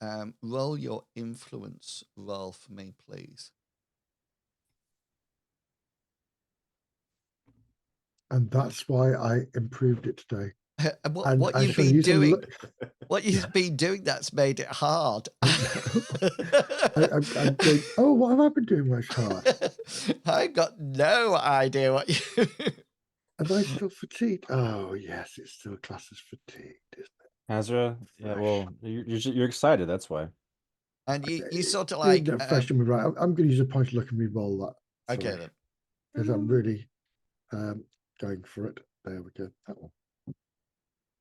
Roll your influence roll for me, please. And that's why I improved it today. What you've been doing? What you've been doing that's made it hard. I'm going, oh, what have I been doing what's hard? I've got no idea what you... Am I still fatigued? Oh, yes, it's still classed as fatigued, isn't it? Hazra, yeah, well, you're excited, that's why. And you sort of like... fresh to me, right. I'm going to use a point to look and re-roll that. Okay, then. Because I'm really going for it. There we go. That one.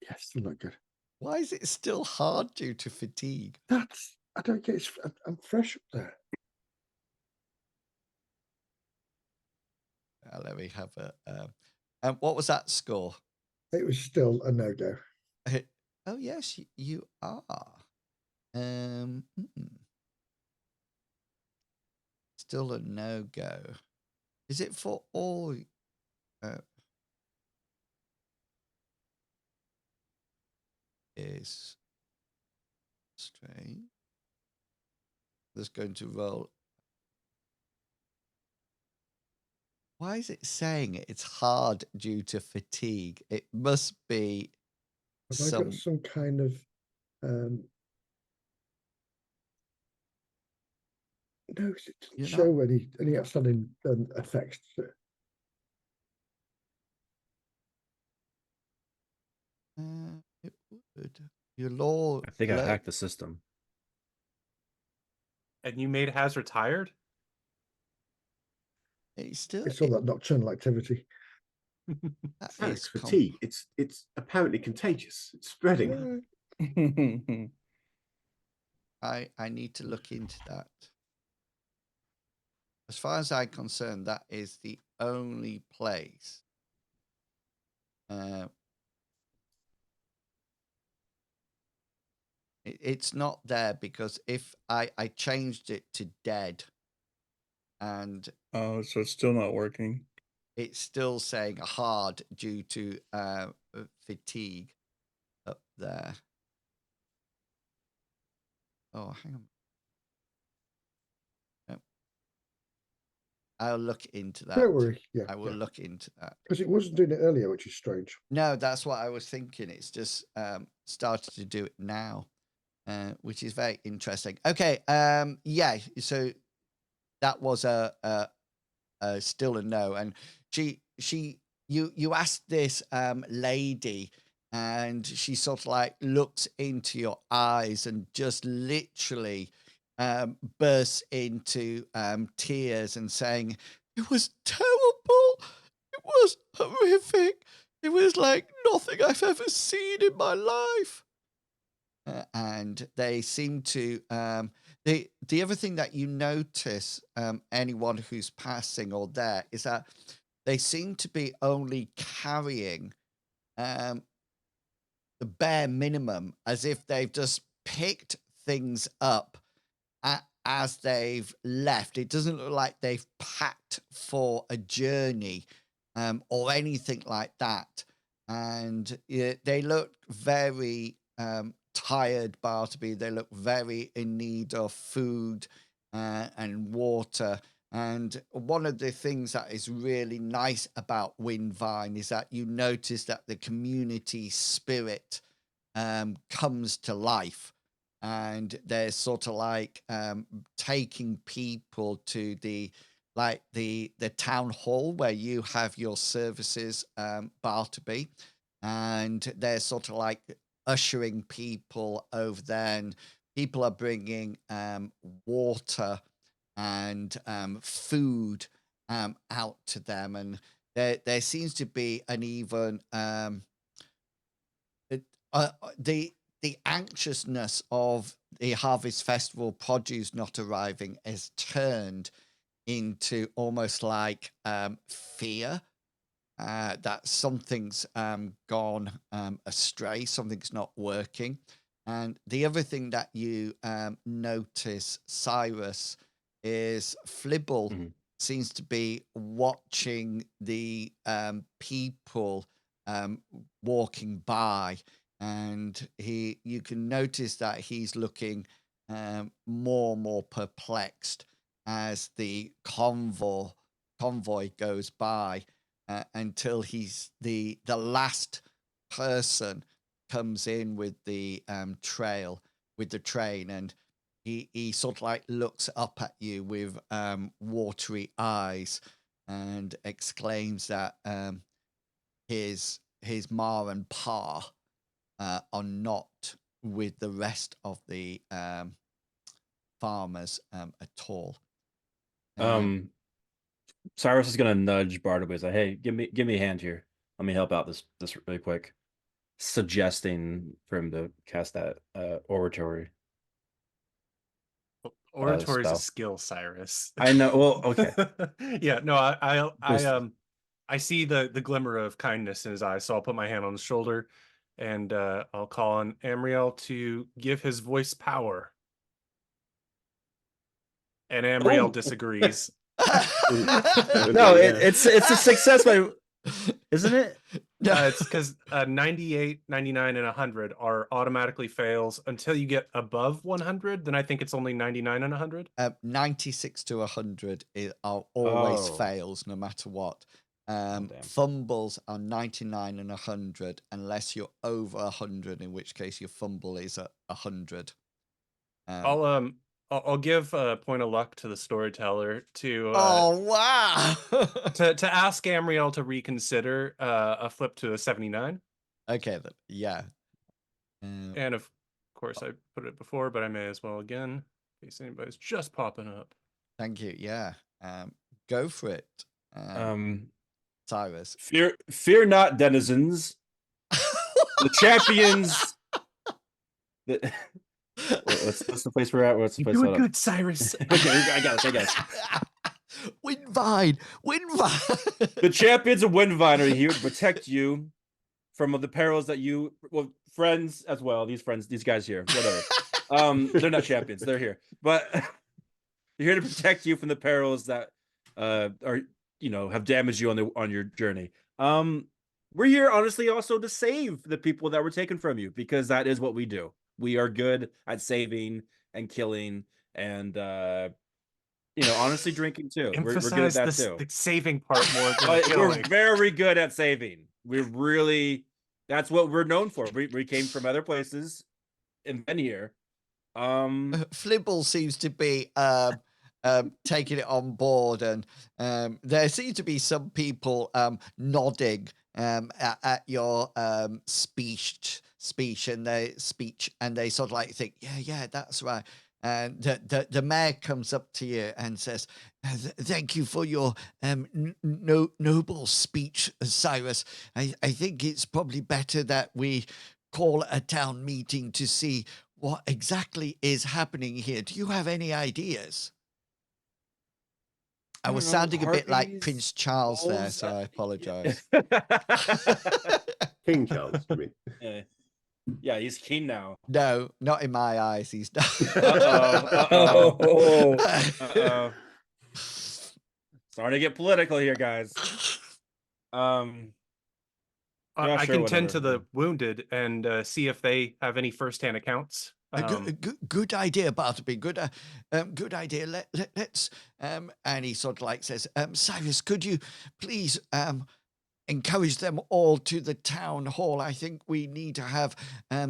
Yes, still not good. Why is it still hard due to fatigue? I don't get it. I'm fresh up there. Let me have a... what was that score? It was still a no-go. Oh, yes, you are. Still a no-go. Is it for all... is strange. Just going to roll Why is it saying it's hard due to fatigue? It must be Have I got some kind of no, 'cause it doesn't show any outstanding effects. It would. Your law. I think I hacked the system. And you made Has retired? It's still. It's all that nocturnal activity. It's fatigue. It's apparently contagious. It's spreading. I need to look into that. As far as I'm concerned, that is the only place. It's not there because if I changed it to dead, and oh, so it's still not working. It's still saying hard due to fatigue up there. Oh, hang on. No. I'll look into that. Don't worry. Yeah, I will look into that. Because it wasn't doing it earlier, which is strange. No, that's what I was thinking. It's just started to do it now, which is very interesting. Okay. Yeah. So that was a still a no, and you asked this lady, and she sort of like looks into your eyes and just literally bursts into tears and saying, "It was terrible. It was horrific. It was like nothing I've ever seen in my life." And they seem to the other thing that you notice, anyone who's passing or there, is that they seem to be only carrying the bare minimum, as if they've just picked things up as they've left. It doesn't look like they've packed for a journey or anything like that. And they look very tired, Bartleby. They look very in need of food and water. And one of the things that is really nice about Winvine is that you notice that the community spirit comes to life, and they're sort of like taking people to the town hall where you have your services, Bartleby, and they're sort of like ushering people over there, and people are bringing water and food out to them, and there seems to be an even the anxiousness of the Harvest Festival produce not arriving has turned into almost like fear that something's gone astray, something's not working. And the other thing that you notice, Cyrus, is Flibble seems to be watching the people walking by, and you can notice that he's looking more and more perplexed as the convoy goes by, until he's the last person comes in with the train, and he sort of like looks up at you with watery eyes and exclaims that his ma and pa are not with the rest of the farmers at all. Cyrus is gonna nudge Bartleby and say, "Hey, give me a hand here. Let me help out this really quick," suggesting for him to cast that oratory. Oratory is a skill, Cyrus. I know. Well, okay. Yeah, no, I see the glimmer of kindness in his eyes, so I'll put my hand on his shoulder, and I'll call on Amriel to give his voice power. And Amriel disagrees. No, it's a success by Isn't it? No. It's because 98, 99, and 100 are automatically fails until you get above 100. Then I think it's only 99 and 100. 96 to 100 are always Oh. fails, no matter what. Damn. Fumbles are 99 and 100, unless you're over 100, in which case your fumble is at 100. I'll give a point of luck to the storyteller to Oh wow! to ask Amriel to reconsider a flip to a 79. Okay, then yeah. And of course I put it before, but I may as well again, in case anybody's just popping up. Thank you. Yeah. Go for it. Cyrus. Fear not, denizens. The champions. What's the place we're at? What's the place? You're doing good, Cyrus. Okay, I got it. Winvine. The champions of Winvine are here to protect you from the perils that you, well, friends as well. These guys here, whatever. They're not champions. They're here, but they're here to protect you from the perils that are, have damaged you on your journey. We're here, honestly, also to save the people that were taken from you, because that is what we do. We are good at saving and killing, and honestly, drinking too. We're good at that too. The saving part more than killing. We're very good at saving. That's what we're known for. We came from other places and been here. Flibble seems to be taking it on board, and there seem to be some people nodding at your speech, and they sort of like think, yeah, that's right. And the mayor comes up to you and says, "Thank you for your noble speech, Cyrus. I think it's probably better that we call a town meeting to see what exactly is happening here. Do you have any ideas?" I was sounding a bit like Prince Charles there, so I apologize. King Charles, you mean? Yeah, he's king now. No, not in my eyes. He's not. Uh-oh. Starting to get political here, guys. I can tend to the wounded and see if they have any firsthand accounts. Good idea, Bartleby. Good idea. Let's and he sort of like says, Cyrus, could you please encourage them all to the town hall? I think we need to have a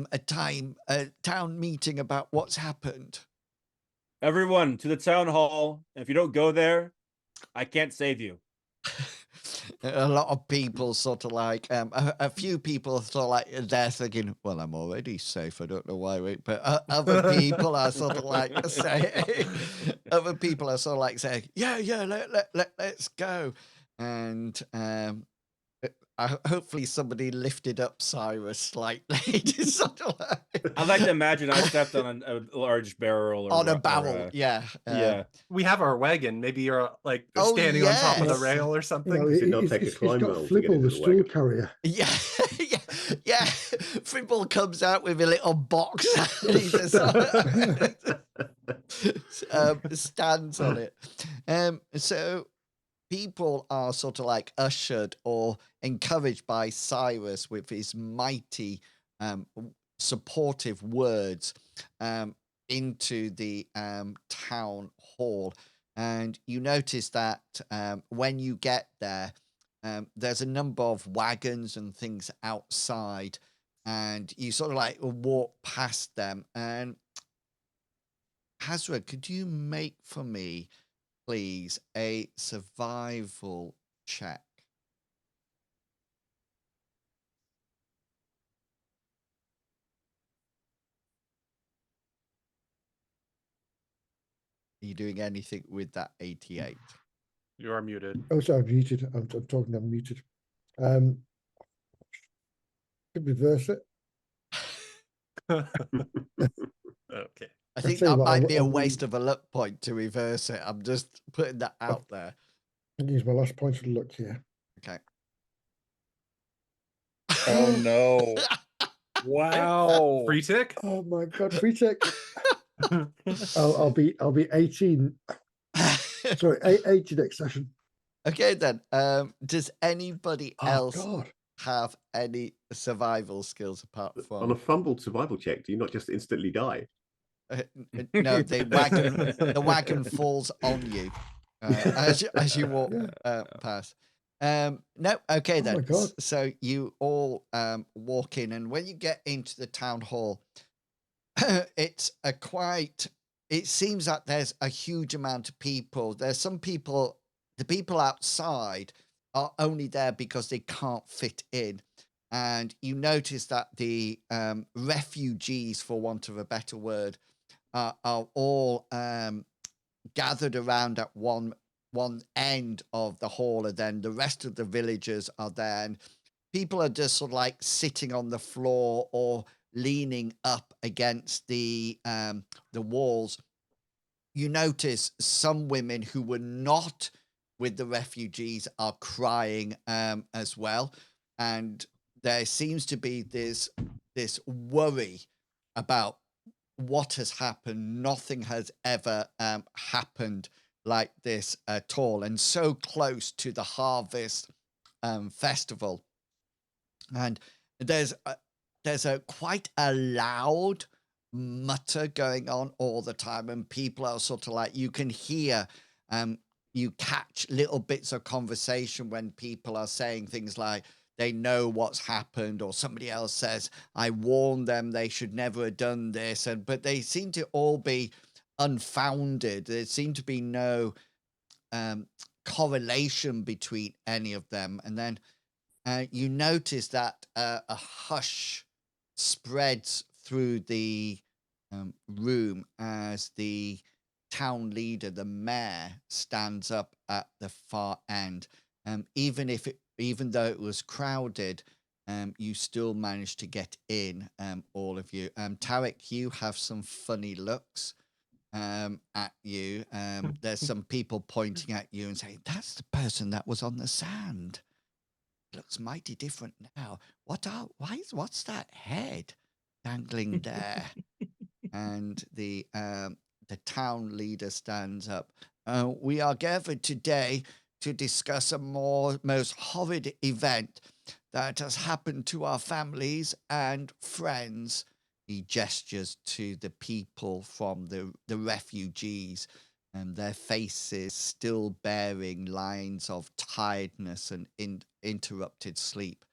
town meeting about what's happened. Everyone to the town hall. If you don't go there, I can't save you. A lot of people sort of like a few people sort of like they're thinking, well, I'm already safe. I don't know why, but other people are sort of like saying, yeah, let's go. And hopefully somebody lifted up Cyrus slightly. I like to imagine I stepped on a large barrel or on a barrel. Yeah. We have our wagon. Maybe you're like standing on top of the rail or something. He's not got take a climb roll to get Flibble, into the the stool wagon. carrier. Yeah. Fribble comes out with a little box. And he just stands on it. So people are sort of like ushered or encouraged by Cyrus with his mighty supportive words into the town hall. And you notice that when you get there, there's a number of wagons and things outside, and you sort of like walk past them. And Hazra, could you make for me, please, a survival check? Are you doing anything with that 88? You are muted. Oh, sorry, I'm muted. I'm talking. I'm muted. Could reverse it. Okay. I think that might be a waste of a luck point to reverse it. I'm just putting that out there. I can use my last point of luck here. Okay. Oh no! Wow. Free tick? Oh my god, free tick. I'll be 18. Sorry, 80 next session. Okay then. Does anybody Oh else God! have any survival skills apart On a from? fumbled survival check, do you not just instantly die? No, the wagon falls on you as you walk Yeah. past. No, okay Oh then. my God. So you all walk in, and when you get into the town hall, it's a quite. It seems that there's a huge amount of people. There's some people. The people outside are only there because they can't fit in, and you notice that the refugees, for want of a better word, are all gathered around at one end of the hall, and then the rest of the villagers are there. And people are just sort of like sitting on the floor or leaning up against the walls. You notice some women who were not with the refugees are crying as well, and there seems to be this worry about what has happened. Nothing has ever happened like this at all, and so close to the harvest festival. And there's a quite a loud mutter going on all the time, and people are sort of like, you can hear, you catch little bits of conversation when people are saying things like they know what's happened, or somebody else says, I warned them they should never have done this. And but they seem to all be unfounded. There seem to be no correlation between any of them. And then you notice that a hush spreads through the room as the town leader, the mayor, stands up at the far end. Even though it was crowded, you still managed to get in, all of you. Tarek, you have some funny looks at you. There's some people pointing at you and saying, "That's the person that was on the sand. Looks mighty different now. What's that head dangling there?" And the town leader stands up. We are gathered today to discuss a most horrid event that has happened to our families and friends. He gestures to the people from the refugees, and their faces still bearing lines of tiredness and interrupted sleep.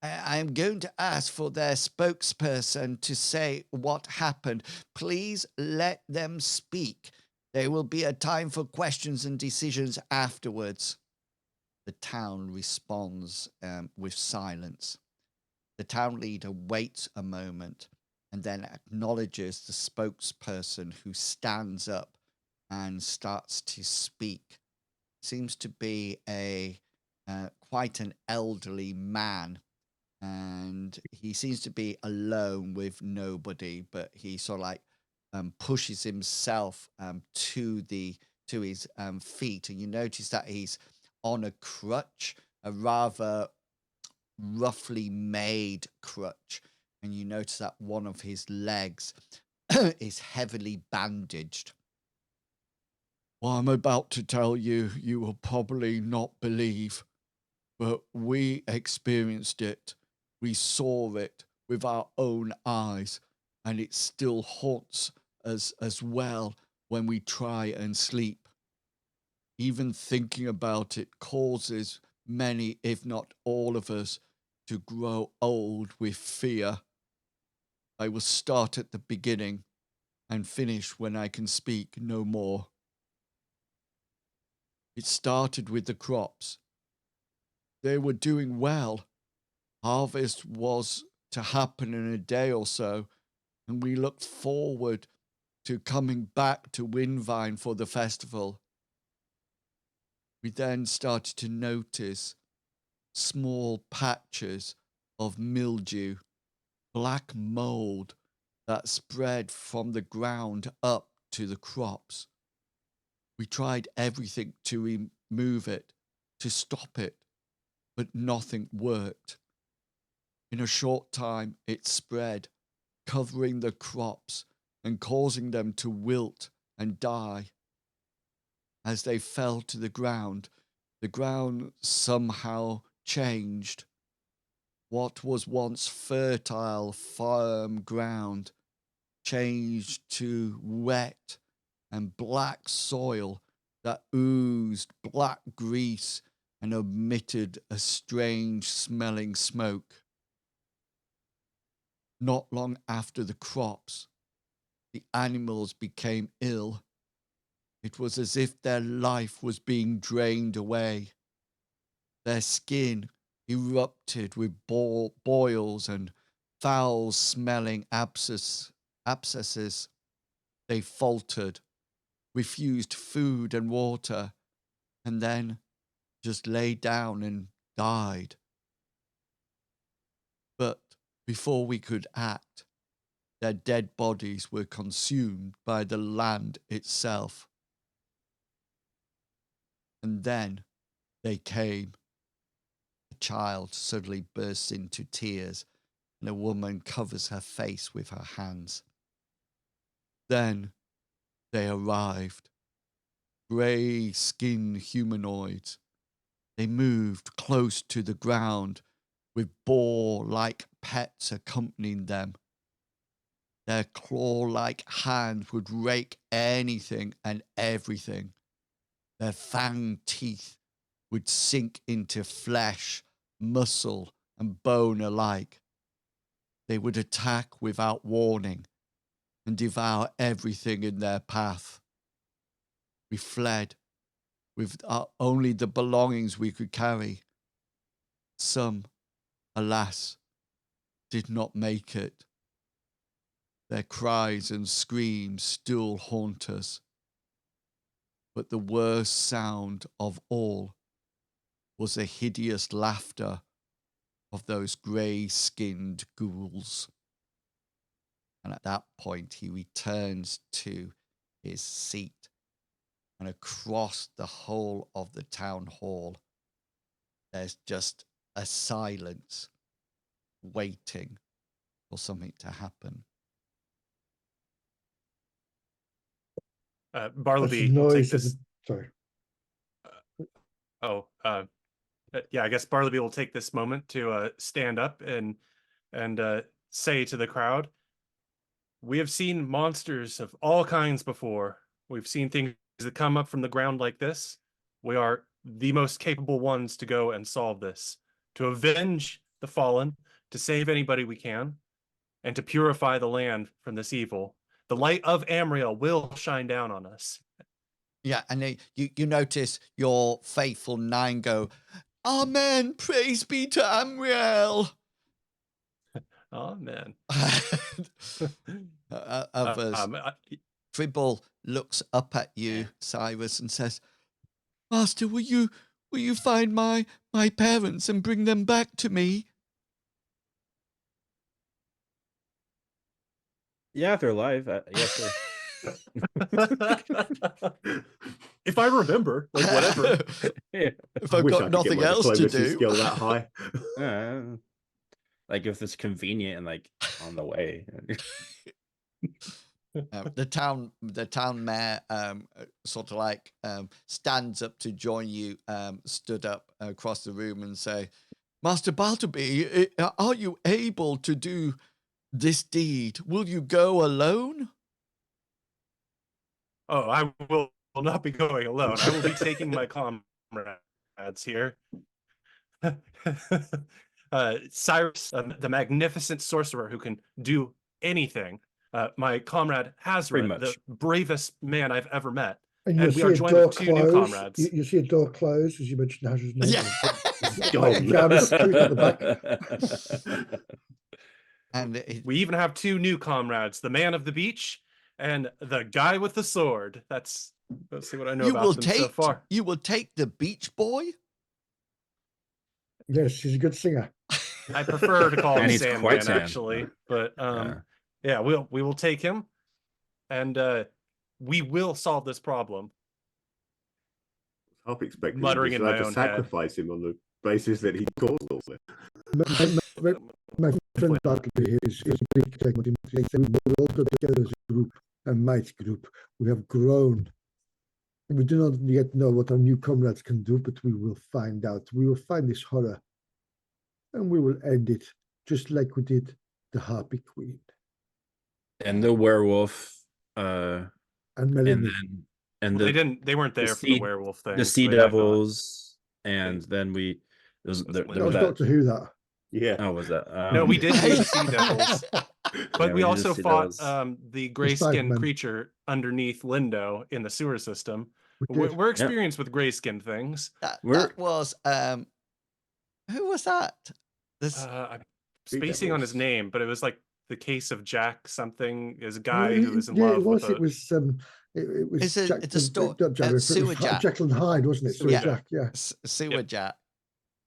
I'm going to ask for their spokesperson to say what happened. Please let them speak. There will be a time for questions and decisions afterwards. The town responds with silence. The town leader waits a moment and then acknowledges the spokesperson, who stands up and starts to speak. Seems to be a quite an elderly man, and he seems to be alone with nobody, but he sort of like pushes himself to his feet, and you notice that he's on a crutch, a rather roughly made crutch, and you notice that one of his legs is heavily bandaged. What I'm about to tell you, you will probably not believe, but we experienced it. We saw it with our own eyes, and it still haunts us as well when we try and sleep. Even thinking about it causes many, if not all of us, to grow old with fear. I will start at the beginning and finish when I can speak no more. It started with the crops. They were doing well. Harvest was to happen in a day or so, and we looked forward to coming back to Winvine for the festival. We then started to notice small patches of mildew, black mold that spread from the ground up to the crops. We tried everything to remove it, to stop it, but nothing worked. In a short time, it spread, covering the crops and causing them to wilt and die. As they fell to the ground, The ground somehow changed. What was once fertile, firm ground changed to wet and black soil that oozed black grease and emitted a strange smelling smoke. Not long after the crops, the animals became ill. It was as if their life was being drained away. Their skin erupted with boils and foul-smelling abscesses. They faltered, refused food and water, and then just lay down and died. But before we could act, their dead bodies were consumed by the land itself. And then they came. A child suddenly bursts into tears, and a woman covers her face with her hands. Then they arrived. Grey-skinned humanoids. They moved close to the ground, with boar-like pets accompanying them. Their claw-like hands would rake anything and everything. Their fanged teeth would sink into flesh, muscle, and bone alike. They would attack without warning and devour everything in their path. We fled with only the belongings we could carry. Some, alas, did not make it. Their cries and screams still haunt us. But the worst sound of all was the hideous laughter of those grey-skinned ghouls. And at that point, he returns to his seat, and across the whole of the town hall, there's just a silence waiting for something to happen. Bartleby will take this. Yeah, I guess Bartleby will take this moment to stand up and say to the crowd, "We have seen monsters of all kinds before. We've seen things that come up from the ground like this. We are the most capable ones to go and solve this, to avenge the fallen, to save anybody we can, and to purify the land from this evil. The light of Amriel will shine down on us." Yeah, and you notice your faithful 9 go, "Amen, praise be to Amriel." Amen. Others. Tribble looks up at you, Cyrus, and says, "Master, will you find my parents and bring them back to me?" Yeah, if they're alive. Yes, sir. If I remember, like whatever. Yeah. If I've got nothing else to do. Skill that high. Like if it's convenient and like on the way. The town mayor sort of like stands up to join you, stood up across the room and say, "Master Bartleby, are you able to do this deed? Will you go alone?" Oh, I will not be going alone. I will be taking my comrades here. Cyrus, the magnificent sorcerer who can do anything. My comrade Hazra, the bravest man I've ever met. And we are joined with 2 new comrades. You see a door close, as you mentioned Hazra's name. Yeah. And we even have 2 new comrades, the man of the beach and the guy with the sword. Let's see what I know about them so far. You will take the beach boy? Yes, he's a good singer. I prefer to call him Sandman, actually. But yeah, we will take him, and we will solve this problem. Half expecting muttering in my own sacrifice him on the basis that he caused all this. My friend Bartleby is a big thing. We all go together as a group, a might group. We have grown We do not yet know what our new comrades can do, but we will find out. We will find this horror, and we will end it just like we did the Harpy Queen And the werewolf, and and Melanie. then and Well, the they weren't there for the werewolf thing. the sea so I thought devils, and then we there was That was was that. Doctor Who. That. Yeah. Oh, was that? No, we did do the sea devils, but Yeah, we did also sea fought devils. the gray skin Cybermen. creature underneath Lindo in the sewer system. We We're, did. we're experienced with gray skin things. That was who was that? This I'm Sea spacing on his devils. name, but it was like the case of Jack something. Is a Oh, guy who was in yeah, love it was. with a. It was. It was. it's a story. Not Jack, it was Sewer Jack. Jekyll and Hyde, wasn't it? Sewer Sewer Jack. Jack. Yeah. Sewer Yep. Jack.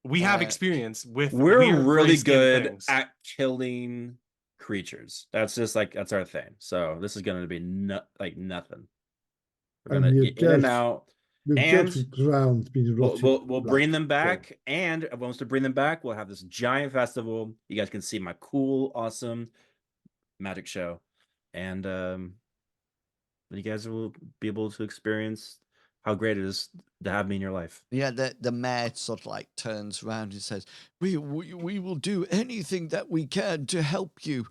We have experience with. We're weird really gray-skinned good things. at killing creatures. That's just like that's our thing. So this is gonna be like nothing. We're And gonna you've get in and dealt- out, We've and dealt with ground being rotted. we'll bring black. them back. And once to bring them back, we'll have this giant festival. You guys can see my cool, awesome magic show, and you guys will be able to experience how great it is to have me in your life. Yeah, the mayor sort of like turns around and says, we will do anything that we can to help you.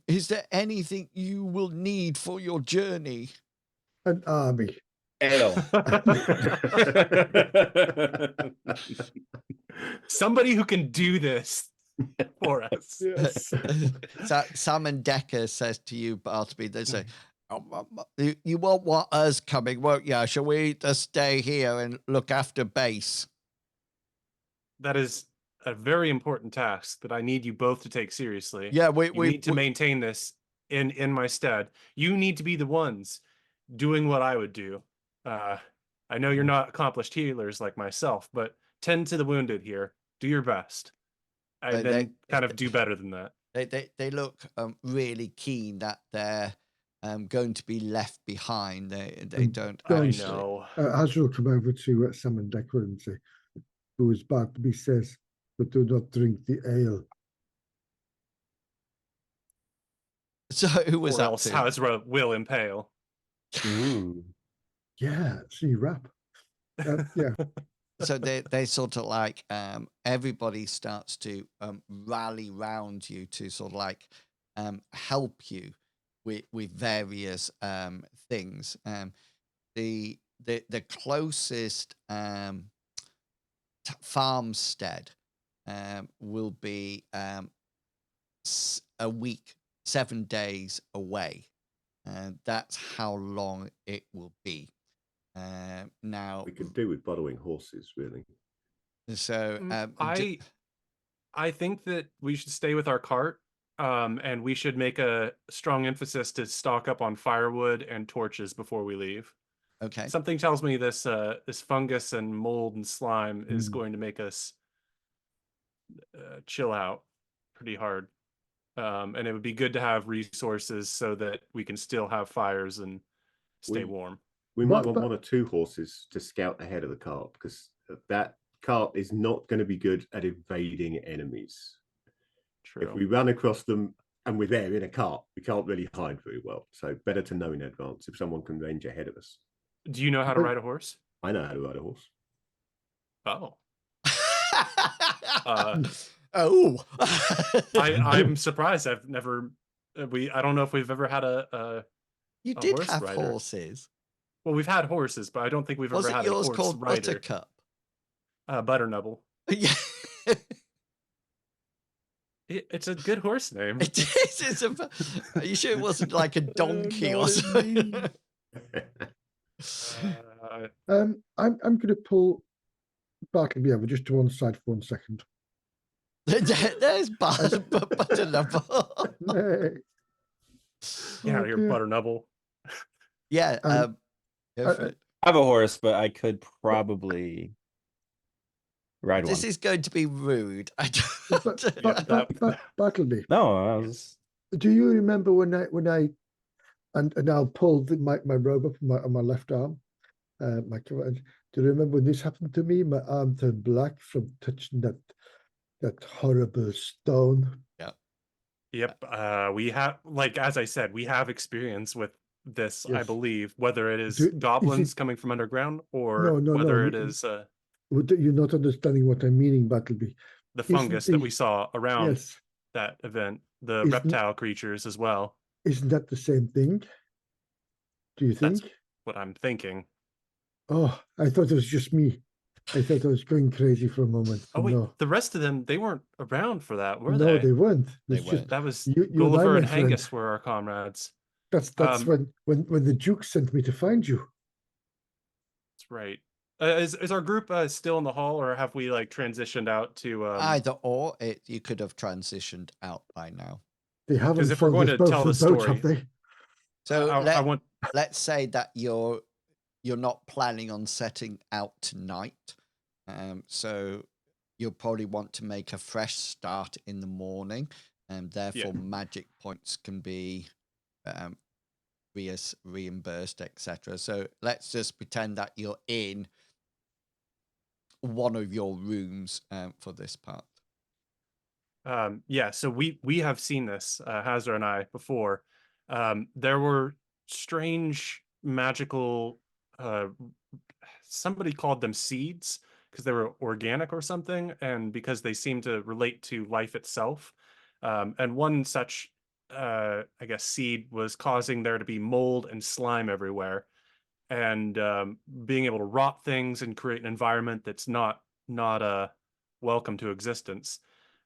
Is there anything you will need for your journey? An army. Ale. Somebody who can do this for us. Yes. Simon Decker says to you, Bartleby, they say, you won't want us coming, won't you? Shall we just stay here and look after base? That is a very important task that I need you both to take seriously. Yeah, we need to maintain this in my stead. You need to be the ones doing what I would do. I know you're not accomplished healers like myself, but tend to the wounded here. Do your best, and then kind of do better than that. They look really keen that they're going to be left behind. They don't. I know. As will come over to Sam and Decker and say, who is Bartleby says, but do not drink the ale. So who was or that else to? how's will impale. Ooh. Yeah, see, rap. Yeah. So they sort of like everybody starts to rally round you to sort of like help you with various things. The closest farmstead will be a week, 7 days away. That's how long it will be. Now we could do with borrowing horses, really. So I think that we should stay with our cart, and we should make a strong emphasis to stock up on firewood and torches before we leave. Okay. Something tells me this this fungus and mold and slime is going to make us chill out pretty hard. And it would be good to have resources so that we can still have fires and stay warm. We might want 1 or 2 horses to scout ahead of the cart, because that cart is not going to be good at evading enemies. True. If we run across them and we're there in a cart, we can't really hide very well. So better to know in advance if someone can range ahead of us. Do you know how to ride a horse? I know how to ride a horse. Oh. I'm surprised. I've never. I don't know if we've ever had a. You did horse have rider. horses. Well, we've had horses, but I don't think we've ever had a horse yours called rider. Buttercup? Butternubble. Yeah. It's a good horse name. It is. Are you sure it wasn't like a donkey or something? I'm going to pull Bartleby over just to one side for 1 second. There's Butternubble. Yeah, your Butternubble. Yeah. I have a horse, but I could probably ride one. This is going to be rude. I Bartleby. No, do you remember when I and I'll pull my robe up on my left arm? Do you remember when this happened to me? My arm turned black from touching that horrible stone. Yeah. Yep. We have, like, as I said, we have experience with this, I Yes. believe, whether it is Is goblins it? coming from underground or No, no, no. whether it is You're not understanding what I'm meaning, Battleby. the Isn't fungus that we saw around Yes. that event, the Isn't reptile creatures as well. Isn't that the same thing? Do you That's think? what I'm thinking. Oh, I thought it was just me. I thought I was going crazy for a moment. Oh But wait, no, the rest of them, they weren't around for that, were no, they? they weren't. They It's just weren't. That was you and I, Gulliver my and friend. Hengist were our comrades. That's Um, when the Duke sent me to find you. That's right. Is our group still in the hall, or have we like transitioned out to? Either or, you could have transitioned out by now. They haven't Because if we're found going this to boat tell for the the boat, story, have they? So I want. let's say that you're not planning on setting out tonight. So you'll probably want to make a fresh start in the morning, and therefore magic points can be reimbursed, etc. So let's just pretend that you're in one of your rooms for this part. Yeah, so we have seen this, Hazard and I, before. There were strange magical. Somebody called them seeds because they were organic or something, and because they seem to relate to life itself. And one such, I guess, seed was causing there to be mold and slime everywhere, and being able to rot things and create an environment that's not welcome to existence.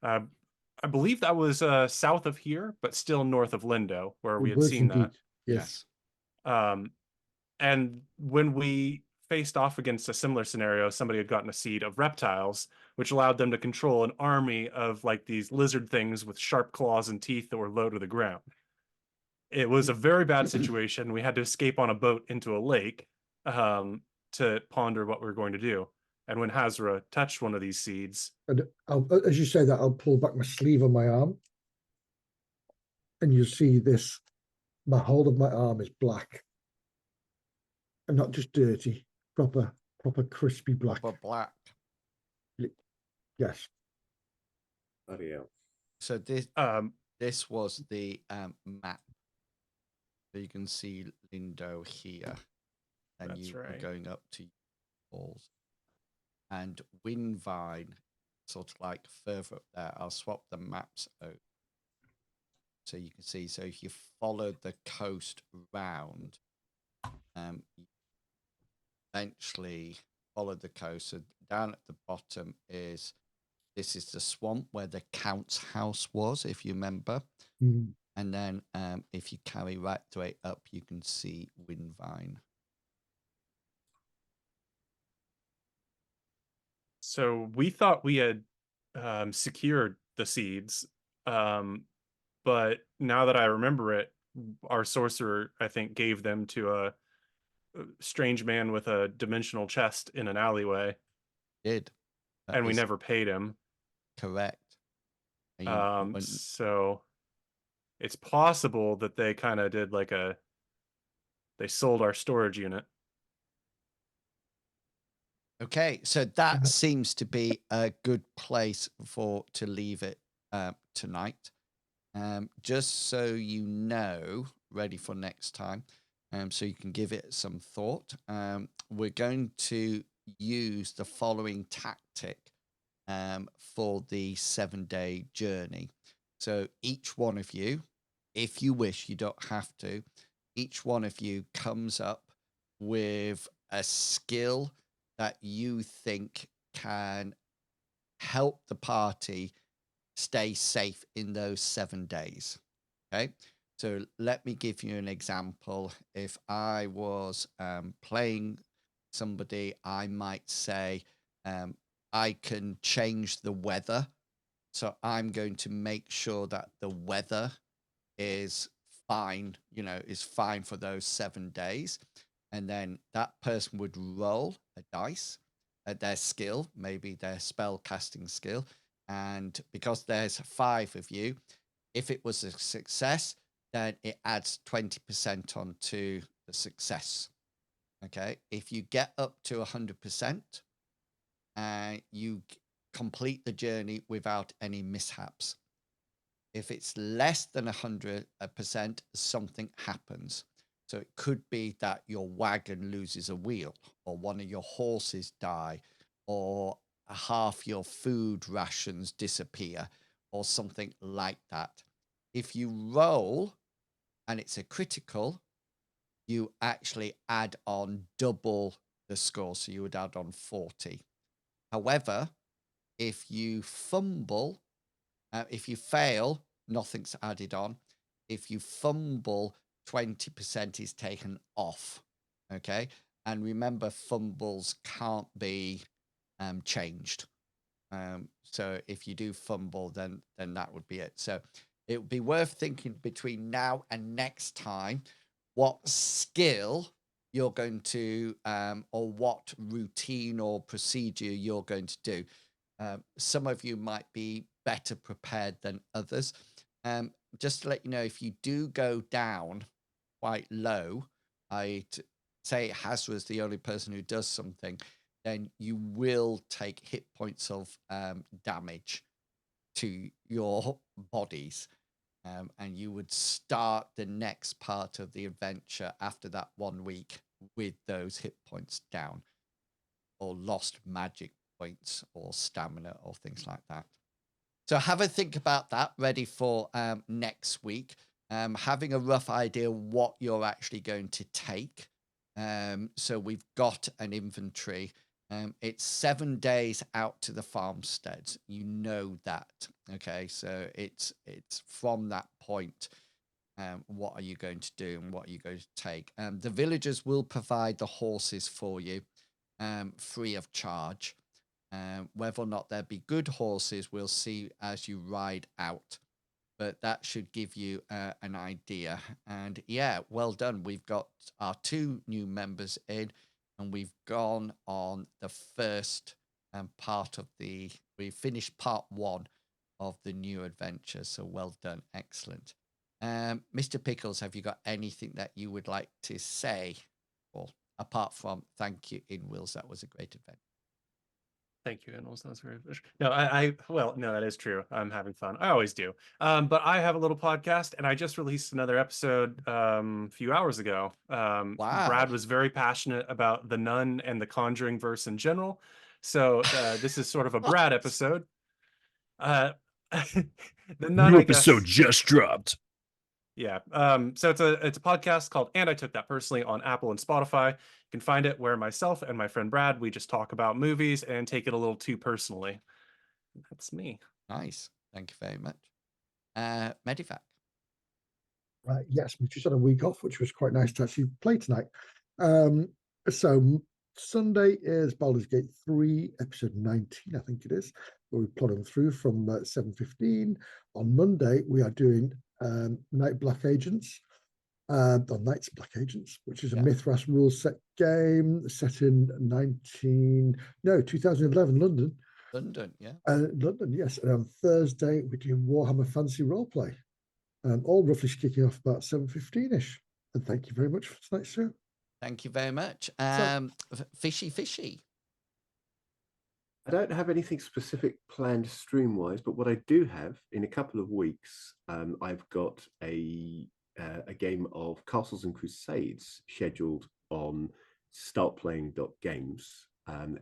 I believe that was south of here, but still north of Lindo, where we It had was seen indeed. that. Yes. And when we faced off against a similar scenario, somebody had gotten a seed of reptiles, which allowed them to control an army of like these lizard things with sharp claws and teeth that were low to the ground. It was a very bad situation. We had to escape on a boat into a lake to ponder what we were going to do. And when Hazra touched one of these seeds, And as you say that, I'll pull back my sleeve on my arm, and you see this. My whole of my arm is black, and not just dirty, proper crispy black. Proper black. Yes. Bloody hell. So this was the map. So you can see Lindo here, and That's you are right. going up to walls, and Winvine, sort of like further up there. I'll swap the maps out so you can see. So if you follow the coast round, you eventually follow the coast. So down at the bottom is the swamp where the Count's house was, if you remember. Mm. And then if you carry right way up, you can see Winvine. So we thought we had secured the seeds, but now that I remember it, our sorcerer, I think, gave them to a strange man with a dimensional chest in an alleyway. Did. And we never paid him. Correct. So it's possible that they kind of did like they sold our storage unit. Okay, so that seems to be a good place to leave it tonight. Just so you know, ready for next time, so you can give it some thought. We're going to use the following tactic for the 7-day journey. So each one of you, if you wish, you don't have to, each one of you comes up with a skill that you think can help the party stay safe in those 7 days. Okay, so let me give you an example. If I was playing somebody, I might say I can change the weather. So I'm going to make sure that the weather is fine, is fine for those 7 days. And then that person would roll a dice at their skill, maybe their spell casting skill. And because there's 5 of you, if it was a success, then it adds 20% onto the success. Okay. If you get up to 100%, you complete the journey without any mishaps. If it's less than 100%, something happens. So it could be that your wagon loses a wheel, or one of your horses die, or half your food rations disappear, or something like that. If you roll and it's a critical, you actually add on double the score. So you would add on 40. However, if you fumble, if you fail, nothing's added on. If you fumble, 20% is taken off. Okay. And remember, fumbles can't be changed. So if you do fumble, then that would be it. So it would be worth thinking between now and next time what skill you're going to, or what routine or procedure you're going to do. Some of you might be better prepared than others. Just to let you know, if you do go down quite low, I'd say Hazra's the only person who does something, then you will take hit points of damage to your bodies. And you would start the next part of the adventure after that 1 week with those hit points down, or lost magic points or stamina or things like that. So have a think about that, ready for next week. Having a rough idea what you're actually going to take. So we've got an inventory. It's 7 days out to the farmsteads. You know that. Okay, so it's from that point. What are you going to do and what are you going to take? The villagers will provide the horses for you, free of charge. Whether or not they'll be good horses, we'll see as you ride out. But that should give you an idea. And yeah, well done. We've got our 2 new members in, and we've gone on the first part of we finished part 1 of the new adventure. So well done. Excellent. Mr. Pickles, have you got anything that you would like to say? Or apart from thank you, Inwills, that was a great adventure. Thank you, Inwills. That's very fish. No, well, no, that is true. I'm having fun. I always do. But I have a little podcast, and I just released another episode a few hours ago. Wow. Brad was very passionate about the Nun and the Conjuring verse in general. So this is sort of a Brad episode. The Nun, New I guess, episode just dropped. Yeah. So it's a podcast called And I Took That Personally on Apple and Spotify. You can find it where myself and my friend Brad, we just talk about movies and take it a little too personally. That's me. Nice. Thank you very much. Medivac. Right, yes, we just had a week off, which was quite nice to actually play tonight. So Sunday is Baldur's Gate 3, episode 19, I think it is, where we plod them through from 7:15. On Monday, we are doing Night Black Agents, or Knights Black Agents, which is a Mythras rules set game set in 2011 London. London, yeah. London, yes. And on Thursday, we do Warhammer Fantasy Roleplay. All roughly kicking off about 7:15ish. And thank you very much for tonight's show. Thank you very much. Fishy. I don't have anything specific planned stream-wise, but what I do have in a couple of weeks, I've got a game of Castles and Crusades scheduled on startplaying.games.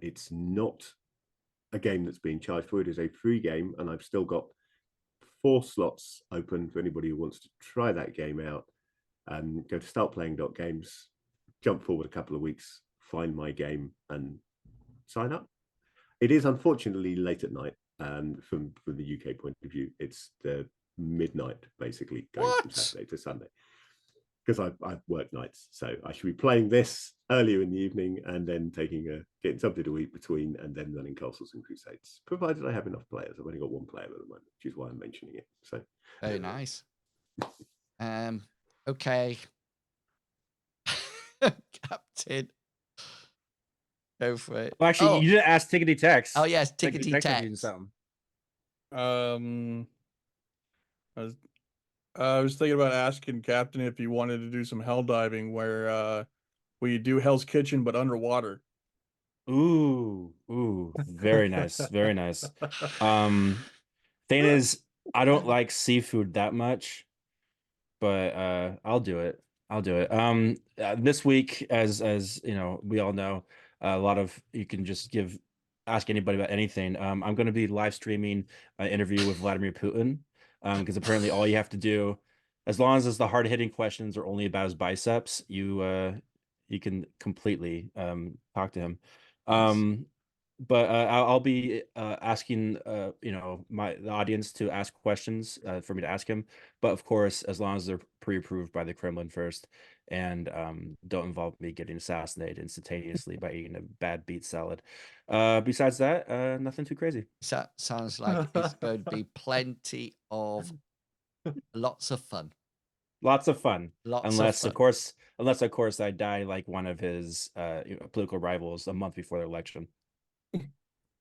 It's not a game that's being charged for. It is a free game, and I've still got 4 slots open for anybody who wants to try that game out. Go to startplaying.games, jump forward a couple of weeks, find my game, and sign up. It is unfortunately late at night. From the UK point of view, it's the midnight basically going from Saturday to Sunday, because I've worked nights, so I should be playing this earlier in the evening and then getting something to eat between, and then running Castles and Crusades, provided I have enough players. I've only got 1 player at the moment, which is why I'm mentioning it. So very nice. Okay. Captain, go for it. Well, actually, you didn't ask Tickety Tex. Oh yes, Tickety Tex. I was thinking about asking Captain if he wanted to do some hell diving, where we do Hell's Kitchen but underwater. Ooh, very nice, very nice. Thing is, I don't like seafood that much, but I'll do it. I'll do it. This week, as you know, we all know, a lot of you can just ask anybody about anything. I'm going to be live streaming an interview with Vladimir Putin, because apparently all you have to do, as long as the hard hitting questions are only about his biceps, you can completely talk to him. But I'll be asking the audience to ask questions for me to ask him. But of course, as long as they're pre-approved by the Kremlin first, and don't involve me getting assassinated instantaneously by eating a bad beet salad. Besides that, nothing too crazy. That sounds like it's going to be plenty of lots of fun. Lots of fun. Unless of course I die like one of his political rivals a month before the election.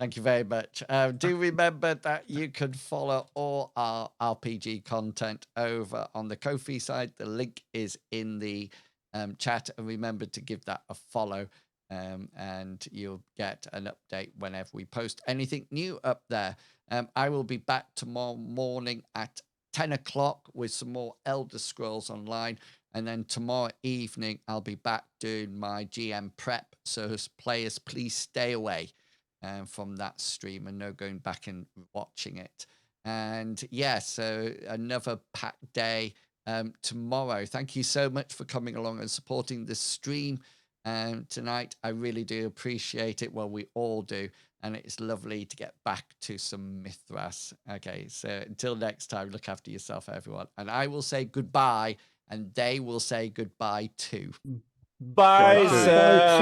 Thank you very much. Do remember that you can follow all our RPG content over on the Ko-fi side. The link is in the chat, and remember to give that a follow, and you'll get an update whenever we post anything new up there. I will be back tomorrow morning at 10 o'clock with some more Elder Scrolls Online, and then tomorrow evening I'll be back doing my GM prep. So players, please stay away from that stream and no going back and watching it. And yeah, so another packed day tomorrow. Thank you so much for coming along and supporting the stream tonight. I really do appreciate it. Well, we all do. And it's lovely to get back to some Mythras. Okay, so until next time, look after yourself, everyone. And I will say goodbye, and they will say goodbye too. Biceps.